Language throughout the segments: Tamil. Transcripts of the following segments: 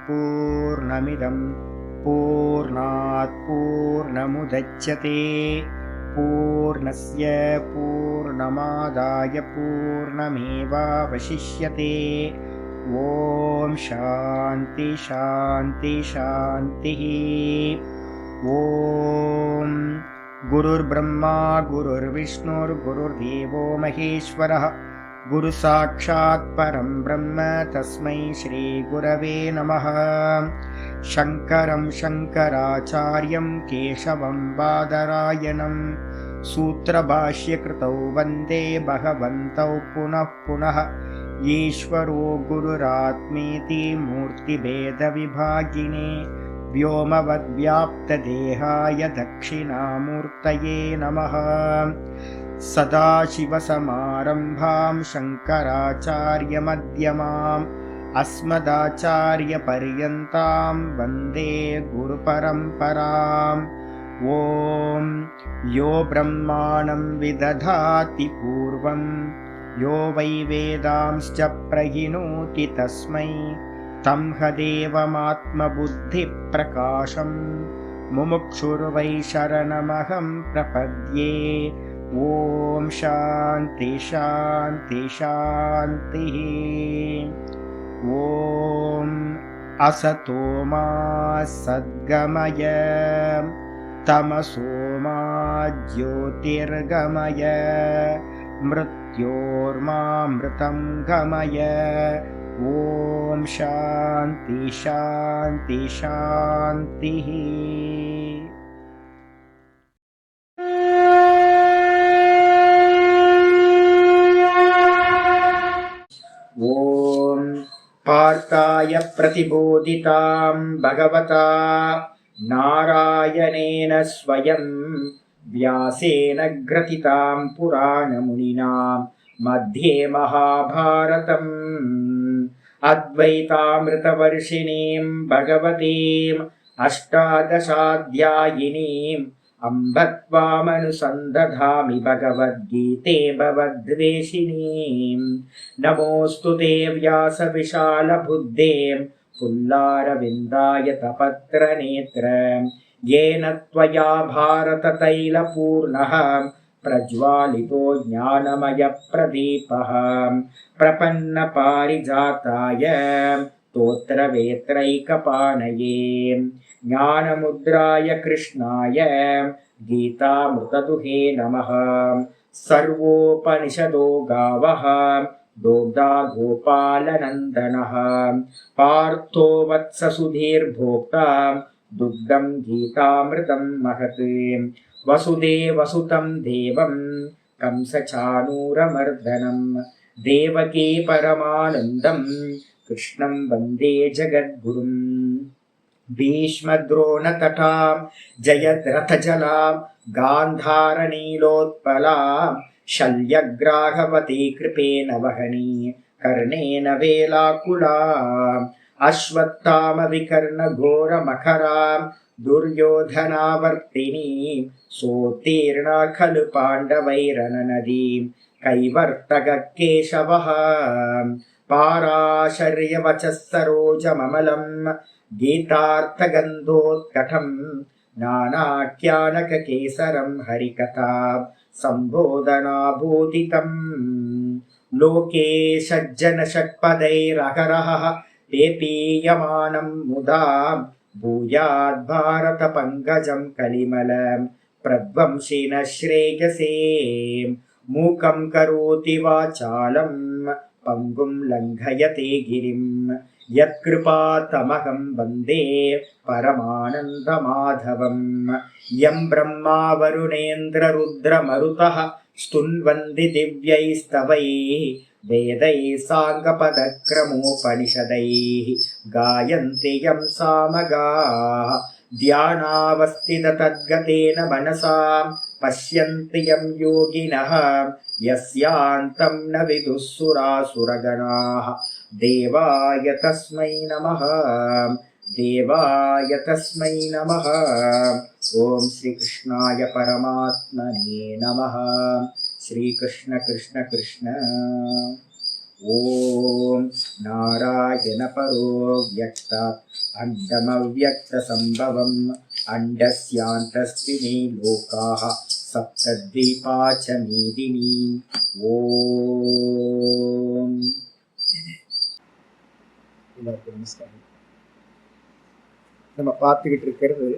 पूर्णमिदं पूर्णात् पूर्णमुदच्यते पूर्णस्य पूर्णमादाय पूर्णमेवावशिष्यते। ॐ शान्ति शान्ति शान्तिः। ॐ गुरुर्ब्रह्मा गुरुर्विष्णुर्गुरुर्देवो महेश्वरः गुरुसाक्षात् परं ब्रह्म तस्मै श्रीगुरवे नमः। शङ्करं शङ्कराचार्यं केशवं बादरायणं सूत्रभाष्यकृतौ वन्दे भगवन्तौ पुनः पुनः। ईश्वरो गुरुरात्मेति मूर्तिभेदविभागिने व्योमवद्व्याप्तदेहाय दक्षिणामूर्तये नमः। सदाशिवसमारम्भां शङ्कराचार्यमध्यमाम् अस्मदाचार्यपर्यन्तां वन्दे गुरुपरम्पराम्। ॐ यो ब्रह्माणं विदधाति पूर्वं यो वै वेदांश्च प्रहिणोति तस्मै तं हदेवमात्मबुद्धिप्रकाशं मुमुक्षुर्वै शरणमहं प्रपद्ये। ॐ शान्ति शान्ति शान्तिः। ॐ असतो मा सद्गमय तमसो मा ज्योतिर्गमय मृत्योर्मामृतं गमय। ॐ शान्ति शान्ति शान्तिः। ॐ पार्थाय प्रतिबोधितां भगवता नारायणेन स्वयं व्यासेन ग्रथितां पुराणमुनिना मध्ये महाभारतम् अद्वैतामृतवर्षिणीं भगवतीम् अष्टादशाध्यायिनीम् अम्ब त्वामनुसन्दधामि भगवद्गीते भवद्वेषिणीम्। नमोऽस्तु ते व्यासविशालबुद्धे पुल्लारविन्दाय तपत्रनेत्र येन त्वया भारततैलपूर्णः प्रज्वालितो ज्ञानमयप्रदीपः प्रपन्नपारिजाताय स्तोत्रवेत्रैकपाणये ज्ञानमुद्राय कृष्णाय गीतामृतदुहे नमः। सर्वोपनिषदो गावः दोग्धा गोपालनन्दनः पार्थो वत्ससुधीर्भोक्ता दुग्धं गीतामृतं महत्। वसुदेवसुतं देवं कंसचाणूरमर्दनं देवकी परमानन्दं कृष्णं वन्दे जगद्गुरुम्। भीष्मद्रोणतटां जयद्रथजलां गान्धारनीलोत्पलां शल्यग्राहवती कृपेण वहनी कर्णेन वेलाकुलाम् अश्वत्थामविकर्णघोरमखरां दुर्योधनावर्तिनीं सोत्तीर्णा खलु पाण्डवैरननदीं कैवर्तककेशवः पाराशर्यवचः सरोजममलं गीतार्थगन्धोत्कटं नानाख्यानककेसरं हरिकथा सम्बोधनाभूतितम्। लोके सज्जनषट्पदैरहरः पेपीयमानं मुदा भूयाद्भारतपङ्कजं कलिमलं प्रध्वंसिनः श्रेयसे। मूकं करोति वाचालं पङ्गुं लङ्घयते गिरिं यत्कृपातमहं वन्दे परमानन्दमाधवम्। यं ब्रह्मा वरुणेन्द्ररुद्रमरुतः स्तुन्वन्ति दिव्यैस्तवैः वेदैः साङ्गपदक्रमोपनिषदैः गायन्ति यं सामगाः ध्यानावस्थिततद्गतेन मनसा पश्यन्ति यं योगिनः यस्यान्तं न विदुः सुरासुरगणाः। देवाय तस्मै नमः देवाय तस्मै नमः। ॐ श्रीकृष्णाय परमात्मने नमः। श्रीकृष्ण कृष्ण कृष्ण। ஓம் நாராயண பரோ வியக்தாத் அண்டமவ்யக்த சம்பவம் அண்டஸ்யாந்தஸ்தினி லோகாஹ சப்தத்வீபா ச மீதினி. ஓம். எல்லாருக்கும் நமஸ்காரம். நம்ம பார்த்துக்கிட்டு இருக்கிறது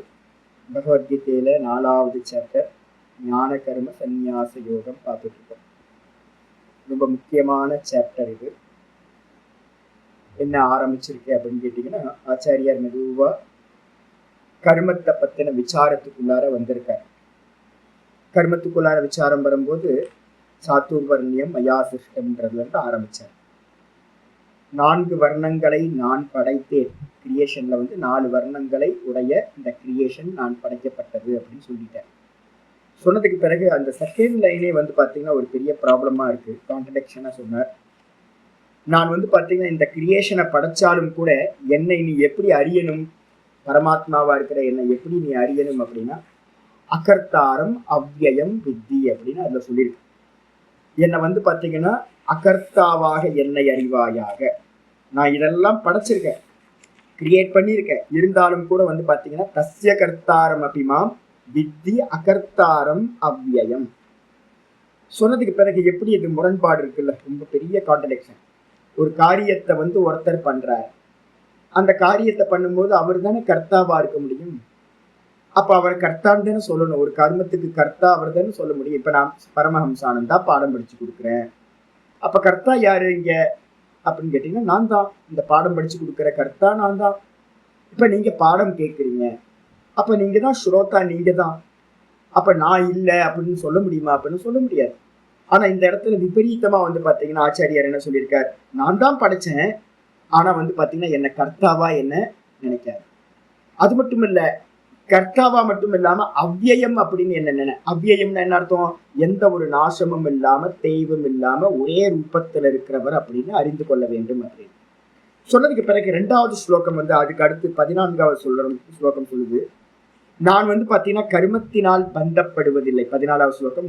பகவத்கீதையில 4வது சாப்டர் ஞான கர்ம சந்நியாச யோகம் பார்த்துட்டு இருக்கோம். ரொம்ப முக்கியமான சாப்டர் இது. என்ன ஆரம்பிச்சிருக்கு அப்படின்னு கேட்டீங்கன்னா, ஆச்சாரியார் மெதுவா கர்மத்தை பத்தின விசாரத்துக்குள்ளார வந்திருக்கார். கர்மத்துக்குள்ளார விசாரம் வரும்போது சாத்துர்வர்ணியம் மயா சிருஷ்டம்ன்றதுல இருந்து ஆரம்பிச்சார். 4 வர்ணங்களை நான் படைத்தேன். கிரியேஷன்ல 4 வர்ணங்களை உடைய இந்த கிரியேஷன் நான் படைக்கப்பட்டது அப்படின்னு சொல்லிட்டேன். சொன்னதுக்கு பிறகு அந்த செகண்ட் லைனே பார்த்தீங்கன்னா ஒரு பெரிய ப்ராப்ளமா இருக்கு. கான்ட்ரடிக்ஷனா சொன்னார். நான் பார்த்தீங்கன்னா இந்த கிரியேஷனை படைச்சாலும் கூட என்னை நீ எப்படி அறியணும், பரமாத்மாவா இருக்கிற என்னை எப்படி நீ அறியணும் அப்படின்னா அகர்த்தாரம் அவ்யயம் புத்தி அப்படின்னு அதுல சொல்லியிருக்கு. என்னை பார்த்தீங்கன்னா அகர்த்தாவாக என்னை அறிவாயாக. நான் இதெல்லாம் படைச்சிருக்கேன், கிரியேட் பண்ணியிருக்கேன். இருந்தாலும் கூட பார்த்தீங்கன்னா தஸ்ய கர்த்தாரம் அபிமாம் வித்தி அகர்த்தாரம் அவ்யயம் சொன்னதுக்கு பிறகு எப்படி இது முரண்பாடு இருக்குல்ல, ரொம்ப பெரிய கான்ட்ரடிக்ஷன். ஒரு காரியத்தை ஒருத்தர் பண்றார், அந்த காரியத்தை பண்ணும்போது அவர் தானே கர்த்தாவா இருக்க முடியும். அப்ப அவர் கர்த்தான்னு தானே சொல்லணும். ஒரு கர்மத்துக்கு கர்த்தா அவர் தானே சொல்ல முடியும். இப்ப நான் பரமஹம்சானந்தா பாடம் படிச்சு கொடுக்குறேன், அப்ப கர்த்தா யாரு இங்க அப்படின்னு கேட்டீங்கன்னா நான் தான். இந்த பாடம் படிச்சு கொடுக்குற கர்த்தா நான் தான். இப்ப நீங்க பாடம் கேட்குறீங்க, அப்ப நீங்க தான் ஸ்ரோதா, நீங்க தான். அப்ப நான் இல்லை அப்படின்னு சொல்ல முடியுமா? அப்படின்னு சொல்ல முடியாது. ஆனா இந்த இடத்துல விபரீதமா பாத்தீங்கன்னா ஆச்சாரியார் என்ன சொல்லியிருக்கார், நான் தான் படைச்சேன், ஆனா பாத்தீங்கன்னா என்ன கர்த்தாவா என்ன நினைக்காரு. அது மட்டும் இல்ல, கர்த்தாவா மட்டும் இல்லாம அவ்யயம் அப்படின்னு என்ன அவ்யயம்னு என்ன அர்த்தம்? எந்த ஒரு நாசமும் இல்லாம தேய்வும் இல்லாம ஒரே ரூபத்துல இருக்கிறவர் அப்படின்னு அறிந்து கொள்ள வேண்டும் அப்படின்னு சொன்னதுக்கு பிறகு 2வது ஸ்லோகம் அதுக்கு அடுத்து 14வது ஸ்லோகம் சொல்லுது, நான் பாத்தீங்கன்னா கர்மத்தினால் பந்தப்படுவதில்லை. 14வது ஸ்லோகம்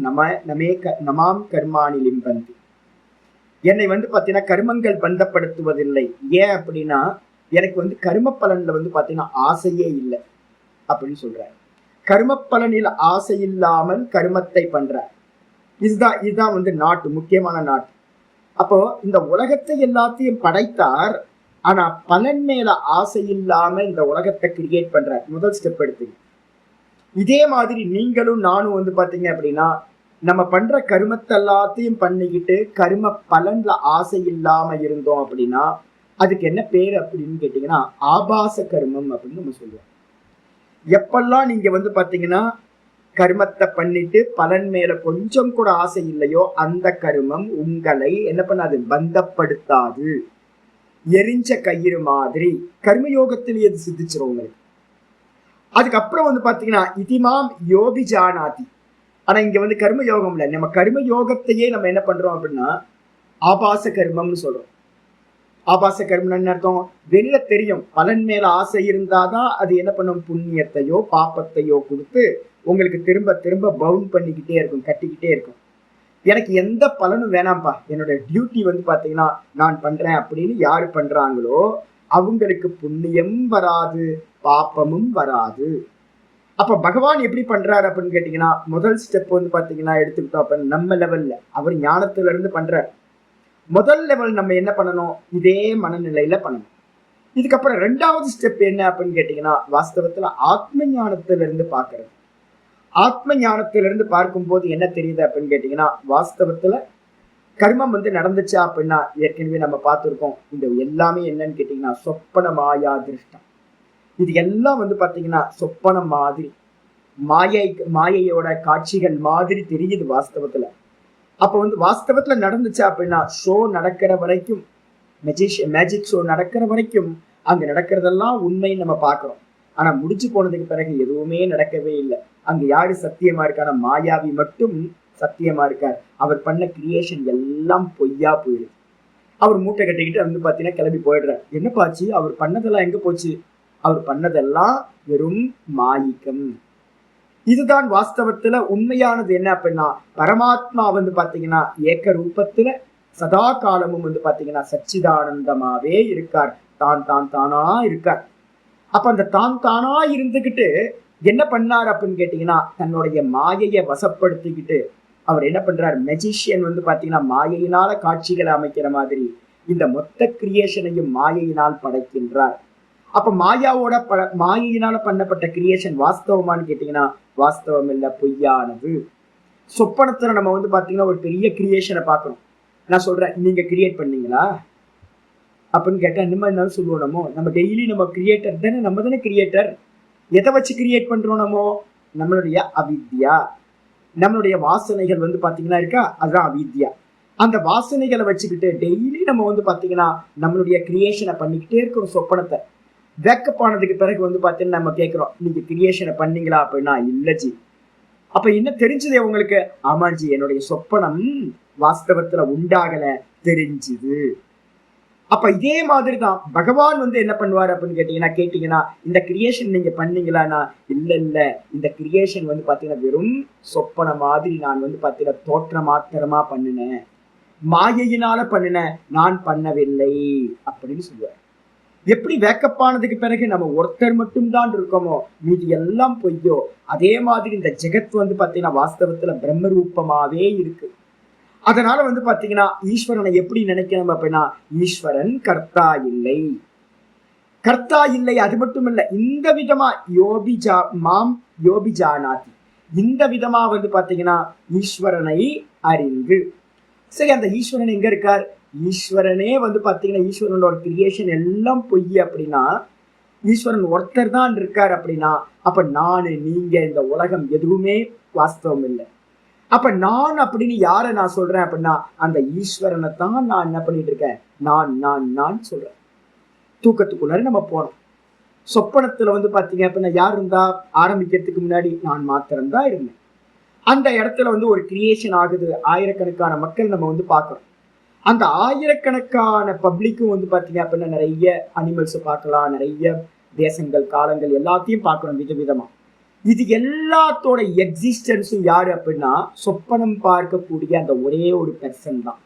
நமாம் கர்மாணி லிம்பந்தி. என்னை பாத்தீங்கன்னா கர்மங்கள் பந்தப்படுத்துவதில்லை. ஏன் அப்படின்னா எனக்கு கர்ம பலன்ல பாத்தீங்கன்னா ஆசையே இல்லை அப்படின்னு சொல்றாரு. கர்ம பலனில் ஆசை இல்லாமல் கர்மத்தை பண்றார். இதுதான் நாட்டு முக்கியமான நாட்டு. அப்போ இந்த உலகத்தை எல்லாத்தையும் படைத்தார், ஆனா பலன் மேல ஆசை இல்லாம இந்த உலகத்தை கிரியேட் பண்றார். முதல் ஸ்டெப் எடுத்து இதே மாதிரி நீங்களும் நானும் பாத்தீங்க அப்படின்னா நம்ம பண்ற கர்மத்தை எல்லாத்தையும் பண்ணிக்கிட்டு கர்ம பலன்ல ஆசை இல்லாம இருந்தோம் அப்படின்னா அதுக்கு என்ன பேர் அப்படின்னு கேட்டீங்கன்னா ஆபாச கர்மம் அப்படின்னு நம்ம சொல்லுவோம். எப்பெல்லாம் நீங்க பாத்தீங்கன்னா கர்மத்தை பண்ணிட்டு பலன் மேல கொஞ்சம் கூட ஆசை இல்லையோ அந்த கர்மம் உங்களை என்ன பண்ணாது, பந்தப்படுத்தாது. எரிஞ்ச கயிறு மாதிரி கர்மயோகத்திலேயே அது சித்திச்சிரும் உங்களுக்கு. அதுக்கப்புறம் பாத்தீங்கன்னா இதிமாம் யோகி ஜானாதி. ஆனா இங்க கர்மயோகம் இல்லை, நம்ம கர்மயோகத்தையே நம்ம என்ன பண்றோம் அப்படின்னா ஆபாச கர்மம்னு சொல்றோம். ஆபாச கர்மம்னு அர்த்தம், வெளியில தெரியும் பலன் மேல ஆசை இருந்தாதான் அது என்ன பண்ணும், புண்ணியத்தையோ பாப்பத்தையோ கொடுத்து உங்களுக்கு திரும்ப திரும்ப பவுண்ட் பண்ணிக்கிட்டே இருக்கும், கட்டிக்கிட்டே இருக்கும். எனக்கு எந்த பலனும் வேணாம்ப்பா, என்னோட டியூட்டி பாத்தீங்கன்னா நான் பண்றேன் அப்படின்னு யாரு பண்றாங்களோ அவங்களுக்கு புண்ணியம் வராது, பாப்பமும் வராது. அப்ப பகவான் எப்படி பண்றாரு அப்படின்னு கேட்டீங்கன்னா முதல் ஸ்டெப் பாத்தீங்கன்னா எடுத்துக்கிட்டோம் அப்ப நம்ம லெவல்ல அவர் ஞானத்துல இருந்து பண்றாரு. முதல் லெவல் நம்ம என்ன பண்ணணும், இதே மனநிலையில பண்ணணும். இதுக்கப்புறம் 2வது ஸ்டெப் என்ன அப்படின்னு கேட்டீங்கன்னா வாஸ்தவத்துல ஆத்ம ஞானத்துல இருந்து பாக்குறது. ஆத்ம ஞானத்துல இருந்து பார்க்கும்போது என்ன தெரியுது அப்படின்னு கேட்டீங்கன்னா வாஸ்தவத்துல கர்மம் நடந்துச்சா அப்படின்னா ஏற்கனவே நம்ம பார்த்துருக்கோம். இந்த எல்லாமே என்னன்னு கேட்டீங்கன்னா சொப்பன மாயா திருஷ்டம். இது எல்லாம் பாத்தீங்கன்னா சொப்பனம் மாதிரி, மாயையோட காட்சிகள் மாதிரி தெரியுது வாஸ்தவத்துல. அப்ப வாஸ்தவத்துல நடந்துச்சா அப்படின்னா ஷோ நடக்கிற வரைக்கும், மேஜிக் ஷோ நடக்கிற வரைக்கும் அங்க நடக்கிறதெல்லாம் உண்மைன்னு நம்ம பாக்குறோம். ஆனா முடிச்சு போனதுக்கு பிறகு எதுவுமே நடக்கவே இல்லை. அங்க யாரு சத்தியமா இருக்கான, மாயாவி மட்டும் சத்தியமா இருக்கார். அவர் பண்ண கிரியேஷன் எல்லாம் பொய்யா போயிடுது. அவர் மூட்டை கட்டிக்கிட்டு பாத்தீங்கன்னா கிளம்பி போயிடுறார். என்ன பாச்சு, அவர் பண்ணதெல்லாம் எங்க போச்சு? அவர் பண்ணதெல்லாம் வெறும் மாயிக்கம். இதுதான் வாஸ்தவத்துல உண்மையானது. என்ன அப்படின்னா பரமாத்மா பாத்தீங்கன்னா ஏக்க ரூபத்துல சதா காலமும் வந்து பாத்தீங்கன்னா சச்சிதானந்தமாவே இருக்கார், தான் தான் தானா இருக்கார். அப்ப அந்த தான் தானா இருந்துகிட்டு என்ன பண்ணார் அப்படின்னு கேட்டீங்கன்னா, தன்னுடைய மாயையை வசப்படுத்திக்கிட்டு அவர் என்ன பண்றார், மெஜிஷியன் வந்து பாத்தீங்கன்னா மாயையினால காட்சிகளை அமைக்கிற மாதிரி இந்த மொத்த கிரியேஷனையும் மாயையினால் படைக்கின்றார். அப்ப மாயையினால பண்ணப்பட்ட கிரியேஷன் வாஸ்தவமானு கேட்டீங்கன்னா வாஸ்தவம் இல்ல, பொய்யானது. சொப்பனத்துல நம்ம வந்து பாத்தீங்கன்னா ஒரு பெரிய கிரியேஷனை பார்க்கணும். நான் சொல்றேன், நீங்க கிரியேட் பண்ணீங்களா அப்படின்னு கேட்டா என்ன சொல்லுவோம், நம்ம டெய்லி நம்ம கிரியேட்டர் தானே, நம்ம தானே கிரியேட்டர். எதை வச்சு கிரியேட் பண்றோம், நம்மளுடைய அவித்யா, நம்மளுடைய வாசனைகள் வந்து பாத்தீங்கன்னா இருக்கா, அதுதான் அவித்யா. அந்த வாசனைகளை வச்சுக்கிட்டு டெய்லி நம்ம வந்து பாத்தீங்கன்னா நம்மளுடைய கிரியேஷனை பண்ணிக்கிட்டே இருக்கிறோம். சொப்பனத்தை வேக்கப் ஆனதுக்கு பிறகு வந்து பாத்தீங்கன்னா நம்ம கேட்கிறோம், நீங்க கிரியேஷனை பண்ணீங்களா அப்படின்னா இல்ல ஜி. அப்ப என்ன தெரிஞ்சது உங்களுக்கு, ஆமாஜி என்னுடைய சொப்பனம் வாஸ்தவத்துல உண்டாகல, தெரிஞ்சுது. அப்ப இதே மாதிரிதான் பகவான் வந்து என்ன பண்ணுவார் அப்படின்னு கேட்டீங்கன்னா இந்த கிரியேஷன் நீங்க பண்ணீங்களான்னா இல்ல, இந்த கிரியேஷன் வந்து பாத்தீங்கன்னா வெறும் சொப்பன மாதிரி நான் வந்து பாத்தீங்கன்னா தோற்ற மாத்திரமா பண்ணினேன், மாயையினால பண்ணினேன், நான் பண்ணவில்லை அப்படின்னு சொல்லுவார். எப்படி வேக்கப் ஆனதுக்கு பிறகு நம்ம ஒருத்தர் மட்டும்தான் இருக்கோமோ, மீதி எல்லாம் பொய்யோ, அதே மாதிரி இந்த ஜெகத் வந்து பாத்தீங்கன்னா வாஸ்தவத்துல பிரம்ம ரூபமாவே இருக்கு. அதனால வந்து பாத்தீங்கன்னா ஈஸ்வரனை எப்படி நினைக்கணும் அப்படின்னா, ஈஸ்வரன் கர்த்தா இல்லை, கர்த்தா இல்லை. அது மட்டும் இல்ல, இந்த விதமா யோபிஜானாதி, இந்த விதமா வந்து பாத்தீங்கன்னா ஈஸ்வரனை அறிந்து. சரி, அந்த ஈஸ்வரன் எங்க இருக்கார், ஈஸ்வரனே வந்து பாத்தீங்கன்னா ஈஸ்வரனோட கிரியேஷன் எல்லாம் பொய் அப்படின்னா, ஈஸ்வரன் ஒருத்தர் தான் இருக்கார் அப்படின்னா, அப்ப நானு நீங்க இந்த உலகம் எதுவுமே வாஸ்தவம் இல்லை. அப்ப நான் அப்படின்னு யார நான் சொல்றேன் அப்படின்னா, அந்த ஈஸ்வரனை தான் நான் என்ன பண்ணிட்டு இருக்கேன், நான் சொல்றேன். தூக்கத்துக்குள்ளார நம்ம போனோம். சொப்பனத்துல வந்து பாத்தீங்க அப்படின்னா யார் இருந்தா, ஆரம்பிக்கிறதுக்கு முன்னாடி நான் மாத்திரம்தான் இருந்தேன். அந்த இடத்துல வந்து ஒரு கிரியேஷன் ஆகுது, ஆயிரக்கணக்கான மக்கள் நம்ம வந்து பார்க்கிறோம். அந்த ஆயிரக்கணக்கான பப்ளிக்கும் வந்து பாத்தீங்க அப்படின்னா நிறைய அனிமல்ஸ் பார்க்கலாம், நிறைய தேசங்கள், காலங்கள் எல்லாத்தையும் பார்க்கணும் விதவிதமா. இது எல்லாத்தோட எக்ஸிஸ்டன்ஸும் யாரு அப்படின்னா, சொப்பனம் பார்க்கக்கூடிய அந்த ஒரே ஒரு பெர்சன் தான்.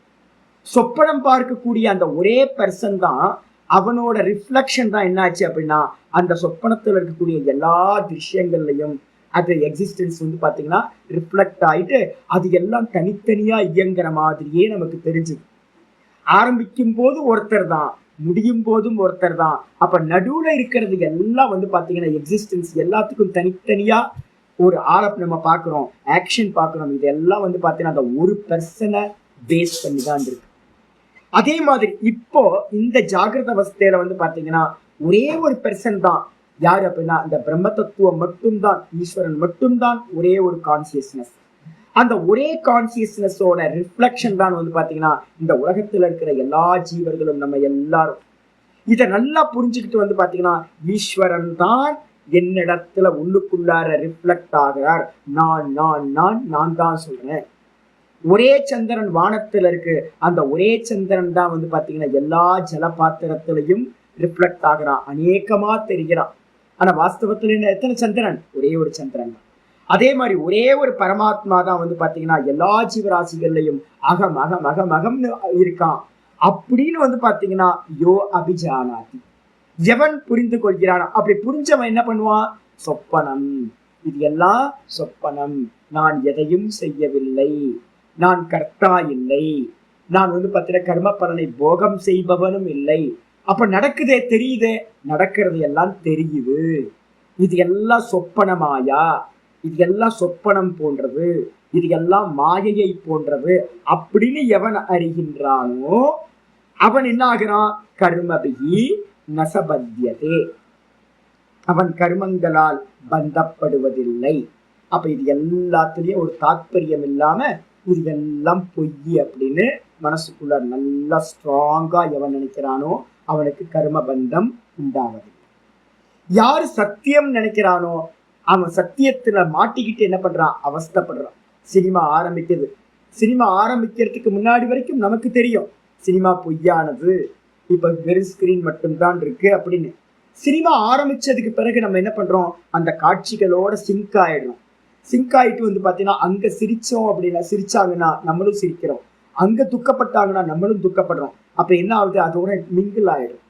சொப்பனம் பார்க்கக்கூடிய அந்த ஒரே பெர்சன் தான், அவனோட ரிஃப்ளெக்ஷன் தான் என்னாச்சு அப்படின்னா அந்த சொப்பனத்துல இருக்கக்கூடிய எல்லா திருஷ்யங்கள்லையும் அது எக்ஸிஸ்டன்ஸ் வந்து பாத்தீங்கன்னா ரிஃப்ளெக்ட் ஆயிட்டு அது எல்லாம் தனித்தனியா இயங்குற மாதிரியே நமக்கு தெரிஞ்சுது. ஆரம்பிக்கும் போது ஒருத்தர் தான், முடியும் போதும் ஒருத்தர் தான். அப்ப நடுவுல இருக்கிறது எல்லாம் வந்து பாத்தீங்கன்னா எக்ஸிஸ்டன்ஸ் எல்லாத்துக்கும் தனித்தனியா ஒரு ஆளை நம்ம பாக்குறோம், ஆக்ஷன் பாக்குறோம். இதெல்லாம் வந்து பாத்தீங்கன்னா அந்த ஒரு பர்சனை பேஸ் பண்ணி தான் இருக்கு. அதே மாதிரி இப்போ இந்த ஜாகிரத அவஸ்தையில வந்து பாத்தீங்கன்னா ஒரே ஒரு பெர்சன் தான். யாரு அப்படின்னா இந்த பிரம்ம தத்துவம் மட்டும்தான், ஈஸ்வரன் மட்டும்தான் ஒரே ஒரு கான்சியஸ்னஸ். அந்த ஒரே கான்சியஸ்னஸோட ரிஃப்ளெக்ஷன் தான் வந்து பாத்தீங்கன்னா இந்த உலகத்துல இருக்கிற எல்லா ஜீவர்களும், நம்ம எல்லாரும். இதை நல்லா புரிஞ்சுக்கிட்டு வந்து பாத்தீங்கன்னா ஈஸ்வரன் தான் என்னிடத்துல உள்ளுக்குள்ளார ரிஃப்ளெக்ட் ஆகிறார். நான் தான் சொல்றேன். ஒரே சந்திரன் வானத்துல இருக்கு, அந்த ஒரே சந்திரன் தான் வந்து பாத்தீங்கன்னா எல்லா ஜலபாத்திரத்திலையும் ரிஃப்ளெக்ட் ஆகிறான், அநேகமா தெரிகிறான். ஆனா வாஸ்தவத்துல எத்தனை சந்திரன், ஒரே ஒரு சந்திரன் தான். அதே மாதிரி ஒரே ஒரு பரமாத்மா தான் வந்து பாத்தீங்கன்னா எல்லா ஜீவராசிகள்லையும் அகம் அகம் அகம் அகம்னு இருக்கான் அப்படின்னு வந்து பாத்தீங்கன்னா யோ அபிஜானாதி, எவன் புரிந்து கொள்கிறான். அப்படி புரிஞ்சவன் என்ன பண்ணுவான், சொப்பனம், இது எல்லாம் சொப்பனம், நான் எதையும் செய்யவில்லை, நான் கர்த்தா இல்லை, நான் வந்து பாத்தீங்கன்னா கர்ம பலனை போகம் செய்பவனும் இல்லை. அப்ப நடக்குதே, தெரியுதே, நடக்கிறது எல்லாம் தெரியுது, இது எல்லாம் சொப்பனமாயா, இது எல்லாம் சொப்பனம் போன்றது, இது எல்லாம் மாயையை போன்றது அப்படின்னு எவன் அறிகின்றானோ அவன் என்ன ஆகிறான், கர்மபிகி நசபத்தியதே, அவன் கர்மங்களால் பந்தப்படுவதில்லை. அப்ப இது எல்லாத்துலயும் ஒரு தாற்பயம் இல்லாம இது எல்லாம் பொய் அப்படின்னு மனசுக்குள்ள நல்லா ஸ்ட்ராங்கா எவன் நினைக்கிறானோ அவனுக்கு கர்ம பந்தம் உண்டாவது. யாரு சத்தியம் நினைக்கிறானோ அவன் சத்தியத்துல மாட்டிக்கிட்டு என்ன பண்றான், அவஸ்தப்படுறான். சினிமா ஆரம்பிக்குது, சினிமா ஆரம்பிக்கிறதுக்கு முன்னாடி வரைக்கும் நமக்கு தெரியும் சினிமா பொய்யானது, இப்ப வெறும் ஸ்கிரீன் மட்டும்தான் இருக்கு அப்படின்னு. சினிமா ஆரம்பிச்சதுக்கு பிறகு நம்ம என்ன பண்றோம், அந்த காட்சிகளோட சிங்க் ஆயிடுறோம். சிங்க் ஆயிட்டு வந்து பாத்தீங்கன்னா அங்க சிரிச்சோம் அப்படின்னா, சிரிச்சாங்கன்னா நம்மளும் சிரிக்கிறோம். அங்க துக்கப்பட்டாங்கன்னா நம்மளும் துக்கப்படுறோம். அப்ப என்ன ஆகுது, அதோட மிங்கிள் ஆயிடும்.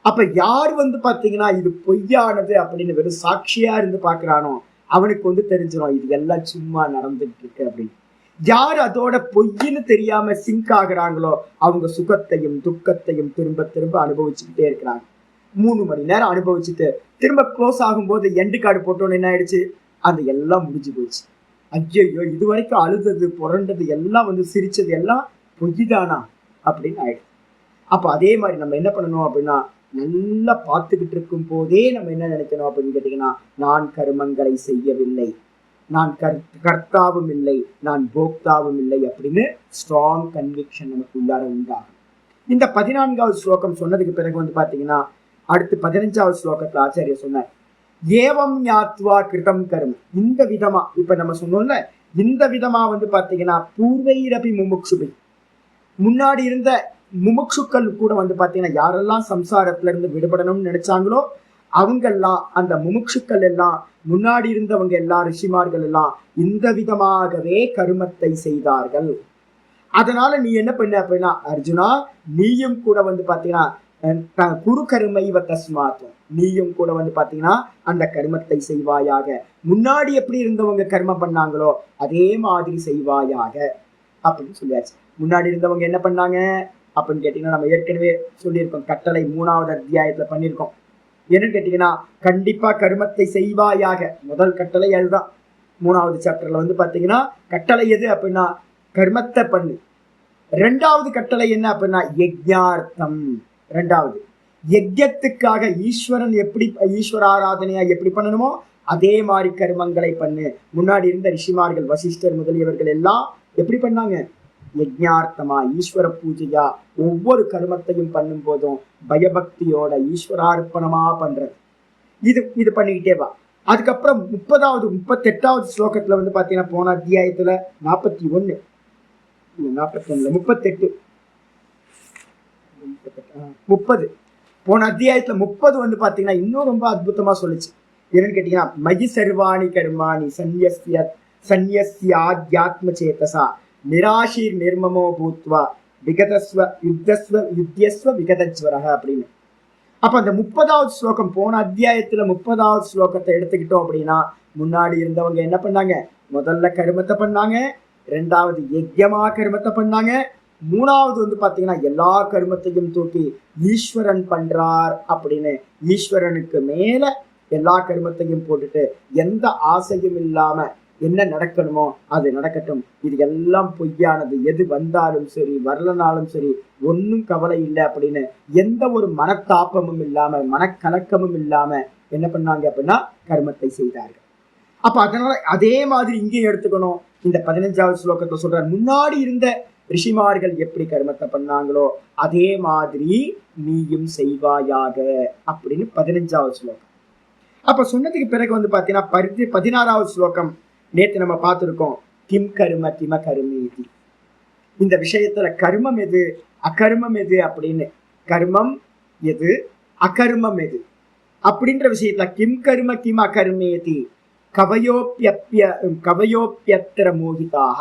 அப்ப யார் பாத்தீங்கன்னா இது பொய்யானது அப்படின்னு வெறும் சாட்சியா இருந்து பாக்குறானோ அவனுக்கு தெரிஞ்சிடும் இது எல்லாம் சும்மா நடந்துட்டு இருக்கு அப்படின்னு. யார் அதோட பொய்ன்னு தெரியாம சிங்க் ஆகுறாங்களோ அவங்க சுகத்தையும் துக்கத்தையும் திரும்ப திரும்ப அனுபவிச்சுக்கிட்டே இருக்கிறாங்க. 3 மணி நேரம் அனுபவிச்சுட்டு திரும்ப க்ளோஸ் ஆகும்போது எண்டு கார்டு போட்டோன்னு என்ன ஆயிடுச்சு, அந்த எல்லாம் முடிஞ்சு போச்சு. ஐயோ இது வரைக்கும் அழுதது புரண்டது எல்லாம் சிரிச்சது எல்லாம் பொய்தானா அப்படின்னு ஆயிடுச்சு. அப்ப அதே மாதிரி நம்ம என்ன பண்ணணும் அப்படின்னா, நல்லா பார்த்துக்கிட்டு இருக்கும் போதே நம்ம என்ன நினைக்கணும் அப்படின்னு கேட்டீங்கன்னா, நான் கர்மங்களை செய்யவில்லை, நான் கர்த்தாவும் இல்லை, நான் போக்தாவும் இல்லை அப்படின்னு ஸ்ட்ராங் கன்விக்ஷன் நமக்கு உள்ளார உண்டாகும். இந்த 14வது ஸ்லோகம் சொன்னதுக்கு பிறகு பாத்தீங்கன்னா அடுத்து 15வது ஸ்லோகத்துல ஆச்சாரியர் சொன்னார், ஏவம் ஞாத்வா கிருதம் கர்ம. இந்த விதமா இப்ப நம்ம சொன்னோம்ல, இந்த விதமா பாத்தீங்கன்னா பூர்வைரபி முமுக்ஷுபி, முன்னாடி இருந்த முமுட்சுக்கள் கூட பாத்தீங்கன்னா யாரெல்லாம் சம்சாரத்துல இருந்து விடுபடணும்னு நினைச்சாங்களோ அவங்கெல்லாம், அந்த முமுட்சுக்கள் எல்லாம், முன்னாடி இருந்தவங்க எல்லாம், ரிஷிமார்கள் எல்லாம் இந்த விதமாகவே கர்மத்தை செய்தார்கள். அதனால நீ என்ன பண்ண அப்படின்னா, அர்ஜுனா நீயும் கூட பாத்தீங்கன்னா குரு கருமைவ தஸ்மாத், நீயும் கூட பாத்தீங்கன்னா அந்த கர்மத்தை செய்வாயாக. முன்னாடி எப்படி இருந்தவங்க கர்மம் பண்ணாங்களோ அதே மாதிரி செய்வாயாக அப்படின்னு சொல்லியாச்சு. முன்னாடி இருந்தவங்க என்ன பண்ணாங்க அப்படின்னு கேட்டீங்கன்னா, நம்ம ஏற்கனவே சொல்லியிருக்கோம், கட்டளை 3வது அத்தியாயத்துல பண்ணியிருக்கோம். என்னன்னு கேட்டீங்கன்னா, கண்டிப்பா கர்மத்தை செய்வாயாக. முதல் கட்டளை அதுதான். 3வது சாப்டர்ல பாத்தீங்கன்னா கட்டளை எது அப்படின்னா கர்மத்தை பண்ணு. 2வது கட்டளை என்ன அப்படின்னா யஜ்ஞார்த்தம். 2வது யஜ்ஞத்துக்காக ஈஸ்வரன் எப்படி ஈஸ்வர ஆராதனையா எப்படி பண்ணணுமோ அதே மாதிரி கர்மங்களை பண்ணு. முன்னாடி இருந்த ரிஷிமார்கள் வசிஷ்டர் முதலியவர்கள் எல்லாம் எப்படி பண்ணாங்க, யஜ்ஞார்த்தமா ஈஸ்வர பூஜையா ஒவ்வொரு கர்மத்தையும் பண்ணும் போதும் பயபக்தியோட ஈஸ்வரார்ப்பணமா பண்றது. இது பண்ணிக்கிட்டே வா. அதுக்கப்புறம் 30வது 38வது ஸ்லோகத்துல பாத்தீங்கன்னா போன அத்தியாயத்துல 41 38 30 போன அத்தியாயத்துல 30 பாத்தீங்கன்னா இன்னும் ரொம்ப அற்புதமா சொல்லுச்சு. என்னன்னு கேட்டீங்கன்னா, மயி சர்வாணி கர்மாணி சந்நியஸ்யாத்யாத்ம சேதசா நிராஷீர் நிர்மமோ பூத்வா விகதஸ்வ யுத்தியஸ்வ விகதஜ்வரக அப்படின்னு. அப்ப அந்த 30வது ஸ்லோகம், போன அத்தியாயத்துல 30வது ஸ்லோகத்தை எடுத்துக்கிட்டோம் அப்படின்னா, முன்னாடி இருந்தவங்க என்ன பண்ணாங்க, முதல்ல கர்மத்தை பண்ணாங்க, 2வது யஜ்யமா கர்மத்தை பண்ணாங்க, 3வது பாத்தீங்கன்னா எல்லா கர்மத்தையும் தூக்கி ஈஸ்வரன் பண்றார் அப்படின்னு ஈஸ்வரனுக்கு மேல எல்லா கர்மத்தையும் போட்டுட்டு எந்த ஆசையும் இல்லாம என்ன நடக்கணுமோ அது நடக்கட்டும், இது எல்லாம் பொய்யானது, எது வந்தாலும் சரி வரலனாலும் சரி ஒன்னும் கவலை இல்லை அப்படின்னு எந்த ஒரு மனத்தாப்பமும் இல்லாம மனக்கலக்கமும் இல்லாம என்ன பண்ணாங்க அப்படின்னா கர்மத்தை செய்தார்கள். அப்ப அதனால அதே மாதிரி இங்கேயும் எடுத்துக்கணும். இந்த 15வது ஸ்லோகத்தை சொல்றார், முன்னாடி இருந்த ரிஷிமார்கள் எப்படி கர்மத்தை பண்ணாங்களோ அதே மாதிரி நீயும் செய்வாயாக அப்படின்னு 15வது ஸ்லோகம். அப்ப சொன்னதுக்கு பிறகு பாத்தீங்கன்னா 16வது ஸ்லோகம் நேற்று நம்ம பார்த்துருக்கோம், கிம் கர்ம கிம கர்மேதி. இந்த விஷயத்துல கர்மம் எது அகர்மம் எது அப்படின்னு, கர்மம் எது அகர்மம் எது அப்படின்ற விஷயத்துல கிம் கர்ம கிம் அகர்மேதி கவயோப்பியத்திர மோகிதாக.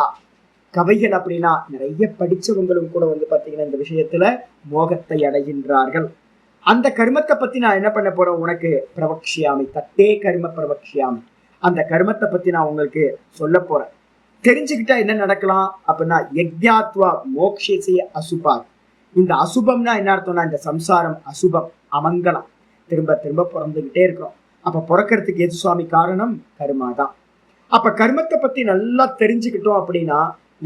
கவைகள் அப்படின்னா நிறைய படிச்சவங்களும் கூட பாத்தீங்கன்னா இந்த விஷயத்துல மோகத்தை அடைகின்றார்கள். அந்த கர்மத்தை பத்தி நான் என்ன பண்ண போறேன், உனக்கு பிரவக்ஷியாமி தத்தே கர்ம பிரவக்ஷியாமி, அந்த கர்மத்தை பத்தி நான் உங்களுக்கு சொல்ல போறேன். தெரிஞ்சுக்கிட்டா என்ன நடக்கலாம் அப்படின்னா, யஜ்ஞாத்வா மோக்ஷேசே அசுபா. இந்த அசுபம்னா என்ன அர்த்தம்னா, இந்த சம்சாரம் அசுபம் அமங்கலம், திரும்ப திரும்ப பிறந்துகிட்டே இருக்கிறோம். அப்ப பிறக்கிறதுக்கு எது சுவாமி காரணம், கர்மா தான். அப்ப கர்மத்தை பத்தி நல்லா தெரிஞ்சுக்கிட்டோம் அப்படின்னா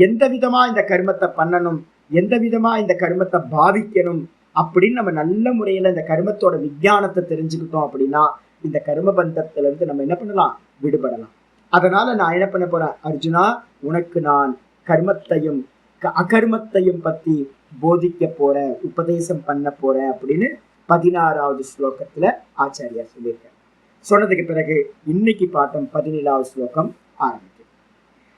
எந்த விதமா இந்த கர்மத்தை பண்ணணும், எந்த விதமா இந்த கர்மத்தை பாவிக்கணும் அப்படின்னு நம்ம நல்ல முறையில இந்த கர்மத்தோட விஞ்ஞானத்தை தெரிஞ்சுக்கிட்டோம் அப்படின்னா இந்த கர்ம பந்தத்துல இருந்து நம்ம என்ன பண்ணலாம், விடுபடலாம். அதனால நான் என்ன பண்ண போறேன், அர்ஜுனா உனக்கு நான் கர்மத்தையும் அகர்மத்தையும் பத்தி போதிக்க போறேன், உபதேசம் பண்ண போறேன் அப்படின்னு 16வது ஸ்லோகத்துல ஆச்சாரியா சொல்லியிருக்காரு. சொன்னதுக்கு பிறகு இன்னைக்கு பாட்டம் 17வது ஸ்லோகம் ஆரம்பிக்கும்.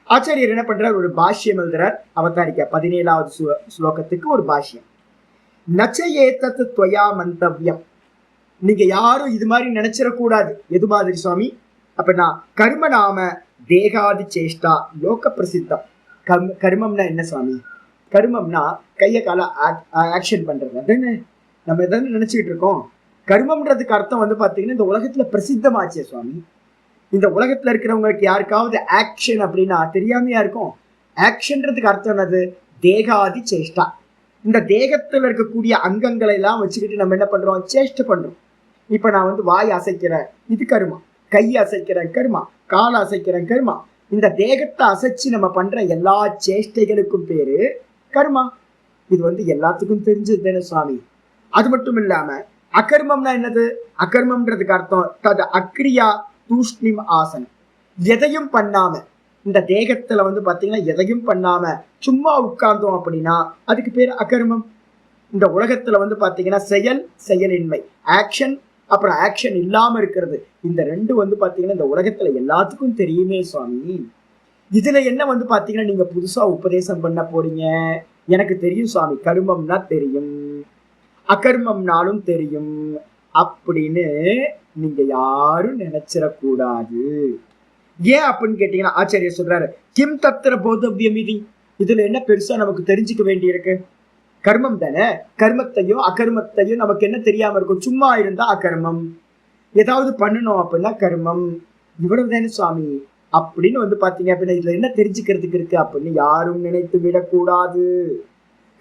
ஆச்சாரியர் என்ன பண்றார், ஒரு பாஷ்யம் எழுதுறார். அவதாரிக்கா 17வது ஸ்லோகத்துக்கு ஒரு பாஷ்யம். நச்சேதத் துவயா மந்தவ்யம். நீங்க யாரும் இது மாதிரி நினைச்சிடக்கூடாது. எது மாதிரி சுவாமி அப்படின்னா, கர்ம நாம தேகாதி சேஷ்டா லோக பிரசித்தம். கர்மம்னா என்ன சுவாமி, கர்மம்னா கையை கால ஆக்ஷன் பண்றது. அதுன்னு நம்ம எதாவது நினைச்சுக்கிட்டு இருக்கோம். கர்மம்ன்றதுக்கு அர்த்தம் வந்து பாத்தீங்கன்னா இந்த உலகத்துல பிரசித்தமாச்சே சுவாமி. இந்த உலகத்துல இருக்கிறவங்களுக்கு யாருக்காவது ஆக்ஷன் அப்படின்னா தெரியாமையா இருக்கும். ஆக்ஷன்றதுக்கு அர்த்தம் என்னது? தேகாதி சேஷ்டா. இந்த தேகத்துல இருக்கக்கூடிய அங்கங்களை எல்லாம் வச்சுக்கிட்டு நம்ம என்ன பண்றோம்? சேஷ்டை பண்றோம். இப்ப நான் வந்து வாய் அசைக்கிறேன், இது கர்மா. கை அசைக்கிறேன் கர்மா, கால் அசைக்கிறேன் கர்மா. இந்த தேகத்தை அசைச்சு நம்ம பண்ற எல்லா சேஷ்டைகளுக்கும் பேரு கர்மா. இது வந்து எல்லாத்துக்கும் தெரிஞ்சது தானே சுவாமி. அது மட்டும் இல்லாம அகர்மம்னா என்னது? அகர்மம்ன்றதுக்கு அர்த்தம் தது அக்ரியா தூஷ்ணிம் ஆசனம். எதையும் பண்ணாம இந்த தேகத்துல வந்து பாத்தீங்கன்னா எதையும் பண்ணாம சும்மா உட்கார்ந்தோம் அப்படின்னா அதுக்கு பேர் அகர்மம். இந்த உலகத்துல வந்து பாத்தீங்கன்னா செயலின்மை, ஆக்ஷன், அப்புறம் ஆக்ஷன் இல்லாம இருக்கிறது. இந்த ரெண்டு வந்து பாத்தீங்கன்னா இந்த உலகத்துல எல்லாத்துக்கும் தெரியுமே சுவாமி. இதுல என்ன வந்து பாத்தீங்கன்னா நீங்க புதுசா உபதேசம் பண்ண போறீங்க? எனக்கு தெரியும் சுவாமி, கர்மம்னா தெரியும், அகர்மம்னாலும் தெரியும் அப்படின்னு நீங்க யாரும் நினைச்சிடக்கூடாது. ஏன் அப்படின்னு கேட்டீங்கன்னா ஆச்சாரியர் சொல்றாரு, கிம் தத்திர போதவ்யம் இது. இதுல என்ன பெருசா நமக்கு தெரிஞ்சுக்க வேண்டி இருக்கு? கர்மம் தானே. கர்மத்தையும் அகர்மத்தையும் நமக்கு என்ன தெரியாம இருக்கும்? சும்மா இருந்தா அகர்மம், ஏதாவது பண்ணணும் அப்படின்னா கர்மம், இவ்வளவு தானே சுவாமி அப்படின்னு வந்து பாத்தீங்க அப்படின்னா இதுல என்ன தெரிஞ்சுக்கிறதுக்கு இருக்கு அப்படின்னு யாரும் நினைத்து விடக்கூடாது.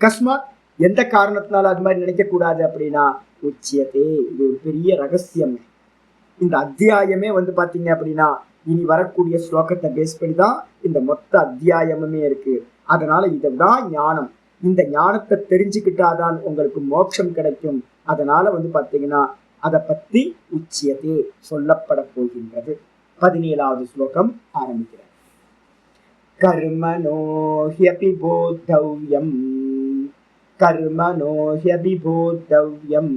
கஸ்மாத், எந்த காரணத்தினால அது மாதிரி நினைக்க கூடாது அப்படின்னா உச்சியதே, இது ஒரு பெரிய ரகசியம். இந்த அத்தியாயமே வந்து பாத்தீங்க அப்படின்னா இனி வரக்கூடிய ஸ்லோகத்தை பேஸ் பண்ணி தான் இந்த மொத்த அத்தியாயமுமே இருக்கு. அதனால இதுதான் ஞானம். இந்த ஞானத்தை தெரிஞ்சுக்கிட்டாதான் உங்களுக்கு மோட்சம் கிடைக்கும். அதனால வந்து பாத்தீங்கன்னா அதை பத்தி உச்சியதே சொல்லப்பட போகின்றது. 17வது ஸ்லோகம் ஆரம்பிக்கிறார். கர்மணோ ஹ்யபி போத்தவ்யம், கர்மணோ ஹ்யபி போத்தவ்யம்,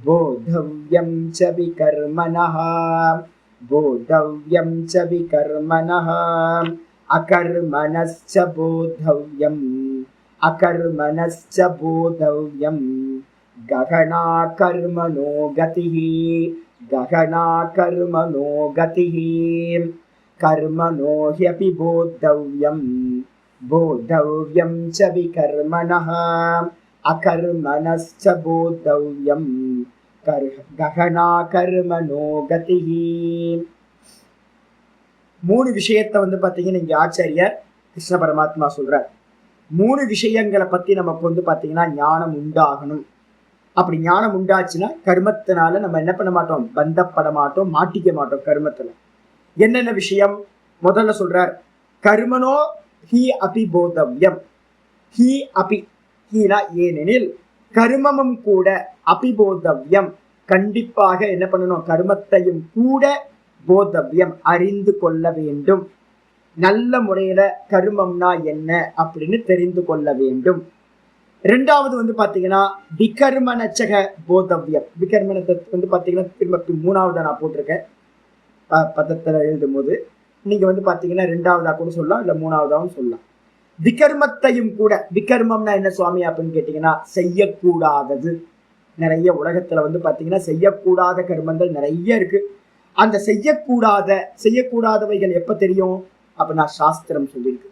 போத்தவ்யம் ச விகர்மணஹ, போத்தவ்யம் ச விகர்மணஹ, அகர்மணஸ்ச போத்தவ்யம், அகர்மணஸ்ச போத்தவ்யம், ககனா கர்மணோ கதிஹி, ககனா கர்மணோ கதிஹி, கர்மணோ ஹ்யபி போத்தவ்யம், போத்தவ்யம் ச விகர்மணஹ, அகர்மணஸ்ச போத்தவ்யம், ககனா கர்மணோ கதிஹி. 3 விஷயத்தை வந்து பாத்தீங்கன்னா இங்க ஆச்சாரியர் கிருஷ்ண பரமாத்மா சொல்றார். 3 விஷயங்களை பத்தி நமக்கு வந்து பாத்தீங்கன்னா ஞானம் உண்டாகணும். அப்படி ஞானம் உண்டாச்சுன்னா கர்மத்தினால நம்ம என்ன பண்ண மாட்டோம்? பந்தப்பட மாட்டோம், மாட்டிக்க மாட்டோம் கர்மத்துல. என்னென்ன விஷயம்? முதல்ல சொல்றார், கர்மனோ ஹி அபி போதவ்யம். ஹி அபி, ஹீனா ஏனெனில், கர்மமும் கூட, அபிபோதவ்யம் கண்டிப்பாக என்ன பண்ணணும்? கர்மத்தையும் கூட போதவ்யம் அறிந்து கொள்ள வேண்டும். நல்ல முறையில கர்மம்னா என்ன அப்படின்னு தெரிந்து கொள்ள வேண்டும். 2வது வந்து பாத்தீங்கன்னா விகர்மணச்சக போதவ்யம். விகர்மணத்தை வந்து பாத்தீங்கன்னா திரும்ப 3வது நான் போட்டிருக்கேன் பதத்துல எழுதும் போது. நீங்க வந்து பாத்தீங்கன்னா 2வதா கூட சொல்லலாம், இல்ல 3வதாவும் சொல்லலாம். விகர்மத்தையும் கூட, விகர்மம்னா என்ன சுவாமி அப்படின்னு கேட்டீங்கன்னா செய்யக்கூடாதது. நிறைய உலகத்துல வந்து பாத்தீங்கன்னா செய்யக்கூடாத கர்மங்கள் நிறைய இருக்கு. அந்த செய்யக்கூடாதவைகள் எப்ப தெரியும் அப்படின்னா சாஸ்திரம் சொல்லியிருக்கு.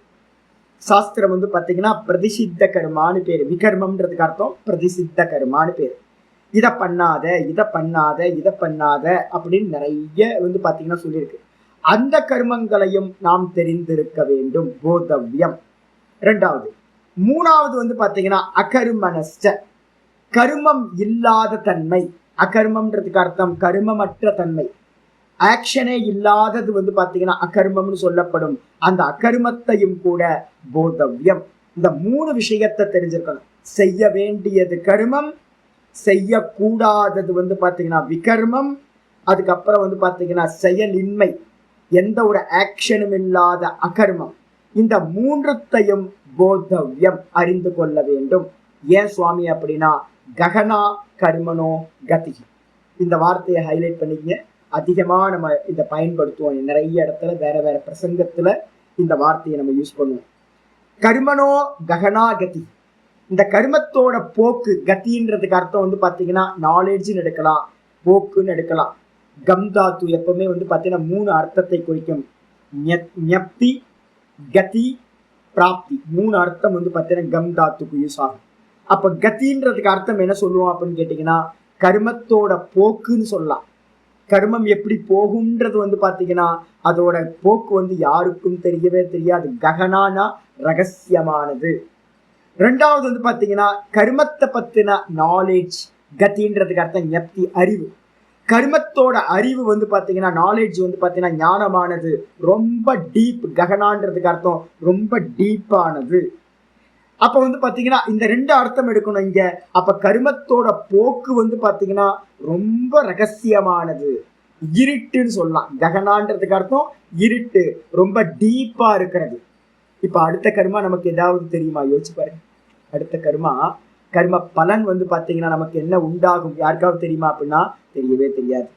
சாஸ்திரம் வந்து பாத்தீங்கன்னா பிரதிசித்த கர்மான்னு பேரு. விகர்மம்ன்றதுக்கு அர்த்தம் பிரதிசித்த கர்மான்னு பேரு. இதை பண்ணாத, இதை பண்ணாத, இதை பண்ணாத அப்படின்னு நிறைய வந்து பாத்தீங்கன்னா சொல்லியிருக்கு. அந்த கர்மங்களையும் நாம் தெரிந்திருக்க வேண்டும், போதவ்யம். 2வது. 3வது வந்து பாத்தீங்கன்னா அகர்மணஸ்ச, கர்மம் இல்லாத தன்மை. அகர்மம்ன்றதுக்கு அர்த்தம் கர்மமற்ற தன்மை, ஆக்ஷனே இல்லாதது வந்து பாத்தீங்கன்னா அகர்மம்னு சொல்லப்படும். அந்த அகர்மத்தையும் கூட போதவ்யம். இந்த 3 விஷயத்தை தெரிஞ்சிருக்கணும். செய்ய வேண்டியது கர்மம், செய்யக்கூடாதது வந்து பாத்தீங்கன்னா விகர்மம், அதுக்கப்புறம் வந்து பாத்தீங்கன்னா செயலின்மை, எந்த ஒரு ஆக்ஷனும் இல்லாத அகர்மம். இந்த 3த்தையும் போதவ்யம் அறிந்து கொள்ள வேண்டும். ஏன் சுவாமி அப்படின்னா ககனா கர்மனோ கதி. இந்த வார்த்தையை ஹைலைட் பண்ணிக்கங்க. அதிகமா நம்ம இதை பயன்படுத்துவோம். நிறைய இடத்துல வேற வேற பிரசங்கத்துல இந்த வார்த்தையை நம்ம யூஸ் பண்ணுவோம். கர்மனோ ககனா கதி. இந்த கர்மத்தோட போக்கு, கத்தின்றதுக்கு அர்த்தம் வந்து பாத்தீங்கன்னா நாலேஜ்னு எடுக்கலாம், போக்குன்னு எடுக்கலாம். கம்தாத்து எப்பவுமே வந்து பாத்தீங்கன்னா 3 அர்த்தத்தை குறிக்கும். ஞப்தி, கதி, பிராப்தி. 3 அர்த்தம் வந்து பார்த்தீங்கன்னா கம் தாத்துக்கு யூஸ் ஆகும். அப்ப கத்தின்றதுக்கு அர்த்தம் என்ன சொல்லுவோம் அப்படின்னு கேட்டீங்கன்னா கர்மத்தோட போக்குன்னு சொல்லலாம். கர்மம் எப்படி போகும்ன்றது வந்து பாத்தீங்கன்னா அதோட போக்கு வந்து யாருக்கும் தெரியவே தெரியாது. ககனானா ரகசியமானது. ரெண்டாவது வந்து பாத்தீங்கன்னா கர்மத்தை பத்தின நாலேஜ். கத்தின்றதுக்கு அர்த்தம் ஞப்தி, அறிவு. கர்மத்தோட அறிவு வந்து பாத்தீங்கன்னா நாலேஜ் வந்து பாத்தீங்கன்னா ஞானமானது, ரொம்ப டீப். ககனான்றதுக்கு அர்த்தம் ரொம்ப டீப்பானது. அப்ப வந்து பாத்தீங்கன்னா இந்த 2 அர்த்தம் எடுக்கணும் இங்க. அப்ப கர்மத்தோட போக்கு வந்து பாத்தீங்கன்னா ரொம்ப ரகசியமானது, இருட்டுன்னு சொல்லலாம். ககனான்றதுக்கு அர்த்தம் இருட்டு, ரொம்ப டீப்பா இருக்கிறது. இப்ப அடுத்த கர்மா நமக்கு ஏதாவது தெரியுமா? யோசிச்சு பாருங்க. அடுத்த கர்ம பலன் வந்து பாத்தீங்கன்னா நமக்கு என்ன உண்டாகும் யாருக்காவது தெரியுமா அப்படின்னா தெரியவே தெரியாது.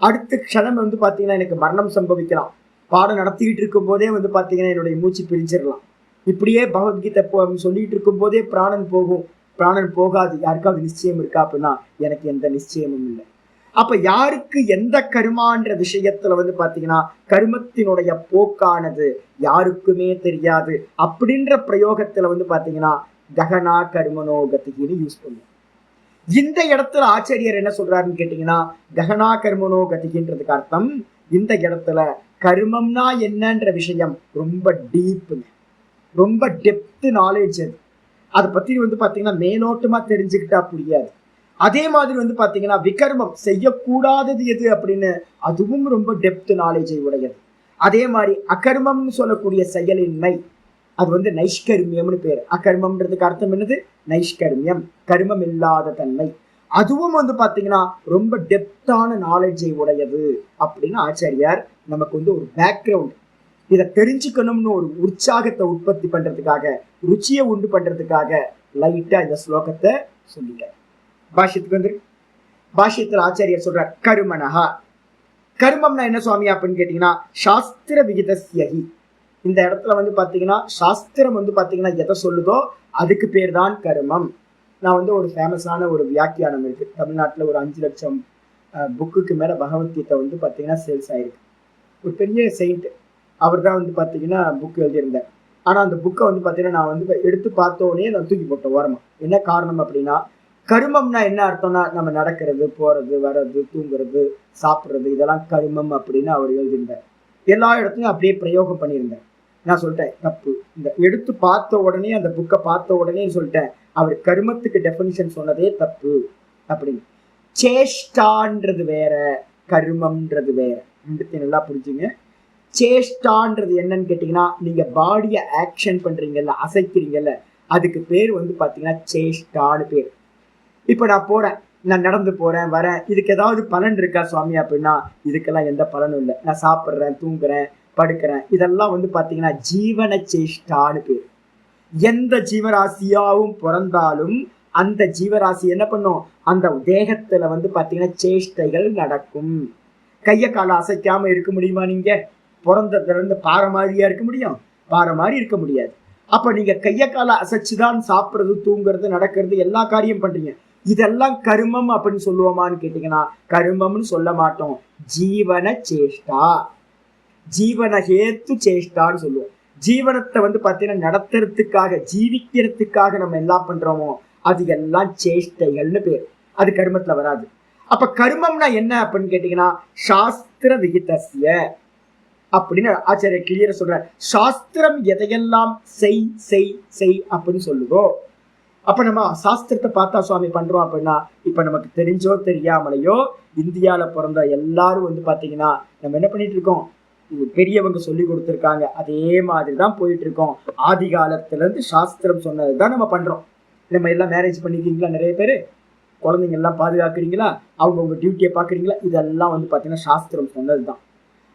அடுத்த க்ஷணம் வந்து பாத்தீங்கன்னா எனக்கு மரணம் சம்பவிக்கலாம். பாடம் நடத்திக்கிட்டு இருக்கும் போதே வந்து பாத்தீங்கன்னா என்னுடைய மூச்சு பிரிஞ்சிடலாம். இப்படியே பகவத்கீதை சொல்லிட்டு இருக்கும் போதே பிராணன் போகும், பிராணன் போகாது. யாருக்காவது நிச்சயம் இருக்கா அப்படின்னா எனக்கு எந்த நிச்சயமும் இல்லை. அப்ப யாருக்கு எந்த கர்மான்ற விஷயத்துல வந்து பாத்தீங்கன்னா கர்மத்தினுடைய போக்கானது யாருக்குமே தெரியாது. அப்படின்ற பிரயோகத்துல வந்து பாத்தீங்கன்னா ககனா கர்மனோகத்தின்னு யூஸ் பண்ணுவோம். இந்த இடத்துல ஆச்சாரியர் என்ன சொல்றாருன்னு கேட்டீங்கன்னா ககனா கர்மனோகதின்றதுக்கு அர்த்தம் இந்த இடத்துல கர்மம்னா என்னன்ற விஷயம் ரொம்ப டீப்புங்க, ரொம்ப டெப்த் நாலேஜ். அதை பத்தி வந்து பாத்தீங்கன்னா மேலோட்டமா தெரிஞ்சுக்கிட்டா புரியாது. அதே மாதிரி வந்து பாத்தீங்கன்னா விகர்மம் செய்யக்கூடாதது எது அப்படின்னு அதுவும் ரொம்ப டெப்த் நாலேஜை உடையது. அதே மாதிரி அகர்மம்னு சொல்லக்கூடிய செயலின்மை, அது வந்து நைஷ்கர்மியம்னு பேர். அகர்மம்ன்றதுக்கு அர்த்தம் என்னது? நைஷ்கர்மியம், கர்மம் இல்லாத தன்மை. அதுவும் வந்து பாத்தீங்கன்னா ரொம்ப டெப்தான நாலேஜை உடையது அப்படின்னு ஆச்சாரியார் நமக்கு வந்து ஒரு பேக்ரவுண்ட். இதை தெரிஞ்சுக்கணும்னு ஒரு உற்சாகத்தை உற்பத்தி பண்றதுக்காக, ருச்சியை உண்டு பண்றதுக்காக லைட்டா இந்த ஸ்லோகத்தை சொல்லிட்டார். பாஷ்யத்துக்கு வந்து பாஷ்யத்தில் ஆச்சாரியர் சொல்றார் கருமனஹா. கர்மம்னா என்ன சுவாமி அப்படின்னு கேட்டீங்கன்னா சாஸ்திர விகிதஸ்யஹி. இந்த இடத்துல வந்து பாத்தீங்கன்னா சாஸ்திரம் வந்து பாத்தீங்கன்னா எதை சொல்லுதோ அதுக்கு பேர் தான் கர்மம். நான் வந்து ஒரு ஃபேமஸான ஒரு வியாக்கியானம் இருக்கு. தமிழ்நாட்டில் ஒரு 5 லட்சம் புக்குக்கு மேல பகவத்கீதை வந்து பாத்தீங்கன்னா சேல்ஸ் ஆயிருக்கு. ஒரு பெரிய செயிண்ட் அவர் தான் வந்து பாத்தீங்கன்னா புக் எழுதியிருந்தார். ஆனா அந்த புக்கை வந்து பாத்தீங்கன்னா நான் வந்து எடுத்து பார்த்தோன்னே நான் தூக்கி போட்டேன் ஓரமா. என்ன காரணம் அப்படின்னா கர்மம்னா என்ன அர்த்தம்னா நம்ம நடக்கிறது, போறது, வர்றது, தூங்குறது, சாப்பிட்றது, இதெல்லாம் கர்மம் அப்படின்னு அவர் எழுதியிருந்தார். எல்லா இடத்துலையும் அப்படியே பிரயோகம் பண்ணியிருந்தார். நான் சொல்லிட்டேன் தப்பு. இந்த எடுத்து பார்த்த உடனே அந்த புக்கை பார்த்த உடனே சொல்லிட்டேன் அவர் கர்மத்துக்கு டெஃபினிஷன் சொன்னதே தப்பு அப்படின்னு. சேஷ்டான்றது வேற, கர்மம்ன்றது வேற. ரெண்டுத்தையும் நல்லா புரிஞ்சுங்க. சேஷ்டான்றது என்னன்னு கேட்டீங்கன்னா நீங்க பாடியை ஆக்ஷன் பண்றீங்கல்ல, அசைக்கிறீங்கல்ல, அதுக்கு பேர் வந்து பாத்தீங்கன்னா சேஷ்டான்னு பேர். இப்ப நான் போறேன், நான் நடந்து போறேன், வரேன், இதுக்கு ஏதாவது பலன் இருக்கா சுவாமி அப்படின்னா இதுக்கெல்லாம் எந்த பலனும் இல்லை. நான் சாப்பிட்றேன், தூங்குறேன், படுக்கிறேன், இதெல்லாம் வந்து பாத்தீங்கன்னா ஜீவன சேஷ்டான்னு பேர். எந்த ஜீவராசியாவும் பிறந்தாலும் அந்த ஜீவராசி என்ன பண்ணும், அந்த தேகத்துல வந்து பாத்தீங்கன்னா சேஷ்டைகள் நடக்கும். கைய காலை அசைக்காம இருக்க முடியுமா? நீங்க பிறந்ததுல இருந்து பாறை மாதிரியா இருக்க முடியும்? பாறை மாதிரி இருக்க முடியாது. அப்ப நீங்க கைய காலை அசைச்சுதான் சாப்பிடுறது, தூங்குறது, நடக்கிறது, எல்லா காரியம் பண்றீங்க. இதெல்லாம் கர்மம் அப்படின்னு சொல்லுவோமான்னு கேட்டீங்கன்னா கர்மம்னு சொல்ல மாட்டோம். ஜீவன சேஷ்டா, ஜீவன ஹேத்து சேஷ்டான்னு சொல்லுவோம். ஜீவனத்தை வந்து பாத்தீங்கன்னா நடத்துறதுக்காக, ஜீவிக்கிறதுக்காக நம்ம எல்லாம் பண்றோமோ அது எல்லாம் சேஷ்டைகள்னு பேர். அது கர்மத்துல வராது. அப்ப கர்மம்னா என்ன அப்படின்னு கேட்டீங்கன்னா சாஸ்திர விகிதஸ்ய அப்படின்னு ஆச்சாரியர் கிளியரா சொல்ற. சாஸ்திரம் எதையெல்லாம் செய் செய் செய் அப்படின்னு சொல்லுதோ, அப்ப நம்ம சாஸ்திரத்தை பார்த்தா சுவாமி பண்றோம் அப்படின்னா இப்ப நமக்கு தெரிஞ்சோ தெரியாமலையோ இந்தியால பிறந்த எல்லாரும் வந்து பாத்தீங்கன்னா நம்ம என்ன பண்ணிட்டு இருக்கோம், பெரியவங்க சொல்லி கொடுத்துருக்காங்க, அதே மாதிரிதான் போயிட்டு இருக்கோம். ஆதி காலத்துல இருந்து சாஸ்திரம் சொன்னதுதான் நம்ம பண்றோம். நம்ம எல்லாம் மேரேஜ் பண்ணிக்கிறீங்களா? நிறைய பேரு குழந்தைங்க எல்லாம் பாதுகாக்கிறீங்களா? அவங்க டியூட்டியை பாக்குறீங்களா? இதெல்லாம் வந்து பாத்தீங்கன்னா சாஸ்திரம் சொன்னதுதான்.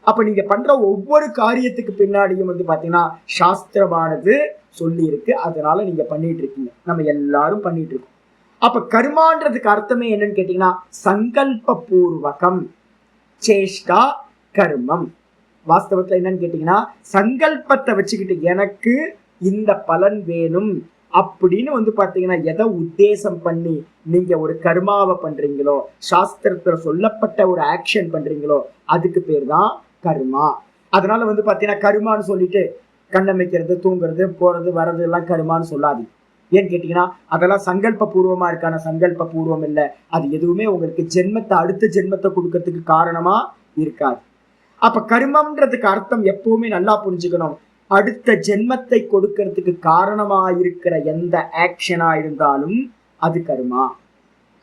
அப்ப நீங்க பண்ற ஒவ்வொரு காரியத்துக்கு பின்னாடியும் வந்து பாத்தீங்கன்னா சாஸ்திரமானது சொல்லி இருக்கு. அதனால நீங்க பண்ணிட்டு இருக்கீங்க, நம்ம எல்லாரும் பண்ணிட்டு இருக்கோம். அப்ப கர்மான்றதுக்கு அர்த்தமே என்னன்னு கேட்டீங்கன்னா சங்கல்ப பூர்வகம் சேஷ்டா கர்மம். வாஸ்தவத்துல என்னன்னு கேட்டீங்கன்னா சங்கல்பத்தை வச்சுக்கிட்டு எனக்கு இந்த பலன் வேணும் அப்படின்னு வந்து பாத்தீங்கன்னா எதை உத்தேசம் பண்ணி நீங்க ஒரு கர்மாவை பண்றீங்களோ, சாஸ்திரத்துல சொல்லப்பட்ட ஒரு ஆக்ஷன் பண்றீங்களோ அதுக்கு பேர் தான் கர்மா. அதனால வந்து பாத்தீங்கன்னா கர்மான்னு சொல்லிட்டு கண்ணமைக்கிறது, தூங்குறது, போறது வர்றது எல்லாம் கருமான்னு சொல்லாதீங்க. ஏன்னு கேட்டீங்கன்னா அதெல்லாம் சங்கல்ப பூர்வமா இருக்கான சங்கல்ப பூர்வம் இல்லை. அது எதுவுமே உங்களுக்கு ஜென்மத்தை அடுத்த ஜென்மத்தை கொடுக்கறதுக்கு காரணமா இருக்காது. அப்ப கர்மம்ன்றதுக்கு அர்த்தம் எப்பவுமே நல்லா புரிஞ்சுக்கணும். அடுத்த ஜென்மத்தை கொடுக்கறதுக்கு காரணமா இருக்கிற எந்த ஆக்ஷனா இருந்தாலும் அது கர்மா.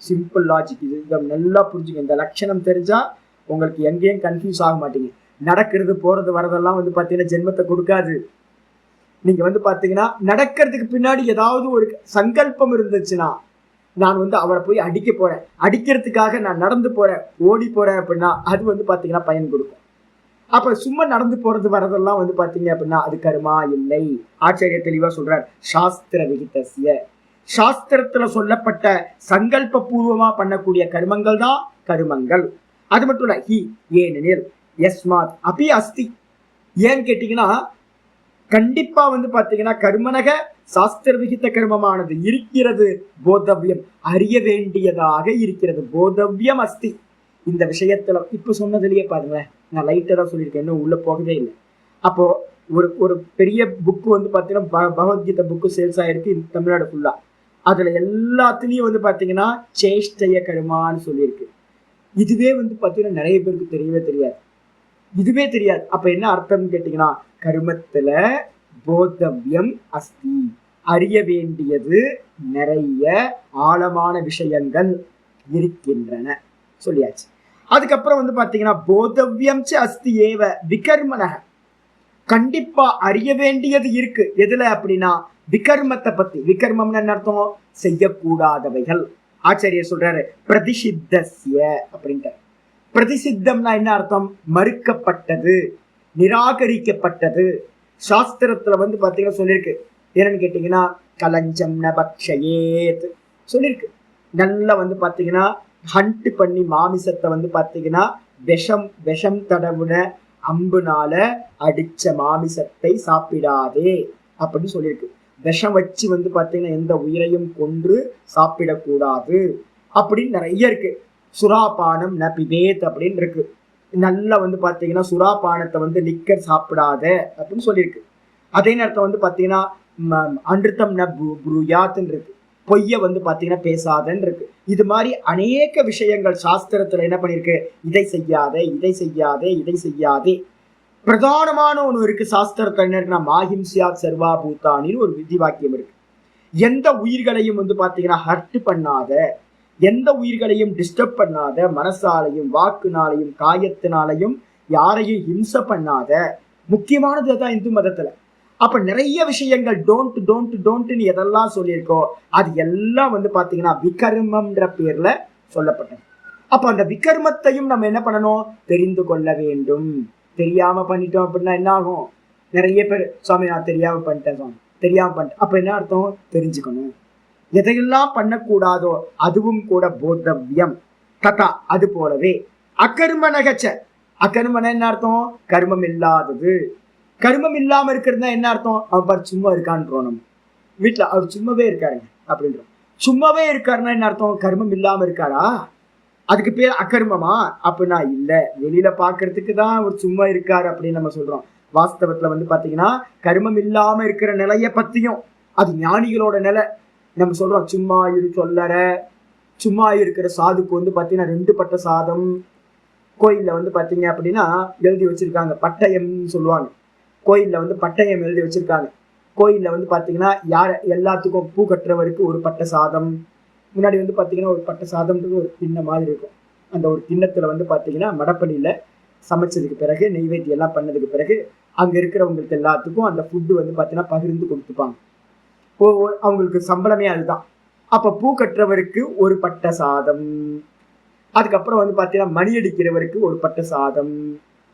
Simple logic. இது நல்லா புரிஞ்சுக்க. இந்த லட்சணம் தெரிஞ்சா உங்களுக்கு எங்கேயும் கன்ஃபியூஸ் ஆக மாட்டீங்க. நடக்கிறது போறது வரதெல்லாம் பாத்தீங்கன்னா ஜென்மத்தை கொடுக்காது. நீங்க பாத்தீங்கன்னா நடக்கிறதுக்கு பின்னாடி ஏதாவது ஒரு சங்கல்பம் இருந்துச்சுன்னா, நான் அவரை போய் அடிக்க போறேன், அடிக்கிறதுக்காக நான் நடந்து போறேன், ஓடி போறேன் அப்படின்னா அது பாத்தீங்கன்னா பயன் கொடுக்கும். அப்ப சும்மா நடந்து போறது வரதெல்லாம் பாத்தீங்க அப்படின்னா அது கர்மா இல்லை. ஆச்சாரியர் தெளிவா சொல்றார், சாஸ்திர விகிதஸ்ய. சாஸ்திரத்துல சொல்லப்பட்ட சங்கல்ப பூர்வமா பண்ணக்கூடிய கர்மங்கள் தான் கர்மங்கள். அது மட்டும் இல்ல, ஹி ஏனெனில் யஸ்மாத் அபி அஸ்தி. ஏன்னு கேட்டீங்கன்னா கண்டிப்பா பாத்தீங்கன்னா கர்மனக சாஸ்திர விகித கர்மமானது இருக்கிறது. போதவ்யம் அறிய வேண்டியதாக இருக்கிறது. போதவ்யம் அஸ்தி. இந்த விஷயத்துல இப்ப சொன்னதுலயே பாருங்களேன், நான் லைட்டா தான் சொல்லியிருக்கேன், இன்னும் உள்ள போகவே இல்லை. அப்போ ஒரு பெரிய புக்கு பாத்தீங்கன்னா பகவத்கீதை புக்கு சேல்ஸ் ஆயிருக்கு தமிழ்நாடு ஃபுல்லா. அதுல எல்லாத்துலயும் பாத்தீங்கன்னா சேஷ்டய கர்மான்னு சொல்லியிருக்கு. இதுவே பாத்தீங்கன்னா நிறைய பேருக்கு தெரியவே தெரியாது. இதுவே தெரியாது. அப்ப என்ன அர்த்தம்னு கேட்டீங்கன்னா கர்மத்துல போதவ்யம் அஸ்தி, அறிய வேண்டியது நிறைய ஆழமான விஷயங்கள் இருக்கின்றன சொல்லியாச்சு. அதுக்கப்புறம் பாத்தீங்கன்னா போதவ்யம் அஸ்தி ஏவ விகர்மனக. கண்டிப்பா அறிய வேண்டியது இருக்கு. எதுல அப்படின்னா விகர்மத்தை பத்தி. விகர்மம்னு என்ன அர்த்தம்? செய்யக்கூடாதவைகள். ஆச்சாரியர் சொல்றாரு பிரதிஷித்தஸ்ய அப்படின்ட்டு. பிரதிசித்தம்னா என்ன அர்த்தம்? மறுக்கப்பட்டது, நிராகரிக்கப்பட்டது. சாஸ்திரத்துல பாத்தீங்கன்னா சொல்லியிருக்கு. என்னன்னு கேட்டீங்கன்னா கலஞ்சம் நபக்ஷயேத் சொல்லியிருக்கு. நல்லா பாத்தீங்கன்னா ஹண்ட் பண்ணி மாமிசத்தை பாத்தீங்கன்னா விஷம் தடவுன அம்புனால அடிச்ச மாமிசத்தை சாப்பிடாதே அப்படின்னு சொல்லியிருக்கு. விஷம் வச்சு பாத்தீங்கன்னா எந்த உயிரையும் கொன்று சாப்பிடக்கூடாது அப்படின்னு நிறைய இருக்கு. சுறாபானம் ந பிபேத் அப்படின்னு இருக்கு. நல்லா பாத்தீங்கன்னா சுறாபானத்தை லிக்கர் சாப்பிடாத அப்படின்னு சொல்லியிருக்கு. அதே நேரத்தை பாத்தீங்கன்னா அன்றுத்தம் ந புருயாத்ன்னு இருக்கு. பொய்ய பாத்தீங்கன்னா பேசாதன்னு இருக்கு. இது மாதிரி அநேக விஷயங்கள் சாஸ்திரத்துல என்ன பண்ணிருக்கு? இதை செய்யாதே, இதை செய்யாதே, இதை செய்யாதே. பிரதானமான ஒண்ணு இருக்கு சாஸ்திரத்துல. என்ன இருக்குன்னா மாஹிம்சியாத் சர்வா பூதானின்னு ஒரு விதி வாக்கியம் இருக்கு. எந்த உயிர்களையும் பாத்தீங்கன்னா ஹர்ட் பண்ணாத, எந்த உயிர்களையும் டிஸ்டர்ப் பண்ணாத, மனசாலையும் வாக்குனாலையும் காயத்தினாலையும் யாரையும் ஹிம்சை பண்ணாத. முக்கியமானது தான் இந்து மதத்துல. அப்ப நிறைய விஷயங்கள் டோன்ட் டோன்ட் டோன்ட்னு எதெல்லாம் சொல்லியிருக்கோ அது எல்லாம் பாத்தீங்கன்னா விகர்மம்ன்ற பேர்ல சொல்லப்பட்டது. அப்ப அந்த விகர்மத்தையும் நம்ம என்ன பண்ணணும்? தெரிந்து கொள்ள வேண்டும். தெரியாம பண்ணிட்டோம் அப்படின்னா என்ன ஆகும்? நிறைய பேர் சுவாமி நான் தெரியாம பண்ணிட்டேன், சுவாமி தெரியாம பண்ணிட்டேன். அப்ப என்ன அர்த்தம்? தெரிஞ்சுக்கணும். எதையெல்லாம் பண்ணக்கூடாதோ அதுவும் கூட போதவ்யம். ததா அது போலவே அகர்மனகச்ச. அகர்மன என்ன அர்த்தம்? கர்மம் இல்லாதது. கர்மம் இல்லாம இருக்கிறதுனா என்ன அர்த்தம்? அவர் சும்மா இருக்கான்றோம். நம்ம வீட்டுல அவர் சும்மாவே இருக்காருங்க அப்படின்றோம். சும்மாவே இருக்காருன்னா என்ன அர்த்தம்? கர்மம் இல்லாம இருக்காரா? அதுக்கு பேர் அகர்மமா? அப்படின்னா இல்ல, வெளியில பாக்குறதுக்கு தான் அவர் சும்மா இருக்காரு அப்படின்னு நம்ம சொல்றோம். வாஸ்தவத்துல பாத்தீங்கன்னா கர்மம் இல்லாம இருக்கிற நிலைய பத்தியும், அது ஞானிகளோட நிலை நம்ம சொல்றோம். சும்மா இரு சொல்லற. சும்மா இருக்கிற சாதுக்கு பாத்தீங்கன்னா 2 பட்ட சாதம் கோயில்ல பாத்தீங்க அப்படின்னா எழுதி வச்சிருக்காங்க. பட்டயம்னு சொல்லுவாங்க. கோயில்ல பட்டயம் எழுதி வச்சிருக்காங்க. கோயில்ல பாத்தீங்கன்னா எல்லாத்துக்கும் பூ கட்டுறவருக்கு ஒரு பட்ட சாதம். முன்னாடி பாத்தீங்கன்னா ஒரு பட்ட சாதம்ன்றது ஒரு கிண்ண மாதிரி இருக்கும். அந்த ஒரு கிண்ணத்துல பாத்தீங்கன்னா மடப்படியில சமைச்சதுக்கு பிறகு நெய்வேத்தியம் எல்லாம் பண்ணதுக்கு பிறகு அங்க இருக்கிறவங்களுக்கு எல்லாத்துக்கும் அந்த ஃபுட்டு பாத்தீங்கன்னா பகிர்ந்து கொடுத்துப்பாங்க. அவங்களுக்கு சம்பளமே அதுதான். அப்ப பூ கட்டுறவருக்கு ஒரு பட்ட சாதம். அதுக்கப்புறம் பாத்தீங்கன்னா மணி அடிக்கிறவருக்கு ஒரு பட்ட சாதம்.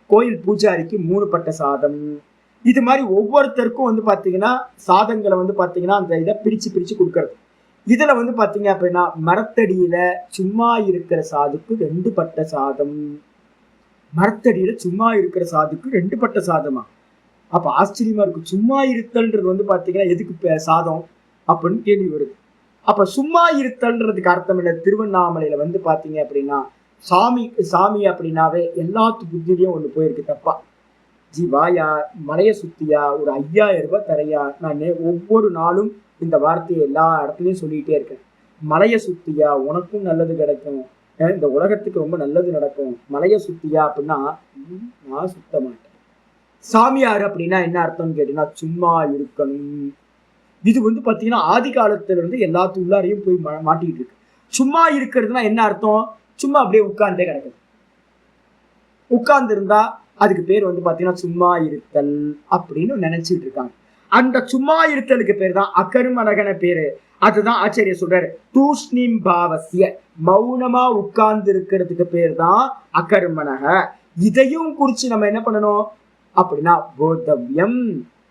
கோயில் பூஜாரிக்கு 3 பட்ட சாதம். இது மாதிரி ஒவ்வொருத்தருக்கும் பாத்தீங்கன்னா சாதங்களை பாத்தீங்கன்னா அந்த இதை பிரிச்சு பிரிச்சு கொடுக்கறது. இதுல பாத்தீங்க அப்படின்னா மரத்தடியில சும்மா இருக்கிற சாதுக்கு 2 பட்ட சாதம். மரத்தடியில சும்மா இருக்கிற சாதுக்கு 2 பட்ட சாதமா? அப்ப ஆச்சரியமா இருக்கு. சும்மா இருத்தல்ன்றது பாத்தீங்கன்னா எதுக்கு சாதம் அப்படின்னு கேள்வி வருது. அப்ப சும்மா இருத்தல்ன்றதுக்கு அர்த்தம் என்ன? திருவண்ணாமலையில பாத்தீங்க அப்படின்னா சாமி அப்படின்னாவே எல்லாத்து புத்திலையும் ஒண்ணு போயிருக்கு தப்பா. ஜீவாயா, மலையை சுத்தியா, ஒரு 5000 ரூபாய் தரையா. நான் ஒவ்வொரு நாளும் இந்த வார்த்தையை எல்லா இடத்துலயும் சொல்லிட்டே இருக்கேன். மலையை சுத்தியா, உனக்கும் நல்லது கிடைக்கும், இந்த உலகத்துக்கு ரொம்ப நல்லது நடக்கும். மலையை சுத்தியா அப்படின்னா நான் சுத்த மாட்டேன். சாமியார் அப்படின்னா என்ன அர்த்தம்னு கேட்டீங்கன்னா சும்மா இருக்கணும். இது பாத்தீங்கன்னா ஆதி காலத்துல இருந்து எல்லாத்து உள்ளாரையும் போய் மாட்டிட்டு இருக்கு. சும்மா இருக்கிறதுனா என்ன அர்த்தம்? சும்மா அப்படியே உட்கார்ந்தே கிடக்குது. உட்கார்ந்து இருந்தா அதுக்கு பேர் பாத்தீங்கன்னா சும்மா இருத்தல் அப்படின்னு நினைச்சிட்டு இருக்காங்க. அந்த சும்மா இருத்தலுக்கு பேர் தான் அகர்மனகன பேரு. அதுதான் ஆச்சரியர் சொல்றாரு, தூஷ்ணிம் பாவசிய, மௌனமா உட்கார்ந்து இருக்கிறதுக்கு பேர் தான் அகர்மனக. இதையும் குறிச்சு நம்ம என்ன பண்ணணும் அப்படின்னா போதவ்யம்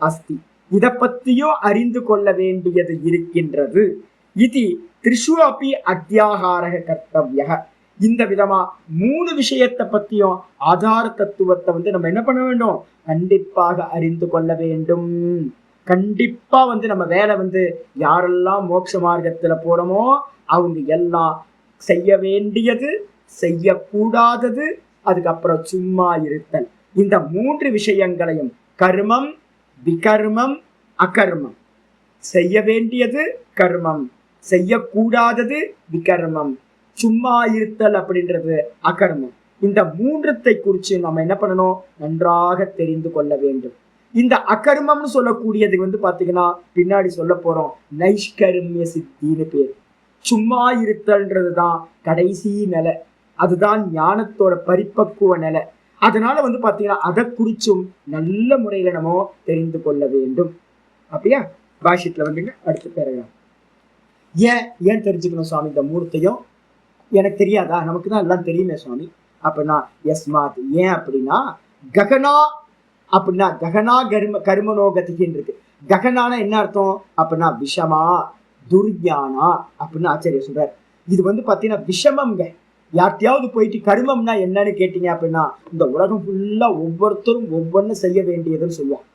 அஸ்தி, இத பத்தியும் அறிந்து கொள்ள வேண்டியது இருக்கின்றது. இது திரிஷு அப்பி அத்தியாகாரக கர்த்தவ்ய. இந்த விதமா 3 விஷயத்தை பத்தியும் ஆதார தத்துவத்தை நம்ம என்ன பண்ண வேண்டும்? கண்டிப்பாக அறிந்து கொள்ள வேண்டும். கண்டிப்பா நம்ம வேலை யாரெல்லாம் மோட்ச மார்க்கத்துல போறோமோ அவங்க எல்லாம் செய்ய வேண்டியது, செய்யக்கூடாதது, அதுக்கப்புறம் சும்மா இருத்தல். இந்த 3 விஷயங்களையும் கர்மம், விகர்மம், அகர்மம். செய்ய வேண்டியது கர்மம், செய்யக்கூடாதது விகர்மம், சும்மா இருத்தல் அப்படின்றது அகர்மம். இந்த 3 குறித்து நம்ம என்ன பண்ணணும்? நன்றாக தெரிந்து கொள்ள வேண்டும். இந்த அகர்மம்னு சொல்லக்கூடியது பாத்தீங்கன்னா பின்னாடி சொல்ல போறோம் நைஷ்கர்மிய சித்தின்னு பேர். சும்மா இருத்தல்ன்றதுதான் கடைசி நிலை, அதுதான் ஞானத்தோட பரிபக்குவ நிலை. அதனால பாத்தீங்கன்னா அதை குறிச்சும் நல்ல முறையில நம்ம தெரிந்து கொள்ள வேண்டும். அப்படியா? பாஷ்யத்துல அடுத்து பேரலாம். ஏன் தெரிஞ்சுக்கணும் சுவாமி இந்த 3த்தையும்? எனக்கு தெரியாதா? நமக்கு தான் எல்லாம் தெரியுமே சுவாமி. அப்படின்னா எஸ்மாத், ஏன் அப்படின்னா ககனா அப்படின்னா ககனா கர்மனோகதின்னு இருக்கு. ககனானா என்ன அர்த்தம் அப்படின்னா விஷமா, துர்ஞானா அப்படின்னு ஆச்சரிய சொல்றாரு. இது பாத்தீங்கன்னா விஷமம்ங்க. யார்ட்டையாவது போயிட்டு கர்மம்னா என்னன்னு கேட்டீங்க அப்படின்னா இந்த உலகம் ஃபுல்லா ஒவ்வொருத்தரும் ஒவ்வொன்னு செய்ய வேண்டியதுன்னு சொல்லுவான்.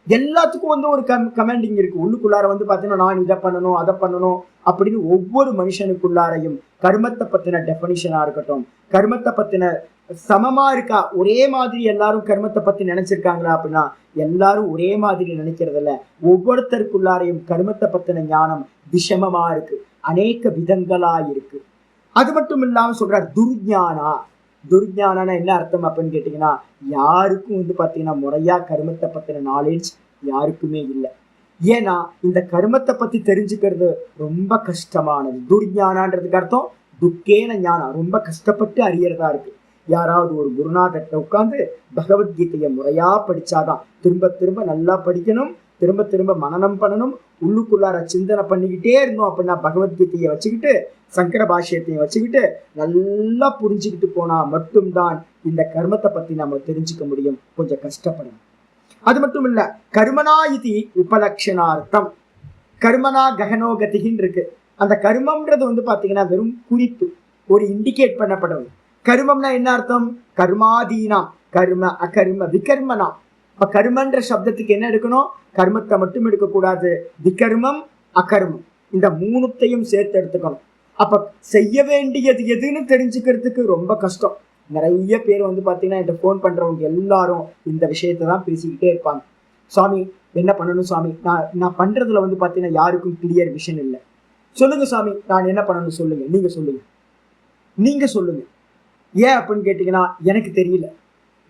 எல்லாத்துக்கும் ஒரு கமெண்டிங் இருக்கு உள்ளுக்குள்ளார. பாத்தீங்கன்னா நான் இதை பண்ணணும், அதை பண்ணணும் அப்படின்னு ஒவ்வொரு மனுஷனுக்குள்ளாரையும் கர்மத்தை பத்தின டெபனிஷனா இருக்கட்டும், கர்மத்தை பத்தின சமமா இருக்கா, ஒரே மாதிரி எல்லாரும் கர்மத்தை பத்தி நினைச்சிருக்காங்களா அப்படின்னா எல்லாரும் ஒரே மாதிரி நினைக்கிறது இல்ல. ஒவ்வொருத்தருக்குள்ளாரையும் கர்மத்தை பத்தின ஞானம் விஷமமா இருக்கு, அநேக விதங்களா இருக்கு. அது மட்டும் இல்லாம சொல்றார் துர்ஞானா. துர்ஞானா என்ன அர்த்தம் அப்படின்னு கேட்டீங்கன்னா யாருக்கும் பாத்தீங்கன்னா முறையா கர்மத்தை பத்தின நாலேஜ் யாருக்குமே இல்லை. ஏன்னா இந்த கர்மத்தை பத்தி தெரிஞ்சுக்கிறது ரொம்ப கஷ்டமானது. துர்ஞானான்றதுக்கு அர்த்தம் துக்கேன ஞானம், ரொம்ப கஷ்டப்பட்டு அறியறதா இருக்கு. யாராவது ஒரு குருநாதர்கிட்ட உட்கார்ந்து பகவத்கீதையை முறையா படிச்சாதான், திரும்ப திரும்ப நல்லா படிக்கணும், திரும்ப திரும்ப மனனம் பண்ணணும், உள்ளுக்குள்ளார சிந்தனை பண்ணிக்கிட்டே இருந்தோம் அப்படின்னா பகவத்கீதையை வச்சுக்கிட்டு சங்கர பாஷ்யத்தையும் வச்சுக்கிட்டு நல்லா புரிஞ்சுக்கிட்டு போனா மட்டும்தான் இந்த கர்மத்தை பத்தி நம்ம தெரிஞ்சுக்க முடியும். கொஞ்சம் கஷ்டப்படணும். அது மட்டும் இல்ல, கர்மனா இது உபலட்சணார்த்தம், கர்மனா ககனோகதின்னு இருக்கு. அந்த கர்மம்ன்றது பாத்தீங்கன்னா வெறும் குறிப்பு, ஒரு இண்டிகேட் பண்ணப்படுறது. கர்மம்னா என்ன அர்த்தம்? கர்மாதீனாம், கர்ம அகர்ம விகர்மனா. இப்ப கர்மன்ற சப்தத்துக்கு என்ன எடுக்கணும்? கர்மத்தை மட்டும் எடுக்கக்கூடாது, விகர்மம் அகர்மம் இந்த 3த்தையும் சேர்த்து எடுத்துக்கணும். அப்ப செய்ய வேண்டியது எதுன்னு தெரிஞ்சுக்கிறதுக்கு ரொம்ப கஷ்டம். நிறைய பேர் பாத்தீங்கன்னா என்கிட்ட போன் பண்றவங்க எல்லாரும் இந்த விஷயத்தை தான் பேசிக்கிட்டே இருப்பாங்க. சுவாமி என்ன பண்ணணும் சுவாமி, நான் பண்றதுல பாத்தீங்கன்னா யாருக்கும் கிளியர் விஷன் இல்லை. சொல்லுங்க சுவாமி நான் என்ன பண்ணணும் சொல்லுங்க, நீங்க சொல்லுங்க. ஏன் அப்படின்னு கேட்டீங்கன்னா எனக்கு தெரியல,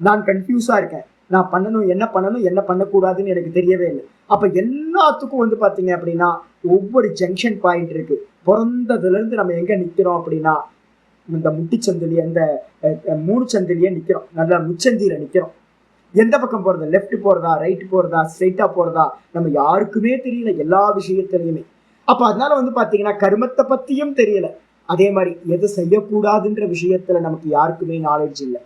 நான் கன்ஃபியூஸா இருக்கேன். நான் பண்ணணும் என்ன பண்ணக்கூடாதுன்னு எனக்கு தெரியவே இல்லை. அப்ப எல்லாத்துக்கும் பாத்தீங்க அப்படின்னா ஒவ்வொரு ஜங்ஷன் பாயிண்ட் இருக்கு. பிறந்ததுல இருந்து நம்ம எங்க நிக்கிறோம் அப்படின்னா இந்த முட்டிச்சந்திலேயே, இந்த 3 சந்திலேயே நிக்கிறோம். நல்லா முச்சந்தியில நிக்கிறோம். எந்த பக்கம் போறதா, லெஃப்ட் போறதா, ரைட் போறதா, ஸ்ட்ரைட்டா போறதா நம்ம யாருக்குமே தெரியல எல்லா விஷயத்திலையுமே. அப்ப அதனால பாத்தீங்கன்னா கர்மத்தை பத்தியும் தெரியல, அதே மாதிரி எது செய்யக்கூடாதுன்ற விஷயத்துல நமக்கு யாருக்குமே நாலேஜ் இல்லை.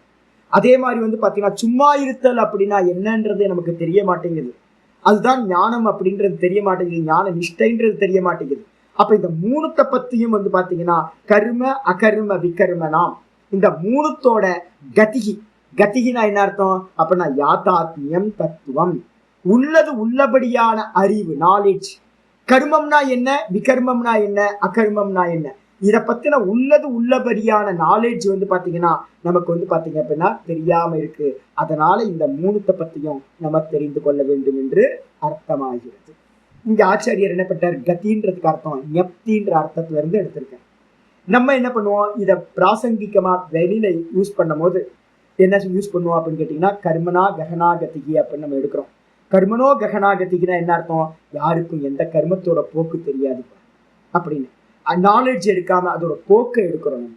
அதே மாதிரி பாத்தீங்கன்னா சும்மா இருத்தல் அப்படின்னா என்னன்றது நமக்கு தெரிய மாட்டேங்குது. அதுதான் ஞானம் அப்படின்றது தெரிய மாட்டேங்குது, ஞான நிஷ்டைன்றது தெரிய மாட்டேங்குது. அப்ப இந்த 3த்தை பத்தியும் பாத்தீங்கன்னா கர்ம அகர்ம விகர்மனாம், இந்த 3த்தோட கதிகி. கதிகினா என்ன அர்த்தம் அப்படின்னா யாத்தாத்மியம் தத்துவம், உள்ளது உள்ளபடியான அறிவு, நாலேஜ். கர்மம்னா என்ன, விகர்மம்னா என்ன, அகர்மம்னா என்ன, இதை பத்தின உள்ளபடியான நாலேஜ் வந்து பாத்தீங்கன்னா நமக்கு வந்து பாத்தீங்க அப்படின்னா தெரியாம இருக்கு. அதனால இந்த மூணுத்தை பத்தியும் நம்ம தெரிந்து கொள்ள வேண்டும் என்று அர்த்தமாகிறது. இங்க ஆச்சாரியர் என்ன பண்றார், கத்தின்றதுக்கு அர்த்தம் ஞப்தின்ற அர்த்தத்துல இருந்து எடுத்திருக்கேன். நம்ம என்ன பண்ணுவோம், இதை பிராசங்கிகமா வெளியில யூஸ் பண்ணும் போது என்ன யூஸ் பண்ணுவோம் அப்படின்னு கேட்டீங்கன்னா கர்மனா ககனாகதிகி அப்படின்னு நம்ம எடுக்கிறோம். கர்மனோ ககனாகதிகினா என்ன அர்த்தம், யாருக்கும் எந்த கர்மத்தோட போக்கு தெரியாது அப்படின்னு நாலேஜ் எடுக்காம அதோட போக்கை எடுக்கிறோம்.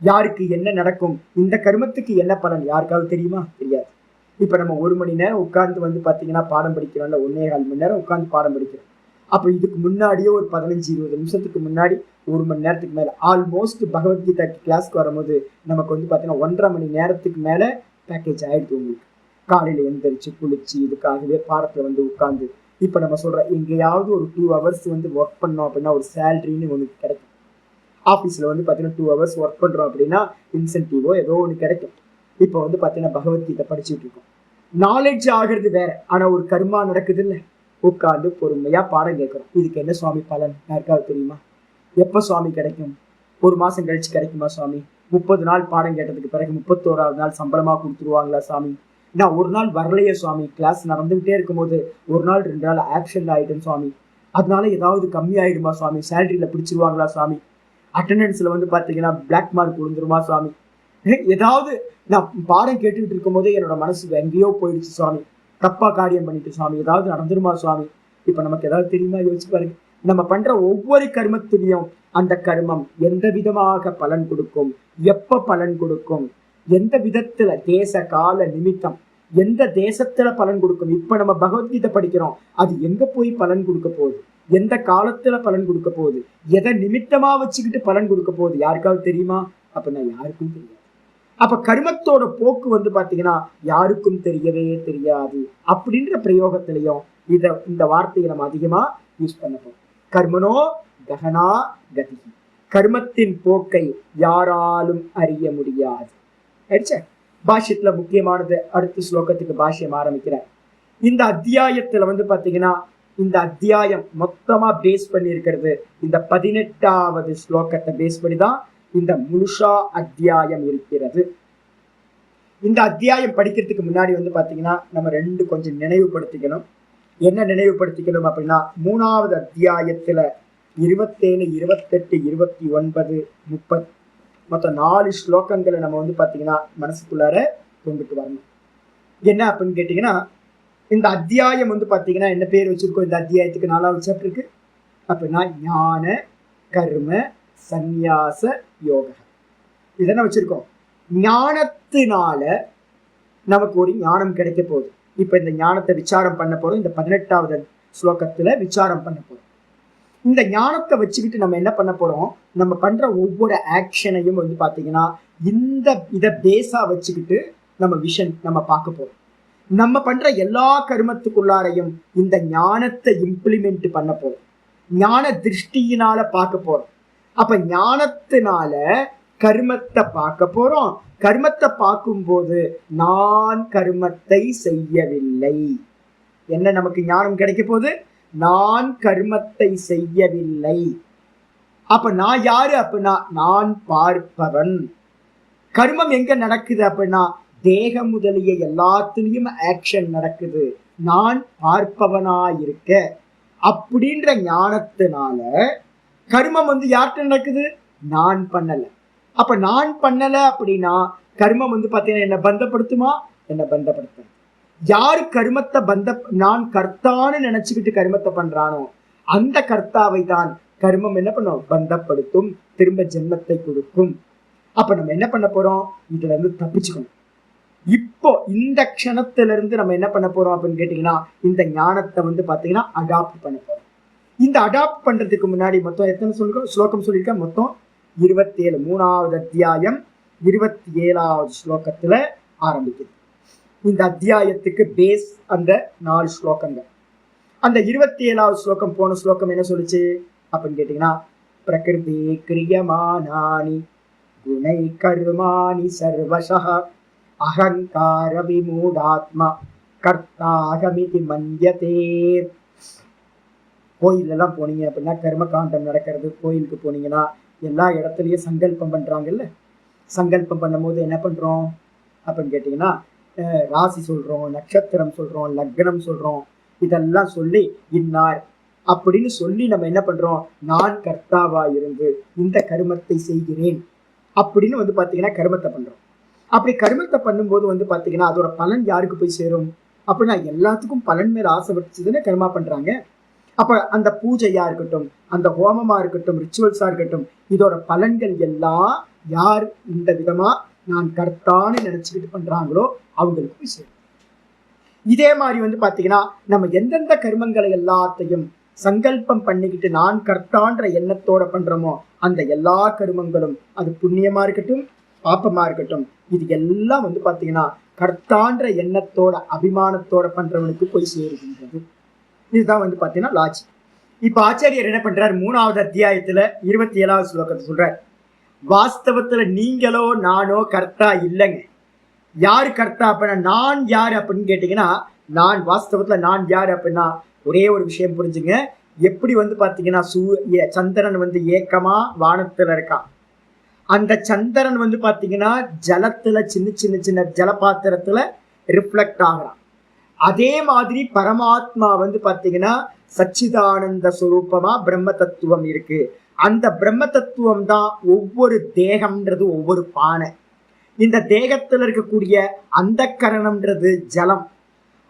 யாருக்கு என்ன நடக்கும், இந்த கர்மத்துக்கு என்ன பலன் யாருக்காவது தெரியுமா, தெரியாது. இப்ப நம்ம 1 மணி நேரம் உட்கார்ந்து வந்து பாத்தீங்கன்னா பாடம் படிக்கிறோம்ல, 1.25 மணி நேரம் உட்கார்ந்து பாடம் படிக்கிறோம். அப்ப இதுக்கு முன்னாடியே ஒரு 15-20 நிமிஷத்துக்கு முன்னாடி 1 மணி நேரத்துக்கு மேல ஆல்மோஸ்ட் பகவத்கீதா கிளாஸ்க்கு வரும்போது நமக்கு வந்து பாத்தீங்கன்னா 1.5 மணி நேரத்துக்கு மேல பேக்கேஜ் ஆயிடுது. உங்களுக்கு காலையில எந்திரிச்சு குளிச்சு இதுக்காகவே பாடத்துல வந்து உட்கார்ந்து இப்ப நம்ம சொல்ற எங்கேயாவது ஒரு 2 ஹவர்ஸ் வந்து ஒர்க் பண்ணோம் அப்படின்னா ஒரு சேலரின்னு ஒண்ணு கிடைக்கும். ஆபீஸ்ல வந்து பாத்தீங்கன்னா 2 ஹவர்ஸ் ஒர்க் பண்றோம் அப்படின்னா இன்சென்டிவோ ஏதோ ஒண்ணு கிடைக்கும். இப்ப வந்து பாத்தீங்கன்னா பகவத்கீதை படிச்சுட்டு இருக்கோம். நாலேஜ் ஆகிறது வேற, ஆனா ஒரு கர்மா நடக்குது இல்ல, உட்கார்ந்து பொறுமையா பாடம் கேட்கிறோம். இதுக்கு என்ன சுவாமி பலன் யாருக்காவது தெரியுமா, எப்ப சுவாமி கிடைக்கும், 1 மாசம் கழிச்சு கிடைக்குமா சுவாமி, 30 நாள் பாடம் கேட்டதுக்கு பிறகு 31வது நாள் சம்பளமா கொடுத்துருவாங்களா சுவாமி, நான் ஒரு நாள் வரலையே சுவாமி, கிளாஸ் நடந்துகிட்டே இருக்கும்போது 1 நாள் 2 நாள் ஆப்சென்ட் ஆயிட்டேன் சுவாமி, அதனால ஏதாவது கம்மி ஆயிடுமா சுவாமி, சேலரியில பிடிச்சிருவாங்களா சுவாமி, அட்டண்டன்ஸ்ல வந்து பாத்தீங்கன்னா பிளாக் மார்க் விழுந்துருமா சுவாமி, ஏதாவது நான் பாடம் கேட்டுக்கிட்டு இருக்கும் போதே என்னோட மனசு எங்கேயோ போயிடுச்சு சுவாமி, தப்பா காரியம் பண்ணிட்டு சுவாமி, ஏதாவது நடந்துருமா சுவாமி. இப்ப நமக்கு ஏதாவது தெரியுமா, யோசிச்சு பாருங்க. நம்ம பண்ற ஒவ்வொரு கர்மத்திலையும் அந்த கர்மம் எந்த விதமாக பலன் கொடுக்கும், எப்ப பலன் கொடுக்கும், எந்த விதத்துல, தேச கால நிமித்தம் எந்த தேசத்துல பலன் கொடுக்கும். இப்ப நம்ம பகவத்கீதை படிக்கிறோம், அது எங்க போய் பலன் கொடுக்க போகுது, எந்த காலத்துல பலன் கொடுக்க போகுது, எதை நிமித்தமா வச்சுக்கிட்டு பலன் கொடுக்க போகுது யாருக்காவது தெரியுமா, அப்படின்னா யாருக்கும் தெரியாது. அப்ப கர்மத்தோட போக்கு வந்து பாத்தீங்கன்னா யாருக்கும் தெரியவே தெரியாது. அப்படின்ற பிரயோகத்திலையும் இந்த வார்த்தையை நம்ம அதிகமா யூஸ் பண்ண போறோம். கர்மனோ ககனா கதி, கர்மத்தின் போக்கை யாராலும் அறிய முடியாது. பாஷ்யத்துல முக்கியமானது, அடுத்த ஸ்லோகத்துக்கு பாஷ்யம் ஆரம்பிக்கிறார். இந்த அத்தியாயத்துல வந்து பாத்தீங்கன்னா இந்த அத்தியாயம் மொத்தமா பேஸ் பண்ணி இருக்கிறது இந்த 18வது ஸ்லோகத்தை பேஸ் பண்ணிதான் இந்த முழுஷா அத்தியாயம் இருக்கிறது. இந்த அத்தியாயம் படிக்கிறதுக்கு முன்னாடி வந்து பாத்தீங்கன்னா நம்ம 2 கொஞ்சம் நினைவுபடுத்திக்கணும். என்ன நினைவுபடுத்திக்கணும் அப்படின்னா, 3வது அத்தியாயத்துல 27, 28, 29, 30 மொத்தம் 4 ஸ்லோகங்களை நம்ம வந்து பாத்தீங்கன்னா மனசுக்குள்ளார கொண்டுட்டு வரணும். என்ன அப்படின்னு கேட்டீங்கன்னா, இந்த அத்தியாயம் வந்து பாத்தீங்கன்னா என்ன பேர் வச்சிருக்கோம், இந்த அத்தியாயத்துக்கு 4வது சாப்டருக்கு அப்படின்னா ஞான கர்ம சந்நியாச யோக. இதென்ன வச்சிருக்கோம், ஞானத்தினால நமக்கு ஒரு ஞானம் கிடைக்க போகுது. இப்ப இந்த ஞானத்தை விசாரம் பண்ண போறோம். இந்த 18வது ஸ்லோகத்துல விசாரம் பண்ண போறோம். இந்த ஞானத்தை வச்சுக்கிட்டு நம்ம என்ன பண்ண போறோம், நம்ம பண்ற ஒவ்வொரு ஆக்ஷனையும் வந்து பாத்தீங்கன்னா இதை பேஸா வச்சுக்கிட்டு நம்ம பார்க்க போறோம். நம்ம பண்ற எல்லா கர்மத்துக்குள்ளாரையும் இந்த ஞானத்தை இம்ப்ளிமெண்ட் பண்ண போறோம், ஞான திருஷ்டியினால பார்க்க போறோம். அப்ப ஞானத்தினால கர்மத்தை பார்க்க போறோம். கர்மத்தை பார்க்கும்போது நான் கர்மத்தை செய்யவில்லை, என்ன நமக்கு ஞானம் கிடைக்க போகுது, நான் கர்மத்தை செய்யவில்லை. அப்ப நான் யாரு அப்படின்னா நான் பார்ப்பவன். கர்மம் எங்க நடக்குது அப்படின்னா தேகம் முதலிய எல்லாத்துலயும் ஆக்ஷன் நடக்குது, நான் பார்ப்பவனா இருக்க. அப்படின்ற ஞானத்தினால கர்மம் வந்து யார்கிட்ட நடக்குது, நான் பண்ணல. அப்ப நான் பண்ணல அப்படின்னா கர்மம் வந்து பாத்தீங்கன்னா என்ன பந்தப்படுத்துமா, என்ன பந்தப்படுத்த. யாரு கர்மத்தை நான் கர்த்தான்னு நினைச்சுக்கிட்டு கர்மத்தை பண்றானோ அந்த கர்த்தாவை தான் கர்மம் என்ன பண்ணும், பந்தப்படுத்தும், திரும்ப ஜென்மத்தை கொடுக்கும். அப்ப நம்ம என்ன பண்ண போறோம், இதுல இருந்து தப்பிச்சுக்கணும். இப்போ இந்த க்ஷணத்துல இருந்து நம்ம என்ன பண்ண போறோம் அப்படின்னு கேட்டீங்கன்னா இந்த ஞானத்தை வந்து பாத்தீங்கன்னா அடாப்ட் பண்ண போறோம். இந்த அடாப்ட் பண்றதுக்கு முன்னாடி மொத்தம் எத்தனை ஸ்லோகம் சொல்லியிருக்கேன், மொத்தம் 27, 3வது அத்தியாயம் 27வது ஸ்லோகத்துல ஆரம்பிக்குது. இந்த அத்தியாயத்துக்கு பேஸ் அந்த 4 ஸ்லோகங்கள். அந்த 27வது ஸ்லோகம் போன ஸ்லோகம் என்ன சொல்லுச்சு அப்படின்னு கேட்டீங்கன்னா, பிரகிருதி கிரியமானானி குணை கர்மாணி சர்வசஹ அகங்கார விமூடாத்மா கர்த்தாகமிதி மன்யதே. கோயிலெல்லாம் போனீங்க அப்படின்னா கர்ம காண்டம் நடக்கிறது, கோயிலுக்கு போனீங்கன்னா எல்லா இடத்துலயும் சங்கல்பம் பண்றாங்கல்ல. சங்கல்பம் பண்ணும் போது என்ன பண்றோம் அப்படின்னு கேட்டீங்கன்னா, ராசி சொல்றோம், நட்சத்திரம் சொல்றோம், லக்னம் சொல்றோம். இதெல்லாம் சொல்லி இன்னார் அப்படின்னு சொல்லி நம்ம என்ன பண்றோம், நான் கர்த்தாவா இருந்து இந்த கருமத்தை செய்கிறேன் அப்படின்னு வந்து பாத்தீங்கன்னா கருமத்தை பண்றோம். அப்படி கருமத்தை பண்ணும்போது வந்து பாத்தீங்கன்னா அதோட பலன் யாருக்கு போய் சேரும் அப்படின்னா, எல்லாத்துக்கும் பலன் மேல ஆசை வச்சுதானே கர்மா பண்றாங்க. அப்ப அந்த பூஜையா இருக்கட்டும், அந்த ஹோமமா இருக்கட்டும், ரிச்சுவல்ஸா இருக்கட்டும், இதோட பலன்கள் எல்லாம் யார் இந்த விதமா நான் கர்த்தான்னு நினைச்சுக்கிட்டு பண்றாங்களோ அவங்களுக்கு போய் சேரும். இதே மாதிரி வந்து பாத்தீங்கன்னா நம்ம எந்தெந்த கர்மங்களை எல்லாத்தையும் சங்கல்பம் பண்ணிக்கிட்டு நான் கர்த்தான்ற எண்ணத்தோட பண்றோமோ அந்த எல்லா கர்மங்களும், அது புண்ணியமா இருக்கட்டும் பாப்பமா இருக்கட்டும், இது எல்லாம் வந்து பாத்தீங்கன்னா கர்த்தான்ற எண்ணத்தோட அபிமானத்தோட பண்றவனுக்கு போய் சேருகின்றது. இதுதான் வந்து பாத்தீங்கன்னா லாஜிக். இப்ப ஆச்சாரியர் என்ன பண்றார், 3வது அத்தியாயத்துல 27வது ஸ்லோகத்தை சொல்றார். வாஸ்தவத்துல நீங்களோ நானோ கர்த்தா இல்லைங்க. யாரு கர்த்தா அப்படின்னா, நான் யாரு அப்படின்னு கேட்டீங்கன்னா, நான் வாஸ்தவத்துல நான் யாரு அப்படின்னா ஒரே ஒரு விஷயம் புரிஞ்சுங்க. எப்படி வந்து பாத்தீங்கன்னா சந்திரன் வந்து ஏக்கமா வானத்துல இருக்கான். அந்த சந்திரன் வந்து பாத்தீங்கன்னா ஜலத்துல சின்ன சின்ன சின்ன ஜலபாத்திரத்துல ரிஃப்ளெக்ட் ஆகிறான். அதே மாதிரி பரமாத்மா வந்து பாத்தீங்கன்னா சச்சிதானந்த சுரூபமா பிரம்ம தத்துவம் இருக்கு. அந்த பிரம்ம தத்துவம் தான் ஒவ்வொரு தேகம்ன்றது ஒவ்வொரு பானை. இந்த தேகத்துல இருக்கக்கூடிய அந்த கரணம்ன்றது ஜலம்.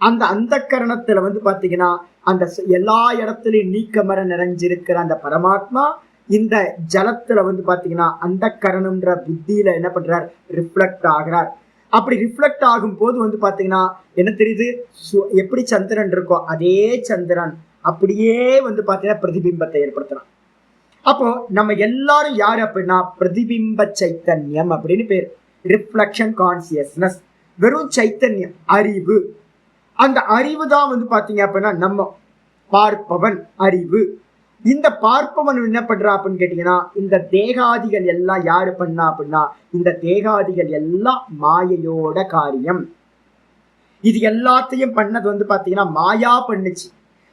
அந்த அந்த கரணத்துல வந்து பாத்தீங்கன்னா அந்த எல்லா இடத்துலயும் நீக்கமர நிறைஞ்சிருக்கிற அந்த பரமாத்மா இந்த ஜலத்துல வந்து பாத்தீங்கன்னா அந்த கரணம்ன்ற புத்தியில என்ன பண்றார், ரிஃப்ளெக்ட் ஆகிறார். அப்படி ரிஃப்ளெக்ட் ஆகும் போது வந்து பாத்தீங்கன்னா என்ன தெரியுது, எப்படி சந்திரன் இருக்கோ அதே சந்திரன் அப்படியே வந்து பாத்தீங்கன்னா பிரதிபிம்பத்தை ஏற்படுத்துறான். அப்போ நம்ம எல்லாரும் யாரு அப்படின்னா பிரதிபிம்ப சைத்தன்யம் அப்படின்னு பேர். ரிஃப்ளெக்ஷன் கான்சியஸ்னஸ், வெறும் சைத்தன்யம், அறிவு. அந்த அறிவு தான் வந்து பாத்தீங்க அப்படின்னா நம்ம பார்ப்பவன் அறிவு. இந்த பார்ப்பவன் என்ன பண்றா அப்படின்னு கேட்டீங்கன்னா, இந்த தேகாதிகள் எல்லாம் யாரு பண்ணா அப்படின்னா இந்த தேகாதிகள் எல்லாம் மாயையோட காரியம். இது எல்லாத்தையும் பண்ணது வந்து பாத்தீங்கன்னா மாயா பண்ணுச்சு.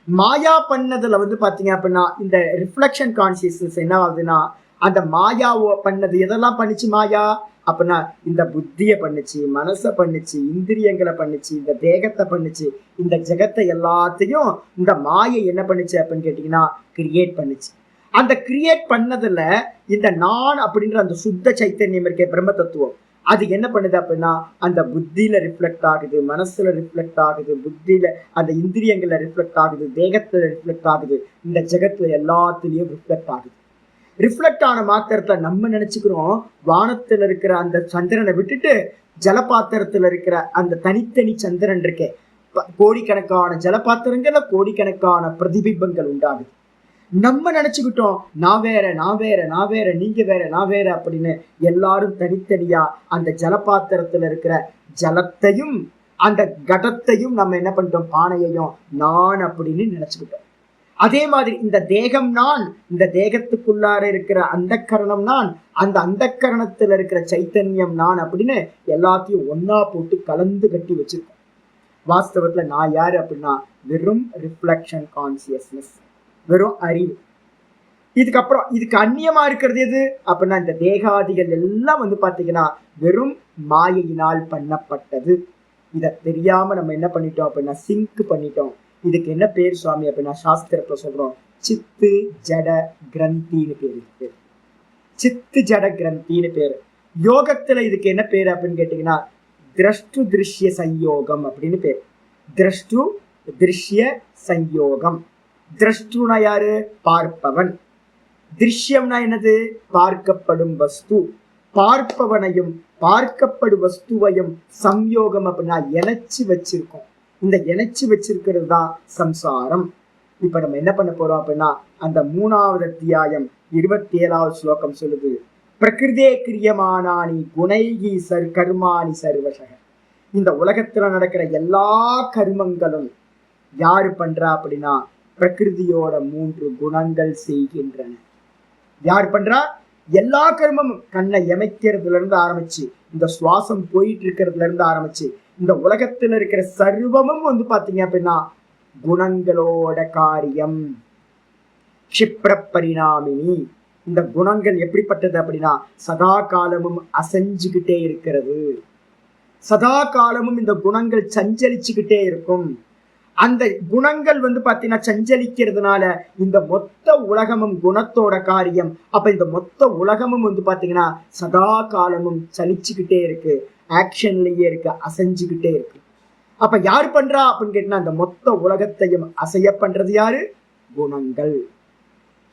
மாயா பண்ணதுல வந்து பாத்தீங்க அப்படின்னா இந்த ரிஃப்ளெக்ஷன் கான்சியஸ்னஸ் என்ன ஆகுதுன்னா, அந்த மாயாவோ பண்ணது எதெல்லாம் பண்ணுச்சு மாயா அப்படின்னா, இந்த புத்தியை பண்ணுச்சு, மனசை பண்ணுச்சு, இந்திரியங்களை பண்ணுச்சு, இந்த தேகத்தை பண்ணுச்சு, இந்த ஜெகத்தை எல்லாத்தையும் இந்த மாயை என்ன பண்ணுச்சு அப்படின்னு கேட்டீங்கன்னா கிரியேட் பண்ணுச்சு. அந்த கிரியேட் பண்ணதுல இந்த நான் அப்படின்ற அந்த சுத்த சைத்தன்யம் இருக்க பிரம்ம தத்துவம் அது என்ன பண்ணுது அப்படின்னா அந்த புத்தியில ரிஃப்ளெக்ட் ஆகுது, மனசுல ரிஃப்ளெக்ட் ஆகுது, புத்தியில அந்த இந்திரியங்கள்ல ரிஃப்ளெக்ட் ஆகுது, தேகத்துல ரிஃப்ளெக்ட் ஆகுது, இந்த ஜெகத்துல எல்லாத்துலயும் ரிஃப்ளெக்ட் ஆகுது. ரிஃப்ளெக்ட் ஆன மாத்திரத்துல நம்ம நினைச்சுக்கிறோம் வானத்துல இருக்கிற அந்த சந்திரனை விட்டுட்டு ஜலபாத்திரத்துல இருக்கிற அந்த தனித்தனி சந்திரன் இருக்கே, கோடிக்கணக்கான ஜலபாத்திரங்கள்ல கோடிக்கணக்கான பிரதிபிம்பங்கள் உண்டாகுது. நம்ம நினைச்சுக்கிட்டோம் நான் வேற நான் வேற நான் வேற நீங்க வேற நான் வேற அப்படின்னு. எல்லாரும் தனித்தனியா அந்த ஜலபாத்திரத்துல இருக்கிற ஜலத்தையும் அந்த கடத்தையும் நம்ம என்ன பண்ணிட்டோம், பானையையும் நான் அப்படின்னு நினைச்சுக்கிட்டோம். அதே மாதிரி இந்த தேகம் நான், இந்த தேகத்துக்குள்ளார இருக்கிற அந்த கரணம் நான், அந்த அந்த கரணத்துல இருக்கிற சைத்தன்யம் நான் அப்படின்னு எல்லாத்தையும் ஒன்னா போட்டு கலந்து கட்டி வச்சிருக்கோம். வாஸ்தவத்துல நான் யாரு அப்படின்னா வெறும் ரிஃப்ளெக்ஷன் கான்சியஸ்னஸ், வெறும் அறிவு. இதுக்கப்புறம் இதுக்கு அந்நியமா இருக்கிறது எது அப்படின்னா இந்த தேகாதிகள் எல்லாம் வந்து பாத்தீங்கன்னா வெறும் மாயையினால் பண்ணப்பட்டது. இத தெரியாம நம்ம என்ன பண்ணிட்டோம் அப்படின்னா சிங்க் பண்ணிட்டோம். இதுக்கு என்ன பேர் சுவாமி அப்படின்னா சாஸ்திரத்துல சொல்றோம் சித்து ஜட கிரந்தின்னு பேர் இருக்கு. சித்து ஜட கிரந்தின்னு பேரு. யோகத்துல இதுக்கு என்ன பேரு அப்படின்னு கேட்டீங்கன்னா திரஷ்டு திருஷ்ய சம்யோகம் அப்படின்னு பேர். திரஷ்டு திருஷ்ய சம்யோகம். திரஷ்டுனா யாரு, பார்ப்பவன். திருஷ்யம்னா என்னது, பார்க்கப்படும் வஸ்து. பார்ப்பவனையும் பார்க்கப்படும் வஸ்துவையும் சம்யோகம் அப்படின்னா இணைச்சு வச்சிருக்கோம். இந்த இணைச்சு வச்சிருக்கிறது தான் சம்சாரம். இப்ப நம்ம என்ன பண்ண போறோம் அப்படின்னா அந்த 3வது அத்தியாயம் 27வது ஸ்லோகம் சொல்லுது, பிரகிருதே கிரியமானானி குணைகி கர்மாணி சர்வசக. இந்த உலகத்துல நடக்கிற எல்லா கர்மங்களும் யாரு பண்றா அப்படின்னா பிரகிருதியோட 3 குணங்கள் செய்கின்றன. யார் பண்றா, எல்லா கர்மமும் கண்ணை எமைக்கிறதுல இருந்து ஆரம்பிச்சு இந்த சுவாசம் போயிட்டு இருக்கிறதுல இருந்து ஆரம்பிச்சு இந்த உலகத்துல இருக்கிற சர்வமும் வந்து பாத்தீங்க அப்படின்னா குணங்களோட காரியம். க்ஷிப்ர பரிணாமினி, இந்த குணங்கள் எப்படிப்பட்டது அப்படின்னா சதா காலமும் அசைஞ்சுக்கிட்டே இருக்கிறது. சதா காலமும் இந்த குணங்கள் சஞ்சலிச்சுக்கிட்டே இருக்கும். அந்த குணங்கள் பாத்தீங்கன்னா சஞ்சலிக்கிறதுனால இந்த மொத்த உலகமும் குணத்தோட காரியம். அப்ப இந்த மொத்த உலகமும் பாத்தீங்கன்னா சதா காலமும் சலிச்சுக்கிட்டே இருக்கு, ஆக்ஷன்லயே இருக்கு, அசைஞ்சுக்கிட்டே இருக்கு. அப்ப யாரு பண்றா அப்படின்னு கேட்டா அந்த மொத்த உலகத்தையும் அசைய பண்றது யாரு? குணங்கள்.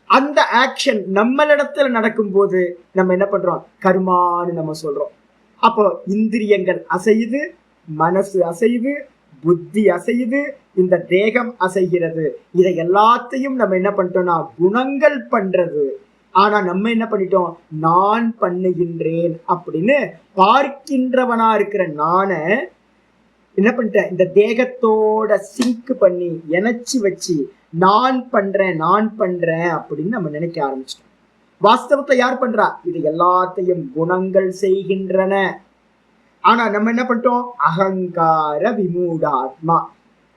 அந்த ஆக்ஷன் நம்மளிடத்துல நடக்கும் போது நம்ம என்ன பண்றோம்? கர்மான்னு நம்ம சொல்றோம். அப்போ இந்திரியங்கள் அசையுது, மனசு அசையுது, புத்தி அசையுது, இந்த தேகம் அசைகிறது. இதை எல்லாத்தையும் நம்ம என்ன பண்ணிட்டோம்னா குணங்கள் பண்றது. ஆனா நம்ம என்ன பண்ணிட்டோம்? நான் பண்ணுகின்றேன் அப்படின்னு பார்க்கின்றவனா இருக்கிற நான என்ன பண்ணிட்டேன்? இந்த தேகத்தோட சிங்க் பண்ணி இணைச்சு வச்சு நான் பண்றேன் அப்படின்னு நம்ம நினைக்க ஆரம்பிச்சிட்டோம். வாஸ்தவத்தை யார் பண்றா? இது எல்லாத்தையும் குணங்கள் செய்கின்றன. ஆனா நம்ம என்ன பண்ணிட்டோம்? அகங்கார விமூடாத்மா.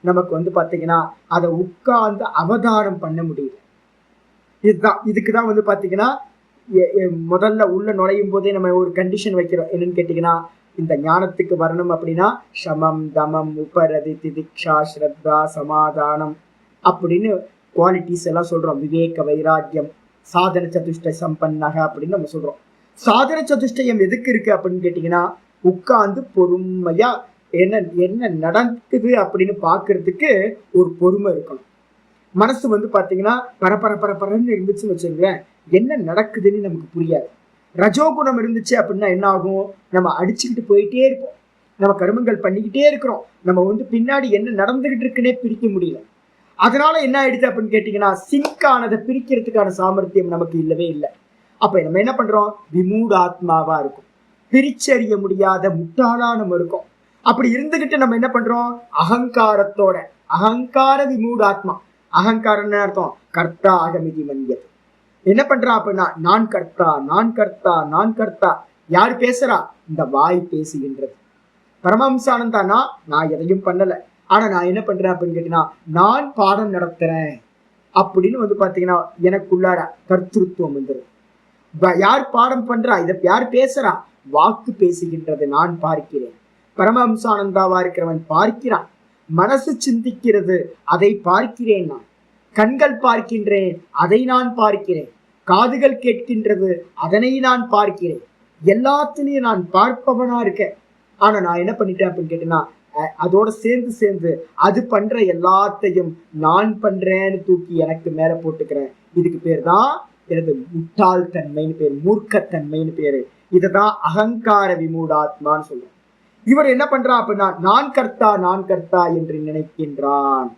நமக்கு பாத்தீங்கன்னா அதை உட்கார்ந்து அவதாரம் பண்ண முடியல. இதுக்குதான் பாத்தீங்கன்னா முதல்ல உள்ள நுழையும் போதே நம்ம ஒரு கண்டிஷன் வைக்கிறோம். என்னன்னு கேட்டீங்கன்னா, இந்த ஞானத்துக்கு வரணும் அப்படின்னா சமம், தமம், உபரதி, திதிக்ஷா, ஸ்ரத்தா, சமாதானம் அப்படின்னு குவாலிட்டிஸ் எல்லாம் சொல்றோம். விவேக, வைராக்கியம், சாதன சதுஷ்ட சம்பன்னக அப்படின்னு நம்ம சொல்றோம். சாதன சதுஷ்டயம் எதுக்கு இருக்கு அப்படின்னு கேட்டீங்கன்னா, உட்கார்ந்து பொறுமையா என்ன என்ன நடக்குது அப்படின்னு பாக்குறதுக்கு ஒரு பொறுமை இருக்கணும். மனசு பாத்தீங்கன்னா பரபரன்னு இருந்துச்சுன்னு வச்சுங்களேன், என்ன நடக்குதுன்னு நமக்கு புரியாது. ரஜோகுணம் இருந்துச்சு அப்படின்னா என்ன ஆகும்? நம்ம அடிச்சுக்கிட்டு போயிட்டே இருப்போம், நம்ம கர்மங்கள் பண்ணிக்கிட்டே இருக்கிறோம், நம்ம பின்னாடி என்ன நடந்துகிட்டு இருக்குன்னே பிரிக்க முடியல. அதனால என்ன ஆயிடுது அப்படின்னு கேட்டீங்கன்னா, சிங்கானதை பிரிக்கிறதுக்கான சாமர்த்தியம் நமக்கு இல்லவே இல்லை. அப்ப நம்ம என்ன பண்றோம்? விமூடாத்மாவா இருக்கும், பிரிச்சறிய முடியாத முட்டாளா நம்ம இருக்கோம். அப்படி இருந்துகிட்டு நம்ம என்ன பண்றோம்? அகங்காரத்தோட, அகங்கார விமூடாத்மா. அகங்காரம் அர்த்தம் கர்த்தா அகமிதி மன்யது. என்ன பண்றான் அப்படின்னா நான் கர்த்தா, நான் கர்த்தா, நான் கர்த்தா. யார் பேசுறா? இந்த வாய் பேசுகின்றது. பரமஹம்சானந்தானா நான் எதையும் பண்ணல, ஆனா நான் என்ன பண்றேன் அப்படின்னு கேட்டீங்கன்னா நான் பாடம் நடத்துறேன் அப்படின்னு பாத்தீங்கன்னா எனக்குள்ளார கர்த்திருவம் வந்துடும். யார் பாடம் பண்றா? இதை யார் பேசுறா? வாக்கு பேசுகின்றது, நான் பார்க்கிறேன். பரமஹம்சானந்தாவா இருக்கிறவன் பார்க்கிறான். மனசு சிந்திக்கிறது, அதை பார்க்கிறேன் நான். கண்கள் பார்க்கின்றேன், அதை நான் பார்க்கிறேன். காதுகள் கேட்கின்றது, அதனை நான் பார்க்கிறேன். எல்லாத்திலையும் நான் பார்ப்பவனா இருக்கேன். ஆனா நான் என்ன பண்ணிட்டேன் அப்படின்னு கேட்டேன்னா, அதோட சேர்ந்து அது பண்ற எல்லாத்தையும் நான் பண்றேன்னு தூக்கி எனக்கு மேல போட்டுக்கிறேன். இதுக்கு பேர் தான் எனது முட்டாள் தன்மைன்னு பேரு, மூர்க்கத்தன்மைன்னு பேரு. இதுதான் அகங்கார விமூடாத்மான்னு சொல்றேன். இவர் என்ன பண்றா அப்படின்னா நான் கர்த்தா, நான் கர்த்தா என்று நினைக்கின்றான்.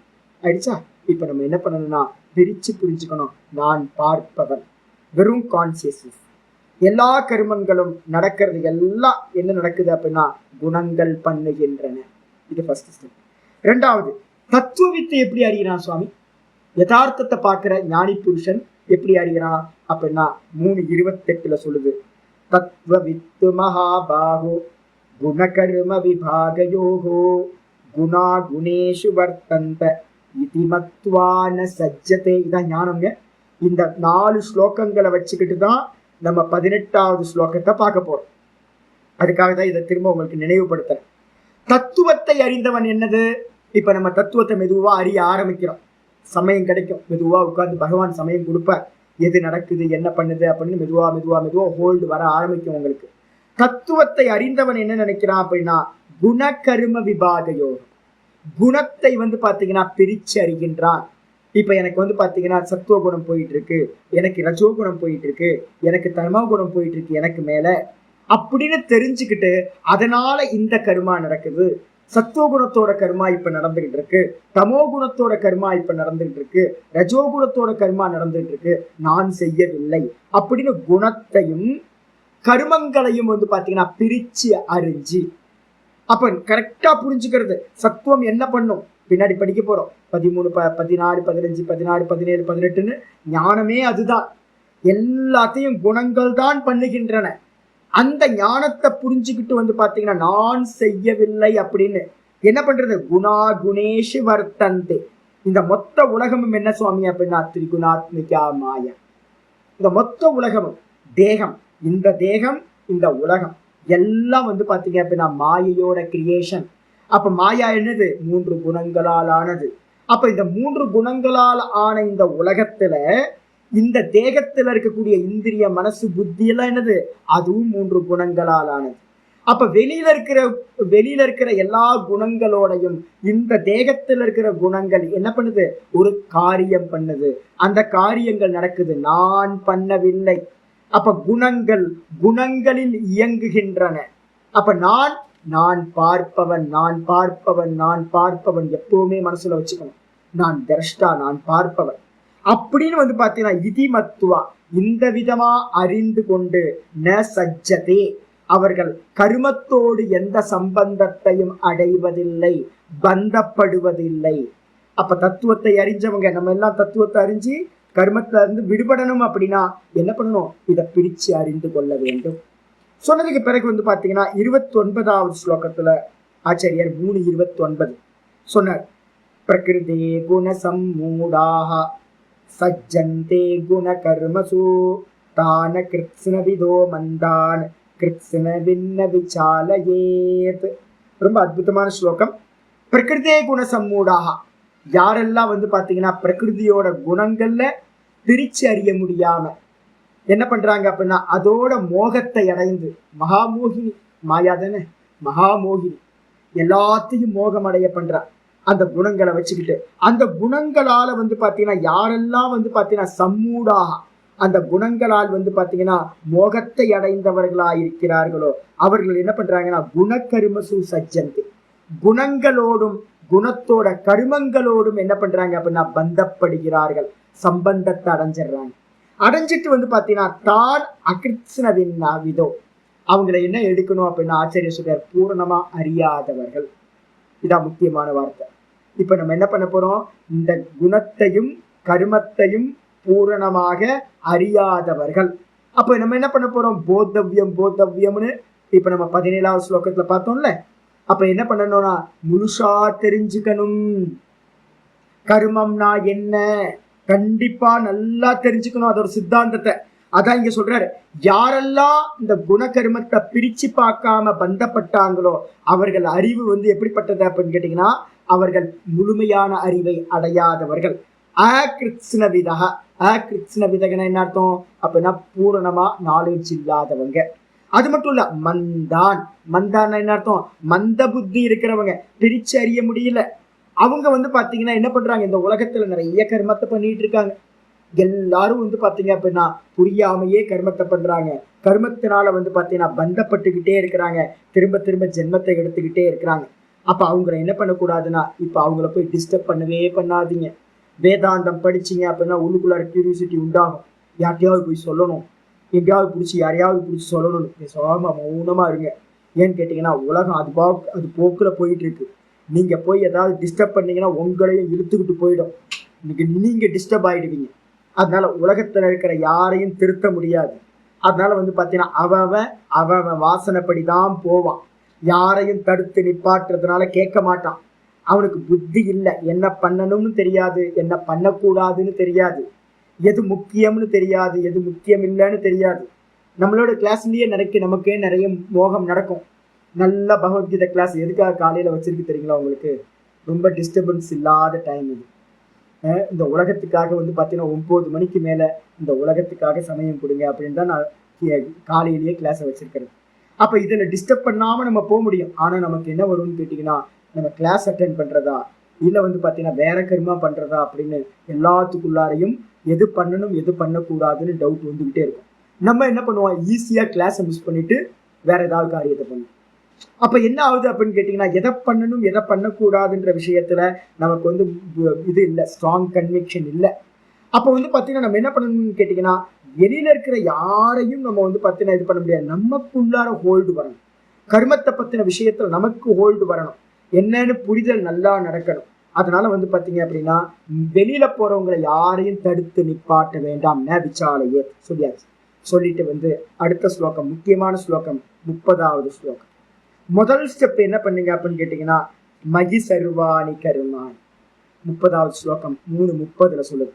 ஆயிடுச்சா? இப்ப நம்ம என்ன பண்ணணும்னா பிரிச்சு புரிஞ்சுக்கணும். நான் பார்ப்பவன், வெறும் கான்சியஸ்னஸ். எல்லா கர்மங்களும் நடக்கிறது எல்லாம் என்ன நடக்குது அப்படின்னா குணங்கள் பண்ணுகின்றன. இது ஃபர்ஸ்ட் ஸ்டெப். ரெண்டாவது, தத்துவ வித்தை எப்படி அறிகிறான் சுவாமி? யதார்த்தத்தை பார்க்கிற ஞானி புருஷன் எப்படி அறிகிறான் அப்படின்னா 3:28 சொல்லுது, தத்துவ வித்து மகாபாகோ குணகர்ம விபாகயோகோ குணா குணேஷு வர்த்தந்த இதி மத்வான சஜ்ஜதே. இதான் ஞானம்ங்க. இந்த 4 ஸ்லோகங்களை வச்சுக்கிட்டு தான் நம்ம 18வது ஸ்லோகத்தை பார்க்க போறோம். அதுக்காக தான் இதை திரும்ப உங்களுக்கு நினைவுபடுத்துறேன். தத்துவத்தை அறிந்தவன் என்னது? இப்ப நம்ம தத்துவத்தை மெதுவா அறிய ஆரம்பிக்கிறோம். சமயம் கிடைக்கும், மெதுவா உட்கார்ந்து பகவான் சமயம் கொடுப்பார். எது நடக்குது, என்ன பண்ணுது அப்படின்னு மெதுவா மெதுவா மெதுவா ஹோல்டு வர ஆரம்பிக்கும் உங்களுக்கு. தத்துவத்தை அறிந்தவன் என்ன நினைக்கிறான் அப்படின்னா குணகர்ம விபாக யோகம். குணத்தை பாத்தீங்கன்னா பிரிச்சு அறிகின்றான். இப்ப எனக்கு பாத்தீங்கன்னா சத்துவ குணம் போயிட்டு இருக்கு, எனக்கு ரஜோகுணம் போயிட்டு இருக்கு, எனக்கு தமோ குணம் போயிட்டு இருக்கு எனக்கு மேல அப்படின்னு தெரிஞ்சுக்கிட்டு அதனால இந்த கர்மா நடக்குது. சத்துவகுணத்தோட கர்மா இப்ப நடந்துகிட்டு இருக்கு, தமோ குணத்தோட கர்மா இப்ப நடந்துகிட்டு இருக்கு, ரஜோகுணத்தோட கர்மா நடந்துகிட்டு இருக்கு, நான் செய்யவில்லை அப்படின்னு குணத்தையும் கர்மங்களையும் பாத்தீங்கன்னா பிரிச்சு அறிஞ்சு அப்ப கரெக்டா புரிஞ்சுக்கிறது. சத்துவம் என்ன பண்ணும் பின்னாடி படிக்க போறோம். 13, 14, 15, 16, 17, 18ன்னு ஞானமே அதுதான். எல்லாத்தையும் குணங்கள் தான் பண்ணுகின்றன. அந்த ஞானத்தை புரிஞ்சுக்கிட்டு பாத்தீங்கன்னா நான் செய்யவில்லை அப்படின்னு என்ன பண்றது? குணா குணேஷு வர்த்தந்தே. இந்த மொத்த உலகமும் என்ன சுவாமி அப்படின்னா திரிகுணாத்மிகா மாயா. இந்த மொத்த உலகமும் தேகம், இந்த தேகம், இந்த உலகம் எல்லாம் வந்து பாத்தீங்க அப்படின்னா மாயையோட கிரியேஷன். அப்ப மாயா என்னது? 3 குணங்களால் ஆனது. அப்ப இந்த 3 குணங்களால் ஆன இந்த உலகத்துல இந்த தேகத்துல இருக்கக்கூடிய இந்திரிய, மனசு, புத்தி எல்லாம் என்னது? அதுவும் 3 குணங்களால் ஆனது. அப்ப வெளியில இருக்கிற எல்லா குணங்களோடையும் இந்த தேகத்துல இருக்கிற குணங்கள் என்ன பண்ணுது? ஒரு காரியம் பண்ணுது. அந்த காரியங்கள் நடக்குது, நான் பண்ணவில்லை. அப்ப குணங்களில் இயங்குகின்றன. அப்ப நான் பார்ப்பவன், நான் பார்ப்பவன், நான் பார்ப்பவன் எப்பவுமே மனசுல வச்சுக்கணும். நான் திரஷ்டா, நான் பார்ப்பவன் அப்படின்னு வந்து பாத்தீங்கன்னா இதிமத்துவா இந்த விதமா அறிந்து கொண்டு ந சஜ்ஜதே அவர்கள் கருமத்தோடு எந்த சம்பந்தத்தையும் அடைவதில்லை, பந்தப்படுவதில்லை. அப்ப தத்துவத்தை அறிஞ்சவங்க, நம்ம எல்லாம் தத்துவத்தை அறிஞ்சு கர்மத்துல இருந்து விடுபடணும் அப்படின்னா என்ன பண்ணணும்? இதை பிரிச்சு அறிந்து கொள்ள வேண்டும். சொன்னதுக்கு பிறகு வந்து பாத்தீங்கன்னா 29வது ஸ்லோகத்துல ஆச்சாரியர் 3:29 சொன்னார். பிரகிருதே குண சம்மூடாஹ சஜ்ஜந்தே குண கர்மசு தான கிருத்ஸ்னவிதோ மந்தான் கிருத்ஸ்னவின்ன விசாலயேத். ரொம்ப அற்புதமான ஸ்லோகம். பிரகிருதே குண சம்மூடாஹ, யாரெல்லாம் வந்து பாத்தீங்கன்னா பிரகிருதியோட குணங்கள்ல பிரிச்சு அறிய முடியாம என்ன பண்றாங்க அப்படின்னா அதோட மோகத்தை அடைந்து, மகாமோகினி மாயா தானே, மகாமோகினி எல்லாத்தையும் மோகம் அடைய பண்றா. அந்த குணங்களை வச்சுக்கிட்டு அந்த குணங்களால வந்து பாத்தீங்கன்னா யாரெல்லாம் வந்து பாத்தீங்கன்னா சம்மூடாக அந்த குணங்களால் வந்து பாத்தீங்கன்னா மோகத்தை அடைந்தவர்களா இருக்கிறார்களோ அவர்கள் என்ன பண்றாங்கன்னா குணகர்மசு சஜ்ஜந்தி, குணங்களோடும் குணத்தோட கருமங்களோடும் என்ன பண்றாங்க அப்படின்னா பந்தப்படுகிறார்கள், சம்பந்தத்தை அடைஞ்சிடுறாங்க. அடைஞ்சிட்டு வந்து பாத்தீங்கன்னா தான் அகிருத்ஸ்னவின்னா விதோ, அவங்களை என்ன எடுக்கணும் அப்படின்னா ஆச்சரிய சொல்றார், பூரணமா அறியாதவர்கள். இதான் முக்கியமான வார்த்தை. இப்ப நம்ம என்ன பண்ண போறோம்? இந்த குணத்தையும் கருமத்தையும் பூரணமாக அறியாதவர்கள். அப்ப நம்ம என்ன பண்ண போறோம்? போத்தவ்யம்னு இப்ப நம்ம 17வது ஸ்லோகத்துல பார்த்தோம்ல. அப்ப என்ன பண்ணணும்னா முழுசா தெரிஞ்சுக்கணும். கர்மம்னா என்ன கண்டிப்பா நல்லா தெரிஞ்சுக்கணும், அதோட சித்தாந்தத்தை. அதான் இங்க சொல்றாரு, யாரெல்லாம் இந்த குணகர்மத்தை பிரிச்சு பார்க்காம பந்தப்பட்டாங்களோ அவர்கள் அறிவு வந்து எப்படிப்பட்டது அப்படின்னு கேட்டீங்கன்னா அவர்கள் முழுமையான அறிவை அடையாதவர்கள். அகிருத்ஸ்னவிதகன என்ன அர்த்தம் அப்படின்னா பூரணமா நாலேஜ் இல்லாதவங்க. அது மட்டும் இல்ல, மந்தான் என்ன அர்த்தம்? மந்த புத்தி இருக்கிறவங்க, பிரிச்சு அறிய முடியல. அவங்க வந்து பாத்தீங்கன்னா என்ன பண்றாங்க? இந்த உலகத்துல நிறைய கர்மத்தை பண்ணிட்டு இருக்காங்க. எல்லாரும் வந்து பாத்தீங்க அப்படின்னா புரியாமையே கர்மத்தை பண்றாங்க. கர்மத்தினால வந்து பாத்தீங்கன்னா பந்தப்பட்டுக்கிட்டே இருக்கிறாங்க, திரும்ப திரும்ப ஜென்மத்தை எடுத்துக்கிட்டே இருக்கிறாங்க. அப்ப அவங்களை என்ன பண்ணக்கூடாதுன்னா இப்ப அவங்கள போய் டிஸ்டர்ப் பண்ணவே பண்ணாதீங்க. வேதாந்தம் படிச்சீங்க அப்படின்னா உள்ளுக்குள்ளார கியூரியாசிட்டி உண்டாகும், யார்ட்டையாவது போய் சொல்லணும், எங்கேயாவது பிடிச்சி யாரையாவது பிடிச்சி சொல்லணும். பேசாம மௌனமா இருங்க. ஏன்னு கேட்டீங்கன்னா உலகம் அது போக்குல போயிட்டு இருக்கு. நீங்க போய் ஏதாவது டிஸ்டர்ப் பண்ணீங்கன்னா உங்களையும் இழுத்துக்கிட்டு போயிடும், நீங்க டிஸ்டர்ப் ஆயிடுவீங்க. அதனால உலகத்துல இருக்கிற யாரையும் திருத்த முடியாது. அதனால வந்து பாத்தீங்கன்னா அவன் வாசனைப்படிதான் போவான். யாரையும் தடுத்து நிப்பாட்டுறதுனால கேட்க மாட்டான். அவனுக்கு புத்தி இல்லை, என்ன பண்ணணும்னு தெரியாது, என்ன பண்ணக்கூடாதுன்னு தெரியாது, எது முக்கியம்னு தெரியாது, எது முக்கியம் இல்லைன்னு தெரியாது. நம்மளோட கிளாஸ்லயே நமக்கே நிறைய மோகம் நடக்கும். நல்ல பகவத்கீதை கிளாஸ் எதுக்காக காலையில வச்சிருக்கு தெரியுங்களா உங்களுக்கு? ரொம்ப டிஸ்டர்பன்ஸ் இல்லாத டைம் இது. இந்த உலகத்துக்காக வந்து பாத்தீங்கன்னா 9 மணிக்கு மேல இந்த உலகத்துக்காக சமயம் கொடுங்க அப்படின்னு தான் நான் காலையிலேயே கிளாஸை வச்சிருக்கிறது. அப்ப இதுல டிஸ்டர்ப் பண்ணாம நம்ம போக முடியும். ஆனா நமக்கு என்ன வரும்னு கேட்டீங்கன்னா நம்ம கிளாஸ் அட்டென்ட் பண்றதா இல்ல வந்து பாத்தீங்கன்னா வேற கர்மா பண்றதா அப்படின்னு எல்லாத்துக்குள்ளாரையும் எது பண்ணணும் எது பண்ணக்கூடாதுன்னு டவுட் வந்துகிட்டே இருக்கும். நம்ம என்ன பண்ணுவோம்? ஈஸியா கிளாஸை மிஸ் பண்ணிட்டு வேற ஏதாவது காரியத்தை பண்ணுவோம். அப்ப என்ன ஆகுது அப்படின்னு கேட்டீங்கன்னா எதை பண்ணணும் எதை பண்ணக்கூடாதுன்ற விஷயத்துல நமக்கு வந்து இது இல்லை, ஸ்ட்ராங் கன்விக்ஷன் இல்லை. அப்ப வந்து பாத்தீங்கன்னா நம்ம என்ன பண்ணணும்னு கேட்டீங்கன்னா வெளியில இருக்கிற யாரையும் நம்ம வந்து பாத்தீங்கன்னா இது பண்ண முடியாது. நமக்குள்ளார ஹோல்டு வரணும். கர்மத்தை பத்தின விஷயத்துல நமக்கு ஹோல்டு வரணும். என்னன்னு புரிதல் நல்லா நடக்கணும். அதனால வந்து பாத்தீங்க அப்படின்னா வெளியில போறவங்களை யாரையும் தடுத்து நிப்பாட்ட வேண்டாம். ந விசாலையே சொல்லியாச்சு. சொல்லிட்டு வந்து அடுத்த ஸ்லோகம், முக்கியமான ஸ்லோகம் 30வது ஸ்லோகம். முதல் ஸ்டெப் என்ன பண்ணீங்க அப்படின்னு கேட்டீங்கன்னா மகி சர்வாணி கருமான். 30வது ஸ்லோகம் 3:30 சொல்லுது.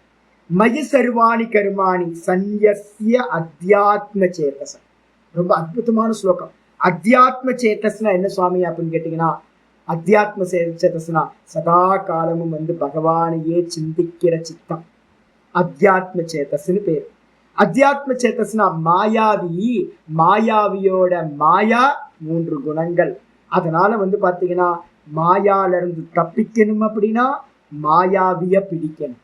மயி சர்வாணி கர்மாணி சந்யஸ்ய அத்தியாத்ம சேதச. ரொம்ப அற்புதமான ஸ்லோகம். அத்தியாத்ம சேத்தஸ்னா என்ன சுவாமி அப்படின்னு கேட்டீங்கன்னா, அத்தியாத்ம சேதஸ்னா சதா காலமும் பகவானையே சிந்திக்கிற சித்தம். அத்தியாத்ம சேத்தஸ்ன்னு பேர். அத்தியாத்ம சேத்தஸ்னா மாயாவி, மாயாவியோட மாயா 3 குணங்கள். அதனால பாத்தீங்கன்னா மாயால இருந்து தப்பிக்கணும் அப்படின்னா மாயாவிய பிடிக்கணும்.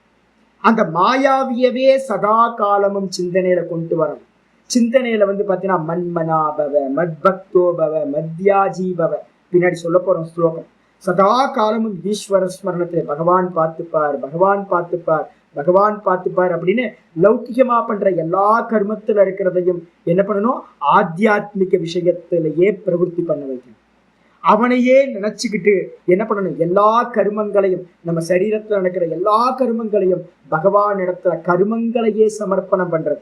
அந்த மாயாவியவே சதா காலமும் சிந்தனையில கொண்டு வரணும். சிந்தனையில பாத்தீங்கன்னா மன்மனாபவ மத்பக்தோபவ மத்யாஜீபவ, பின்னாடி சொல்ல போறோம் ஸ்லோகம். சதா காலமும் ஈஸ்வர ஸ்மரணத்துல பகவான் பார்த்துப்பார், பகவான் பார்த்துப்பார், பகவான் பார்த்துப்பார் அப்படின்னு லௌகிகமா பண்ற எல்லா கர்மத்துல இருக்கிறதையும் என்ன பண்ணணும், ஆத்தியாத்மிக விஷயத்திலேயே பிரவருத்தி பண்ண வைக்கணும். அவனையே நினைச்சுக்கிட்டு என்ன பண்ணணும், எல்லா கர்மங்களையும், நம்ம சரீரத்துல நடக்கிற எல்லா கர்மங்களையும் பகவான் இடத்துல கர்மங்களையே சமர்ப்பணம் பண்றது.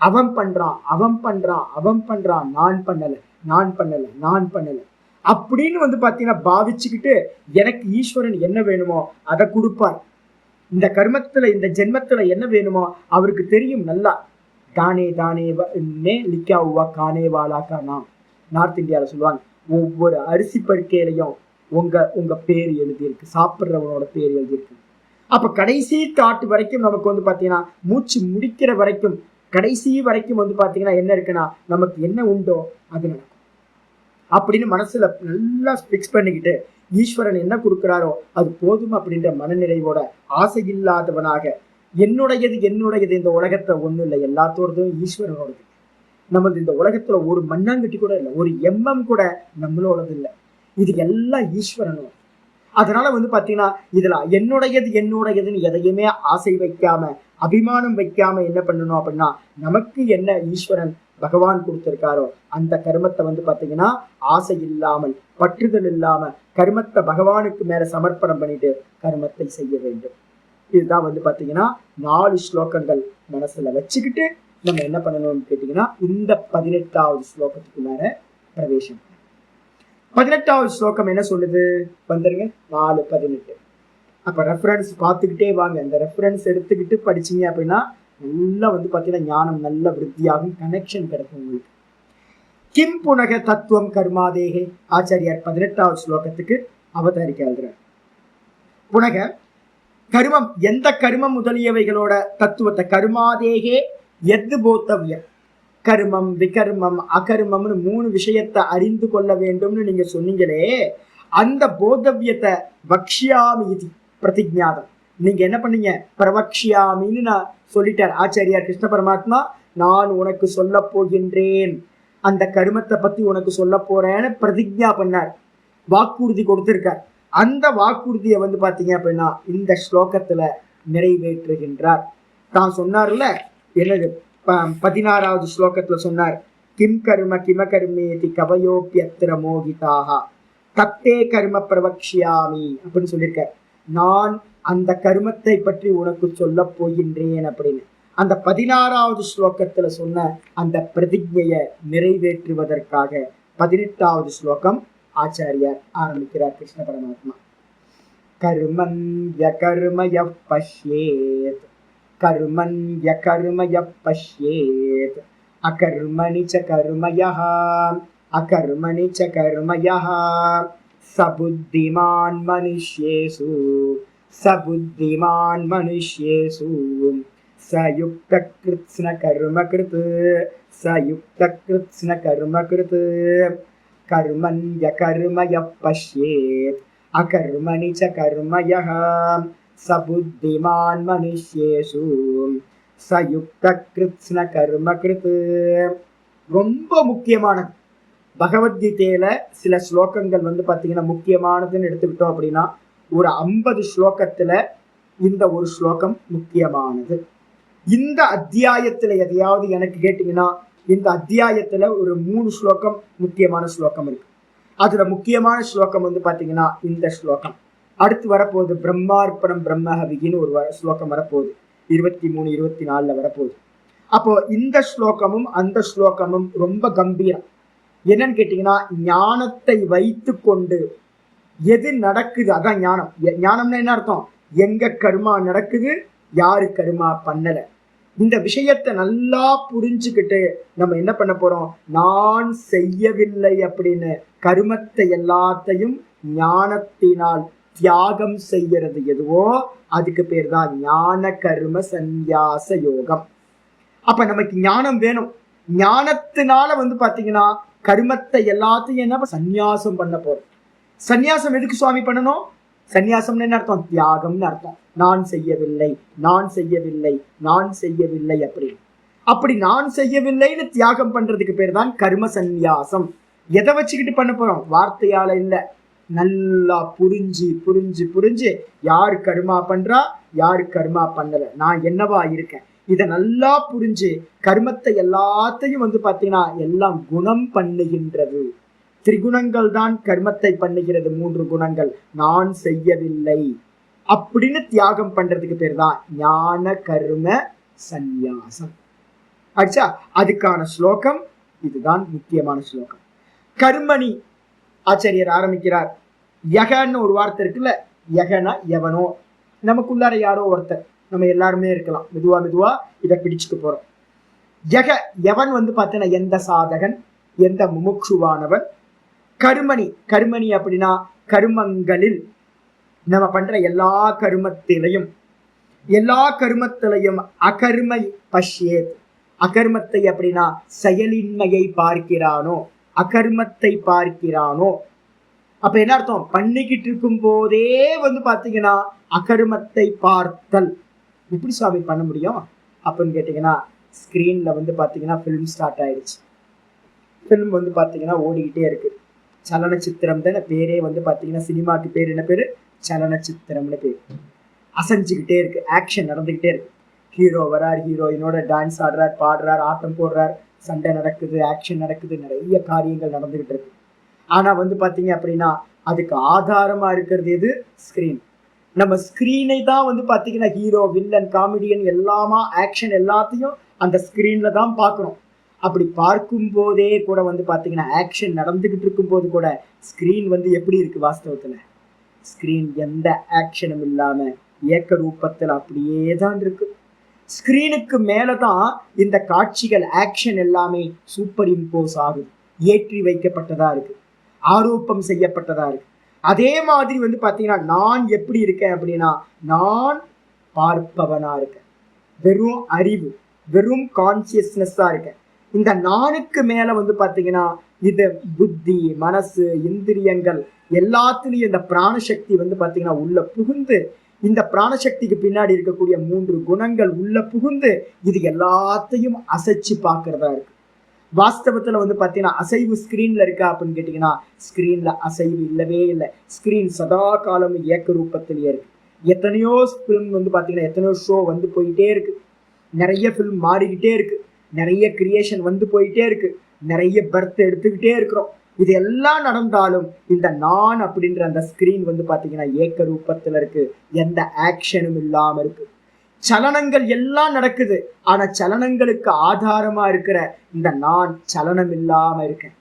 அவன் பண்றான், அவன் பண்றான், அவன் பண்றான், நான் பண்ணல, நான் பண்ணல, நான் பண்ணல அப்படின்னு பாத்தீங்கன்னா பாவிச்சுக்கிட்டு எனக்கு ஈஸ்வரன் என்ன வேணுமோ அதை கொடுப்பார். இந்த கர்மத்துல இந்த ஜென்மத்துல என்ன வேணுமோ அவருக்கு தெரியும் நல்லா. தானே தானே லிக்கா உவா கானே வாலா கானா, நார்த் இந்தியாவில் சொல்லுவாங்க. ஒவ்வொரு அரிசி பருக்கையிலையும் உங்க பேர் எழுதியிருக்கு, சாப்பிட்றவனோட பேர் எழுதியிருக்கு. அப்ப கடைசி தாட்டு வரைக்கும் நமக்கு பாத்தீங்கன்னா மூச்சு முடிக்கிற வரைக்கும் கடைசி வரைக்கும் பாத்தீங்கன்னா என்ன இருக்குன்னா நமக்கு என்ன உண்டோ அது நடக்கும் அப்படின்னு மனசுல நல்லா பிக்ஸ் பண்ணிக்கிட்டு ஈஸ்வரன் என்ன கொடுக்குறாரோ அது போதும் அப்படின்ற மனநிறைவோட ஆசை இல்லாதவனாக என்னுடையது என்னுடையது இந்த உலகத்துல ஒண்ணும் இல்லை, எல்லாத்தோடதும் ஈஸ்வரனோடது. நம்மளது இந்த உலகத்துல ஒரு மண்ணாங்கட்டி கூட இல்லை, ஒரு எம்எம் கூட நம்மளோடது இல்லை, இது எல்லாம் ஈஸ்வரனோட. அதனால பாத்தீங்கன்னா இதுல என்னுடையது என்னுடையதுன்னு எதையுமே ஆசை வைக்காம அபிமானம் வைக்காம என்ன பண்ணணும் அப்படின்னா நமக்கு என்ன ஈஸ்வரன் பகவான் கொடுத்திருக்காரோ அந்த கர்மத்தை பாத்தீங்கன்னா ஆசை இல்லாமல் பற்றுதல் இல்லாம கர்மத்தை பகவானுக்கு மேல சமர்ப்பணம் பண்ணிட்டு கர்மத்தை செய்ய வேண்டும். இதுதான் பாத்தீங்கன்னா 4 ஸ்லோகங்கள் மனசுல வச்சுக்கிட்டு நம்ம என்ன பண்ணணும்னு கேட்டீங்கன்னா இந்த 18வது ஸ்லோகத்துக்கு மேல பிரவேசம். 18வது ஸ்லோகம் என்ன சொல்லுது வந்துருங்க, 4:18. அப்ப ரெஃபரன்ஸ் பார்த்துக்கிட்டே வாங்க. இந்த ரெஃபரன்ஸ் எடுத்துக்கிட்டு படிச்சீங்க அப்படின்னா நல்லா பாத்தீங்கன்னா ஞானம் நல்ல விருத்தியாகும், கனெக்ஷன் கிடைக்கும் உங்களுக்கு. கிம் புனக தத்துவம் கர்மாதேகே, ஆச்சாரியார் 18வது ஸ்லோகத்துக்கு அவதாரிக்க எழுதுறார். புனக கர்மம், எந்த கர்மம் முதலியவைகளோட தத்துவத்தை, கர்மாதேகே எது போத்தவியம், கர்மம் விகர்மம் அகர்மம்னு 3 விஷயத்தை அறிந்து கொள்ள வேண்டும்னு நீங்க சொன்னீங்களே, அந்த போதவியத்தை வக்ஷ்யாமி இது பிரதிஜாதம். நீங்க என்ன பண்ணீங்க, பிரவக்ஷ்யாமின்னு நான் சொல்லிட்டார் ஆச்சாரியார் கிருஷ்ண பரமாத்மா. நான் உனக்கு சொல்ல போகின்றேன், அந்த கர்மத்தை பத்தி உனக்கு சொல்ல போறேன்னு பிரதிஜா பண்ணார், வாக்குறுதி கொடுத்திருக்கார். அந்த வாக்குறுதியை பாத்தீங்க அப்படின்னா இந்த ஸ்லோகத்துல நிறைவேற்றுகின்றார். தான் சொன்னார்ல என்னது 16வது ஸ்லோகத்துல சொன்னார், கிம் கர்ம கிம கர்மேதி கவயோப்யத்திர மோகிதாக தத்தே கர்ம பிரவக்ஷ்யாமி அப்படின்னு சொல்லியிருக்கார். நான் அந்த கர்மத்தை பற்றி உனக்கு சொல்ல போகின்றேன் அப்படின்னு அந்த 16வது ஸ்லோகத்துல சொன்ன அந்த பிரதிஜையை நிறைவேற்றுவதற்காக 18வது ஸ்லோகம் ஆச்சாரியார் ஆரம்பிக்கிறார் கிருஷ்ண பரமாத்மா. கர்மன் யகர்மய பஷ்யேத், கர்மன் யகர்மய பஷ்யேத், அகர்மணி ச கர்மயஹ, அகர்மணி ச கர்மயஹ, சபுத்திமான் மனுஷ்யேஷு, சபுத்திமான் மனுஷ்யேஷு, சயுக்த கிருத்ஸ்ன கர்ம கிருத், சயுக்த கிருத்ஸ்ன கர்ம கிருத், கர்மன் யகர்மய பஷ்யேத், அகர்மணி ச கர்மயஹ, சபுத்திமான் மனுஷ்யேஷு, சயுக்த கிருத்ஸ்ன கர்ம கிருத். ரொம்ப முக்கியமானது. பகவத்கீதையில சில ஸ்லோகங்கள் பாத்தீங்கன்னா முக்கியமானதுன்னு எடுத்துக்கிட்டோம் அப்படின்னா ஒரு 50 ஸ்லோகத்துல இந்த ஒரு ஸ்லோகம் முக்கியமானது. இந்த அத்தியாயத்துல எதையாவது எனக்கு கேட்டீங்கன்னா இந்த அத்தியாயத்துல ஒரு 3 ஸ்லோகம் முக்கியமான ஸ்லோகம் இருக்கு. அதுல முக்கியமான ஸ்லோகம் பாத்தீங்கன்னா இந்த ஸ்லோகம். அடுத்து வரப்போகுது பிரம்மார்ப்பணம் பிரம்மஹவின்னு ஒரு ஸ்லோகம் வரப்போகுது, 23, 24 வரப்போகுது. அப்போ இந்த ஸ்லோகமும் அந்த ஸ்லோகமும் ரொம்ப கம்பீரம். என்னன்னு கேட்டீங்கன்னா ஞானத்தை வைத்து கொண்டு எது நடக்குது அதான் ஞானம். ஞானம்னா என்ன அர்த்தம், எங்க கர்மா நடக்குது யாரு கருமா பண்ணல. இந்த விஷயத்தை நல்லா புரிஞ்சுக்கிட்டு நம்ம என்ன பண்ண போறோம், நான் செய்யவில்லை அப்படின்னு கருமத்தை எல்லாத்தையும் ஞானத்தினால் தியாகம் செய்யறது எதுவோ அதுக்கு பேர் தான் ஞான கர்ம சந்நியாச யோகம். அப்ப நமக்கு ஞானம் வேணும். ஞானத்தினால பாத்தீங்கன்னா கர்மத்தை எல்லாத்தையும் என்ன சந்நியாசம் பண்ண போறோம். சந்நியாசம் எதுக்கு சுவாமி பண்ணணும்? சந்நியாசம்னு என்ன அர்த்தம்? தியாகம்னு அர்த்தம். நான் செய்யவில்லை, நான் செய்யவில்லை, நான் செய்யவில்லை அப்படி நான் செய்யவில்லைன்னு தியாகம் பண்றதுக்கு பேர் தான் கர்ம சந்நியாசம். எதை வச்சுக்கிட்டு பண்ண போறோம்? வார்த்தையால இல்ல, நல்லா புரிஞ்சு புரிஞ்சு புரிஞ்சு யாரு கர்மா பண்றா, யாரு கர்மா பண்ணல, நான் என்னவா இருக்கேன், இதை நல்லா புரிஞ்சு கர்மத்தை எல்லாத்தையும் பாத்தீங்கன்னா எல்லாம் குணம் பண்ணுகின்றது. திரிகுணங்கள் தான் கர்மத்தை பண்ணுகிறது. 3 குணங்கள். நான் செய்யவில்லை அப்படின்னு தியாகம் பண்றதுக்கு பேர் தான் ஞான கர்ம சந்நியாசம். ஆச்சா, அதுக்கான ஸ்லோகம் இதுதான், முக்கியமான ஸ்லோகம். கர்மணி ஆச்சாரியர் ஆரம்பிக்கிறார். யகன்னு ஒரு வார்த்தை இருக்குல்ல, யகனா எவனோ, நமக்குள்ளார யாரோ ஒருத்தர், நம்ம எல்லாருமே இருக்கலாம். மெதுவா மெதுவா இதை பிடிச்சுக்க போறோம். யக எவன் பார்த்தீங்கன்னா எந்த சாதகன், எந்த முமுட்சுவானவன். கர்மணி, கர்மணி அப்படின்னா கர்மங்களில் நம்ம பண்ற எல்லா கர்மத்திலையும் அகர்மை பஷ்யேத். அகர்மத்தை அப்படின்னா செயலின்மையை பார்க்கிறானோ, அகர்மத்தை பார்க்கிறானோ. அப்ப என்ன அர்த்தம்? பண்ணிக்கிட்டு இருக்கும் போதே பாத்தீங்கன்னா அகர்மத்தை பார்த்தல். எப்படி சுவாமி பண்ண முடியும் அப்படின்னு கேட்டீங்கன்னா, ஸ்கிரீன்ல பாத்தீங்கன்னா ஃபிலிம் ஸ்டார்ட் ஆயிடுச்சு. ஃபிலிம் பாத்தீங்கன்னா ஓடிக்கிட்டே இருக்கு. சலனச்சித்திரம் தானே பேரே. பாத்தீங்கன்னா சினிமாக்கு பேர் என்ன பேரு? சலனச்சித்திரம்னு பேர். அசைஞ்சுக்கிட்டே இருக்கு, ஆக்ஷன் நடந்துகிட்டே இருக்கு. ஹீரோ வரார், ஹீரோயினோட டான்ஸ் ஆடுறார், பாடுறார், ஆட்டம் போடுறார், சண்டை நடக்குது, ஆக்ஷன் நடக்குது, நிறைய காரியங்கள் நடந்துகிட்டு இருக்கு. ஆனா பாத்தீங்க அப்படின்னா அதுக்கு ஆதாரமா இருக்கிறது எது? ஸ்கிரீன். நம்ம ஸ்கிரீனை தான் பாத்தீங்கன்னா ஹீரோ, வில்லன், காமெடியன் எல்லாமா ஆக்ஷன் எல்லாத்தையும் அந்த ஸ்கிரீன்ல தான் பார்க்கிறோம். அப்படி பார்க்கும் போதே கூட பாத்தீங்கன்னா ஆக்ஷன் நடந்துகிட்டு இருக்கும் போது கூட ஸ்கிரீன் எப்படி இருக்கு? வாஸ்தவத்துல ஸ்கிரீன் எந்த ஆக்ஷனும் இல்லாம ஏக்க ரூபத்தில் அப்படியே தான் இருக்கு. ஸ்கிரீனுக்கு மேலதான் இந்த காட்சிகள், ஆக்ஷன் எல்லாமே சூப்பர் இம்போஸ் ஆகுது, ஏற்றி வைக்கப்பட்டதா இருக்கு, ஆரோப்பம் செய்யப்பட்டதா இருக்கு. அதே மாதிரி பாத்தீங்கன்னா நான் எப்படி இருக்கேன் அப்படின்னா, நான் பார்ப்பவனா இருக்கேன், வெறும் அறிவு, வெறும் கான்சியஸ்னஸா இருக்கேன். இந்த நானுக்கு மேல பாத்தீங்கன்னா இது புத்தி, மனசு, இந்திரியங்கள் எல்லாத்துலயும் இந்த பிராணசக்தி பாத்தீங்கன்னா உள்ள புகுந்து, இந்த பிராணசக்திக்கு பின்னாடி இருக்கக்கூடிய 3 குணங்கள் உள்ள புகுந்து இது எல்லாத்தையும் அசைச்சு பாக்குறதா இருக்கு. வாஸ்தவத்துல பாத்தீங்கன்னா அசைவு ஸ்கிரீன்ல இருக்கா அப்படின்னு கேட்டீங்கன்னா, ஸ்கிரீன்ல அசைவு இல்லவே இல்லை. ஸ்கிரீன் சதா காலம் ஏக்க ரூபத்திலேயே இருக்கு. எத்தனையோ பிலிம் பாத்தீங்கன்னா எத்தனையோ ஷோ போயிட்டே இருக்கு, நிறைய பிலிம் மாறிக்கிட்டே இருக்கு, நிறைய கிரியேஷன் போயிட்டே இருக்கு, நிறைய பர்த் எடுத்துக்கிட்டே இருக்கிறோம். இது எல்லாம் நடந்தாலும் இந்த நான் அப்படின்ற அந்த ஸ்கிரீன் பாத்தீங்கன்னா ஏக்க ரூபத்துல இருக்கு, எந்த ஆக்ஷனும் இல்லாம இருக்கு. சலனங்கள் எல்லாம் நடக்குது, ஆனா சலனங்களுக்கு ஆதாரமா இருக்கிற இந்த நான் சலனம் இல்லாம இருக்கேன்.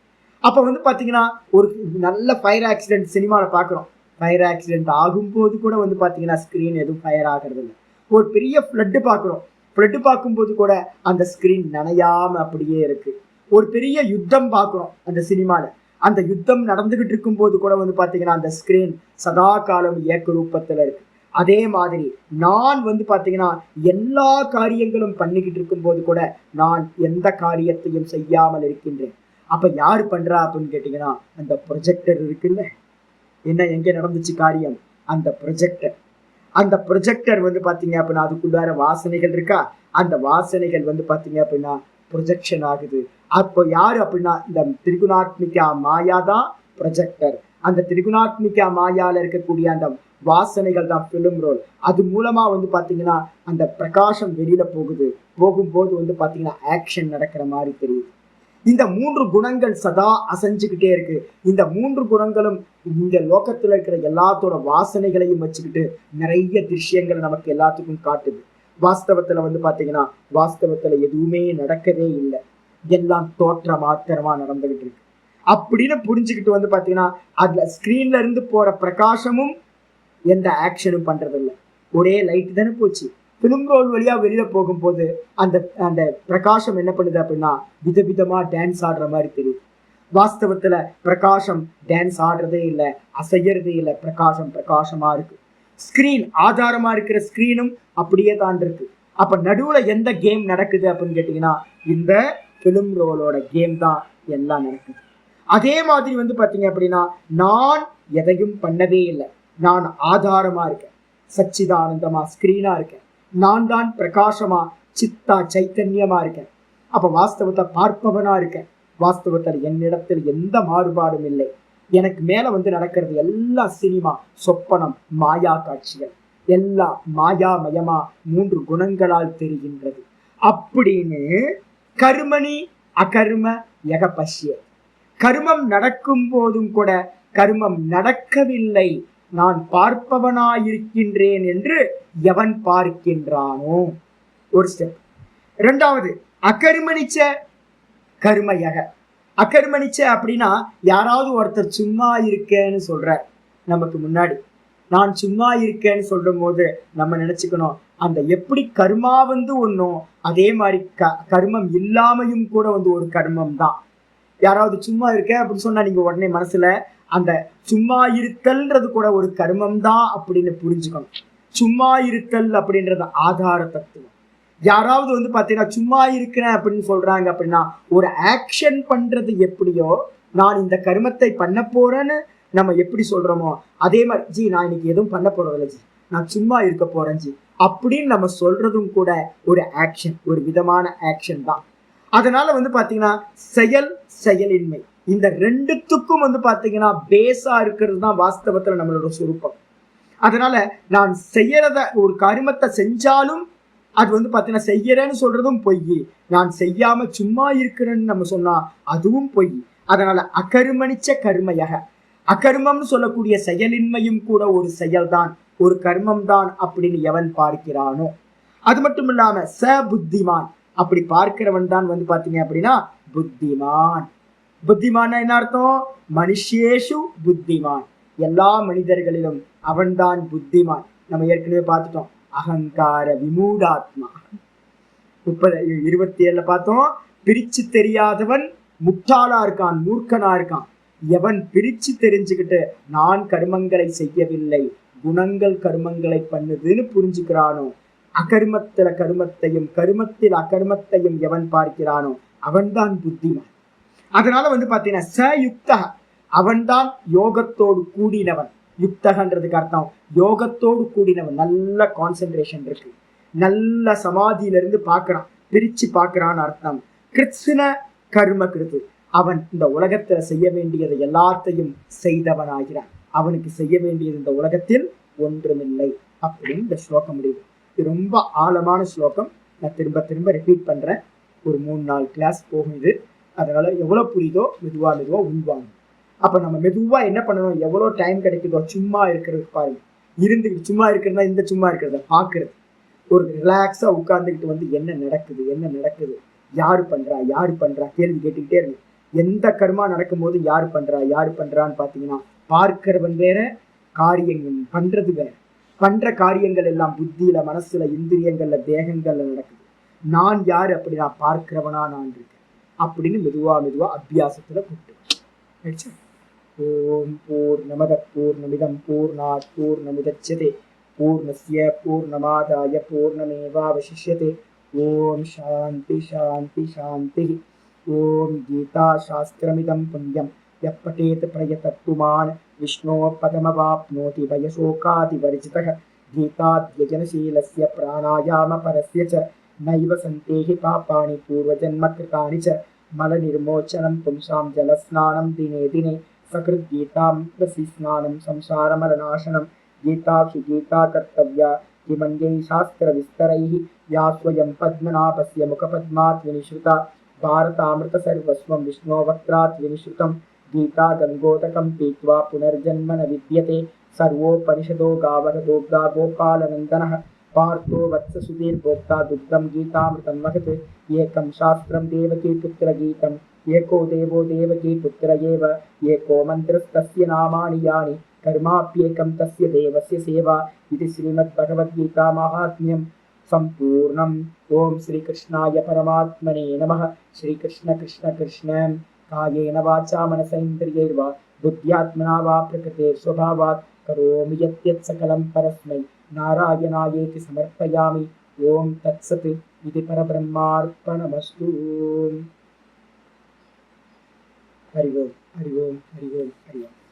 அப்ப பாத்தீங்கன்னா ஒரு நல்ல ஃபயர் ஆக்சிடென்ட் சினிமால பாக்குறோம். ஃபயர் ஆக்சிடென்ட் ஆகும்போது கூட பாத்தீங்கன்னா ஸ்கிரீன் எதுவும் ஃபயர் ஆகிறது இல்லை. ஒரு பெரிய ஃப்ளட் பாக்குறோம், ஃப்ளட் பார்க்கும்போது கூட அந்த ஸ்கிரீன் நனையாம அப்படியே இருக்கு. ஒரு பெரிய யுத்தம் பார்க்குறோம் அந்த சினிமால, அந்த யுத்தம் நடந்துகிட்டு இருக்கும் போது கூட பாத்தீங்கன்னா அந்த ஸ்கிரீன் சதா காலம் ஏக்க ரூபத்துல இருக்கு. அதே மாதிரி நான் பாத்தீங்கன்னா எல்லா காரியங்களும் பண்ணிக்கிட்டு இருக்கும் போது கூட நான் எந்த காரியத்தையும் செய்யாமல் இருக்கின்றேன். அப்ப யாரு பண்றா அப்படின்னு கேட்டீங்கன்னா, அந்த ப்ரொஜெக்டர் இருக்குல்ல, என்ன எங்க நடந்துச்சு காரியம்? அந்த ப்ரொஜெக்டர். அந்த ப்ரொஜெக்டர் பாத்தீங்க அப்படின்னா அதுக்குள்ளார வாசனைகள் இருக்கா, அந்த வாசனைகள் பாத்தீங்க அப்படின்னா ப்ரொஜெக்ஷன் ஆகுது. அப்போ யாரு அப்படின்னா இந்த திரிகுணாத்மிகா மாயா தான் ப்ரொஜெக்டர். அந்த திரிகுணாத்மிகா மாயால இருக்கக்கூடிய அந்த வாசனைகள் தான் பிலிம் ரோல். அது மூலமா பாத்தீங்கன்னா அந்த பிரகாசம் வெளியில போகுது. போகும்போது பாத்தீங்கன்னா ஆக்ஷன் நடக்கிற மாதிரி தெரியுது. இந்த 3 குணங்கள் சதா அசைஞ்சுக்கிட்டே இருக்கு. இந்த 3 குணங்களும் இந்த லோகத்துல இருக்கிற எல்லாத்தோட வாசனைகளையும் வச்சுக்கிட்டு நிறைய திருஷ்யங்களை நமக்கு எல்லாத்துக்கும் காட்டுது. வாஸ்தவத்துல பாத்தீங்கன்னா வாஸ்தவத்துல எதுவுமே நடக்கவே இல்லை, எல்லாம் தோற்ற மாத்திரமா நடந்துகிட்டு இருக்கு அப்படின்னு புரிஞ்சுக்கிட்டு பாத்தீங்கன்னா அதுல ஸ்கிரீன்ல இருந்து போற பிரகாசமும் எந்த ஆக்ஷனும் பண்றது இல்லை. ஒரே லைட் தானே போச்சு, பிலிம் ரோல் வழியா வெளியில போகும்போது அந்த அந்த பிரகாசம் என்ன பண்ணுது அப்படின்னா விதவிதமா டான்ஸ் ஆடுற மாதிரி தெரியுது. வாஸ்தவத்துல பிரகாசம் டான்ஸ் ஆடுறதே இல்லை, அசையறதே இல்லை, பிரகாசமா இருக்கு. ஸ்கிரீன் ஆதாரமா இருக்கிற ஸ்கிரீனும் அப்படியே தான் இருக்கு. அப்ப நடுவுல எந்த கேம் நடக்குது அப்படின்னு கேட்டீங்கன்னா இந்த பிலிம் ரோலோட கேம் தான் எல்லாம் நடக்குது. அதே மாதிரி பாத்தீங்க அப்படின்னா நான் எதையும் பண்ணவே இல்லை, நான் ஆதாரமா இருக்கேன், சச்சிதானந்தமா ஸ்கிரீனா இருக்கேன், நான் தான் பிரகாசமா சித்தா சைத்தன்யமா இருக்கேன். அப்ப வாஸ்தவத்தை பார்ப்பவனா இருக்கேன். வாஸ்தவத்தில் என்னிடத்தில் எந்த மாறுபாடும் இல்லை. எனக்கு மேல நடக்கிறது எல்லாம் சினிமா, சொப்பனம், மாயா காட்சிகள், எல்லாம் மாயாமயமா 3 குணங்களால் தெரிகின்றது அப்படின்னு கர்மணி அகர்ம யகபஷ்ய. கர்மம் நடக்கும் போதும் கூட கர்மம் நடக்கவில்லை, நான் பார்ப்பவனாயிருக்கின்றேன் என்று எவன் பார்க்கின்றானோ ஒரு ஸ்டெப். இரண்டாவது அகர்மணிச்ச கர்மயக. அகர்மணிச்ச அப்படின்னா யாராவது ஒருத்தர் சும்மா இருக்கேன்னு சொல்ற நமக்கு முன்னாடி, நான் சும்மா இருக்கேன்னு சொல்லும் போது நம்ம நினைச்சுக்கணும் அந்த எப்படி கர்மா ஒன்றும் அதே மாதிரி கர்மம் இல்லாமையும் கூட ஒரு கர்மம் தான். யாராவது சும்மா இருக்க அப்படின்னு சொன்னா நீங்க உடனே மனசுல அந்த சும்மா இருத்தல்ன்றது கூட ஒரு கர்மம் தான் அப்படின்னு புரிஞ்சுக்கணும். சும்மா இருத்தல் அப்படின்றது ஆதார தத்துவம். யாராவது பாத்தீங்கன்னா சும்மா இருக்கிறேன் அப்படின்னு சொல்றாங்க அப்படின்னா ஒரு ஆக்ஷன் பண்றது எப்படியோ நான் இந்த கர்மத்தை பண்ண போறேன்னு நம்ம எப்படி சொல்றோமோ அதே மாதிரி ஜி நான் இன்னைக்கு எதுவும் பண்ண போறதில்லை ஜி, நான் சும்மா இருக்க போறேன் ஜி அப்படின்னு நம்ம சொல்றதும் கூட ஒரு ஆக்ஷன், ஒரு விதமான ஆக்ஷன் தான். அதனால பாத்தீங்கன்னா செயல் செயலின்மை இந்த ரெண்டுத்துக்கும் பாத்தீங்கன்னா பேஸா இருக்கிறது தான் வாஸ்தவத்துல நம்மளோட சுரூபம். அதனால நான் செய்யறத ஒரு கர்மத்தை செஞ்சாலும் அது பாத்தீங்கன்னா செய்யறேன்னு சொல்றதும் பொய், நான் செய்யாம சும்மா இருக்கிறேன்னு நம்ம சொன்னா அதுவும் பொய். அதனால அகர்மணிச்ச கர்மயக, அகர்மம்னு சொல்லக்கூடிய செயலின்மையும் கூட ஒரு செயல்தான், ஒரு கர்மம் தான் அப்படின்னு எவன் பார்க்கிறானோ. அது மட்டும் இல்லாம ச புத்திமான், அப்படி பார்க்கிறவன் தான் பாத்தீங்க அப்படின்னா புத்திமான். புத்திமான் என்ன அர்த்தம்? மனுஷேஷு புத்திமான், எல்லா மனிதர்களிலும் அவன்தான் புத்திமான். நம்ம ஏற்கனவே பார்த்துட்டோம் அகங்கார விமூடாத்மா 27 பார்த்தோம். பிரிச்சு தெரியாதவன் முட்டாளா இருக்கான், மூர்க்கனா இருக்கான். எவன் பிரிச்சு தெரிஞ்சுக்கிட்டு நான் கர்மங்களை செய்யவில்லை, குணங்கள் கர்மங்களை பண்ணுதுன்னு புரிஞ்சுக்கிறானோ, அகர்மத்தில கர்மத்தையும் கர்மத்தில் அகர்மத்தையும் எவன் பார்க்கிறானோ அவன்தான் புத்திமான். அதனால பாத்தீங்கன்னா ச யுக்தக, அவன்தான் யோகத்தோடு கூடினவன். யுக்தகன்றதுக்கு அர்த்தம் யோகத்தோடு கூடினவன், நல்ல கான்சென்ட்ரேஷன் இருக்கு, நல்ல சமாதியில இருந்து பாக்குறான், பிரிச்சு பாக்குறான்னு அர்த்தம். கிருஷ்ண கர்ம கிருத்து, அவன் இந்த உலகத்துல செய்ய வேண்டியதை எல்லாத்தையும் செய்தவனாகிறான். அவனுக்கு செய்ய வேண்டியது இந்த உலகத்தில் ஒன்றுமில்லை அப்படின்னு இந்த ஸ்லோகம் முடியுது. இது ரொம்ப ஆழமான ஸ்லோகம், நான் திரும்ப திரும்ப ரிப்பீட் பண்றேன். ஒரு 3-4 கிளாஸ் போகும் இது. அதனால எவ்வளவு புரியுதோ மெதுவா உள்வாங்க. அப்ப நம்ம மெதுவா என்ன பண்ணணும், எவ்வளவு டைம் கிடைக்குதோ சும்மா இருக்கிறது பாருங்க. இருந்துக்கிட்டு சும்மா இருக்கிறதா இந்த சும்மா இருக்கிறத பாக்குறது, ஒரு ரிலாக்ஸா உட்கார்ந்துக்கிட்டு என்ன நடக்குது, யாரு பண்றா கேள்வி கேட்டுக்கிட்டே இருக்கு. எந்த கர்மா நடக்கும் போது யாரு பண்றான்னு பாத்தீங்கன்னா பார்க்கிறவன் வேற, காரியங்கள் பண்றது வேற. பண்ற காரியங்கள் எல்லாம் புத்தியில, மனசுல, இந்திரியங்கள்ல, தேகங்கள்ல நடக்குது. நான் யாரு அப்படின்னா பார்க்கிறவனா நான் இருக்கேன் அப்படின்னு மெதுவா அபியாசத்துல கூப்பிட்டு. ஓம் பூர்ணமத பூர்ணமிதம் பூர்ணாத் பூர்ணமுதச்யதே பூர்ணஸ்ய பூர்ணமாதாய பூர்ணமேவாவசிஷ்யதே. ஓம் சாந்தி சாந்தி சாந்தி. ஓம் கீதா சாஸ்திரமிதம் புண்ணியம் யः படேத் பிரயதத்துமான் விஷ்ணோ பதமவாப்னோதி வயசோகாதிவர்ஜிதः. கீதாத்யஜனசீலஸ்ய பிராணாயாம பரஸ்ய ச நைவ சந்தேஹி பாபானி பூர்வஜன்ம கிருதானி ச. மலநிர்மோச்சனம் பும்சாம் ஜலஸ்நானம் தினே தினே சகிருத் கீதாமிருசி ஸ்நானம் சம்சாரமலநாசனம். கீதாசு கீதா கர்த்தவ்யா கிமன்யை சாஸ்திர விஸ்தரைஹி யா ஸ்வயம் பத்மநாபஸ்ய முகபத்மாத் வினிஸ்ருதா. பாரதாமிருத சர்வஸ்வம் விஷ்ணோ வக்ராத் வினிஸ்ருதம். கீதா கங்கோதகம் பீத்வா புனர்ஜன்ம ந வித்யதே. சர்வோபனிஷதோ காவகதோக்தா கோபாலநந்தனः. பார்த்தோ வத்ச சுதீர்போக்தா துக்தம் கீதாமிருதம் மகத். ஏகம் சாஸ்திரம் தேவகீ புத்திர கீதம் ஏகோ தேவோ தேவகீ புத்திர ஏவ. ஏகோ மந்திரஸ்தஸ்ய நாமானி யானி கர்மாப்யேகம் தஸ்ய தேவஸ்ய சேவா. இது ஸ்ரீமத் பகவத்கீதா மகாத்மியம். सम्पूर्णम्। ओम श्रीकृष्णाय परमात्मने नमः। श्रीकृष्ण कृष्ण कृष्ण कायेन वाचा मनसेन्द्रियैर्वा बुद्ध्यात्मना वा प्रकृते स्वभावात् करोमि यत् सकलं परस्मै नारायणायेति समर्पयामि। ओम तत्सत् इति परब्रह्मार्पणमस्तु। हरि ओम हरि ओम हरि ओम हरि ओम।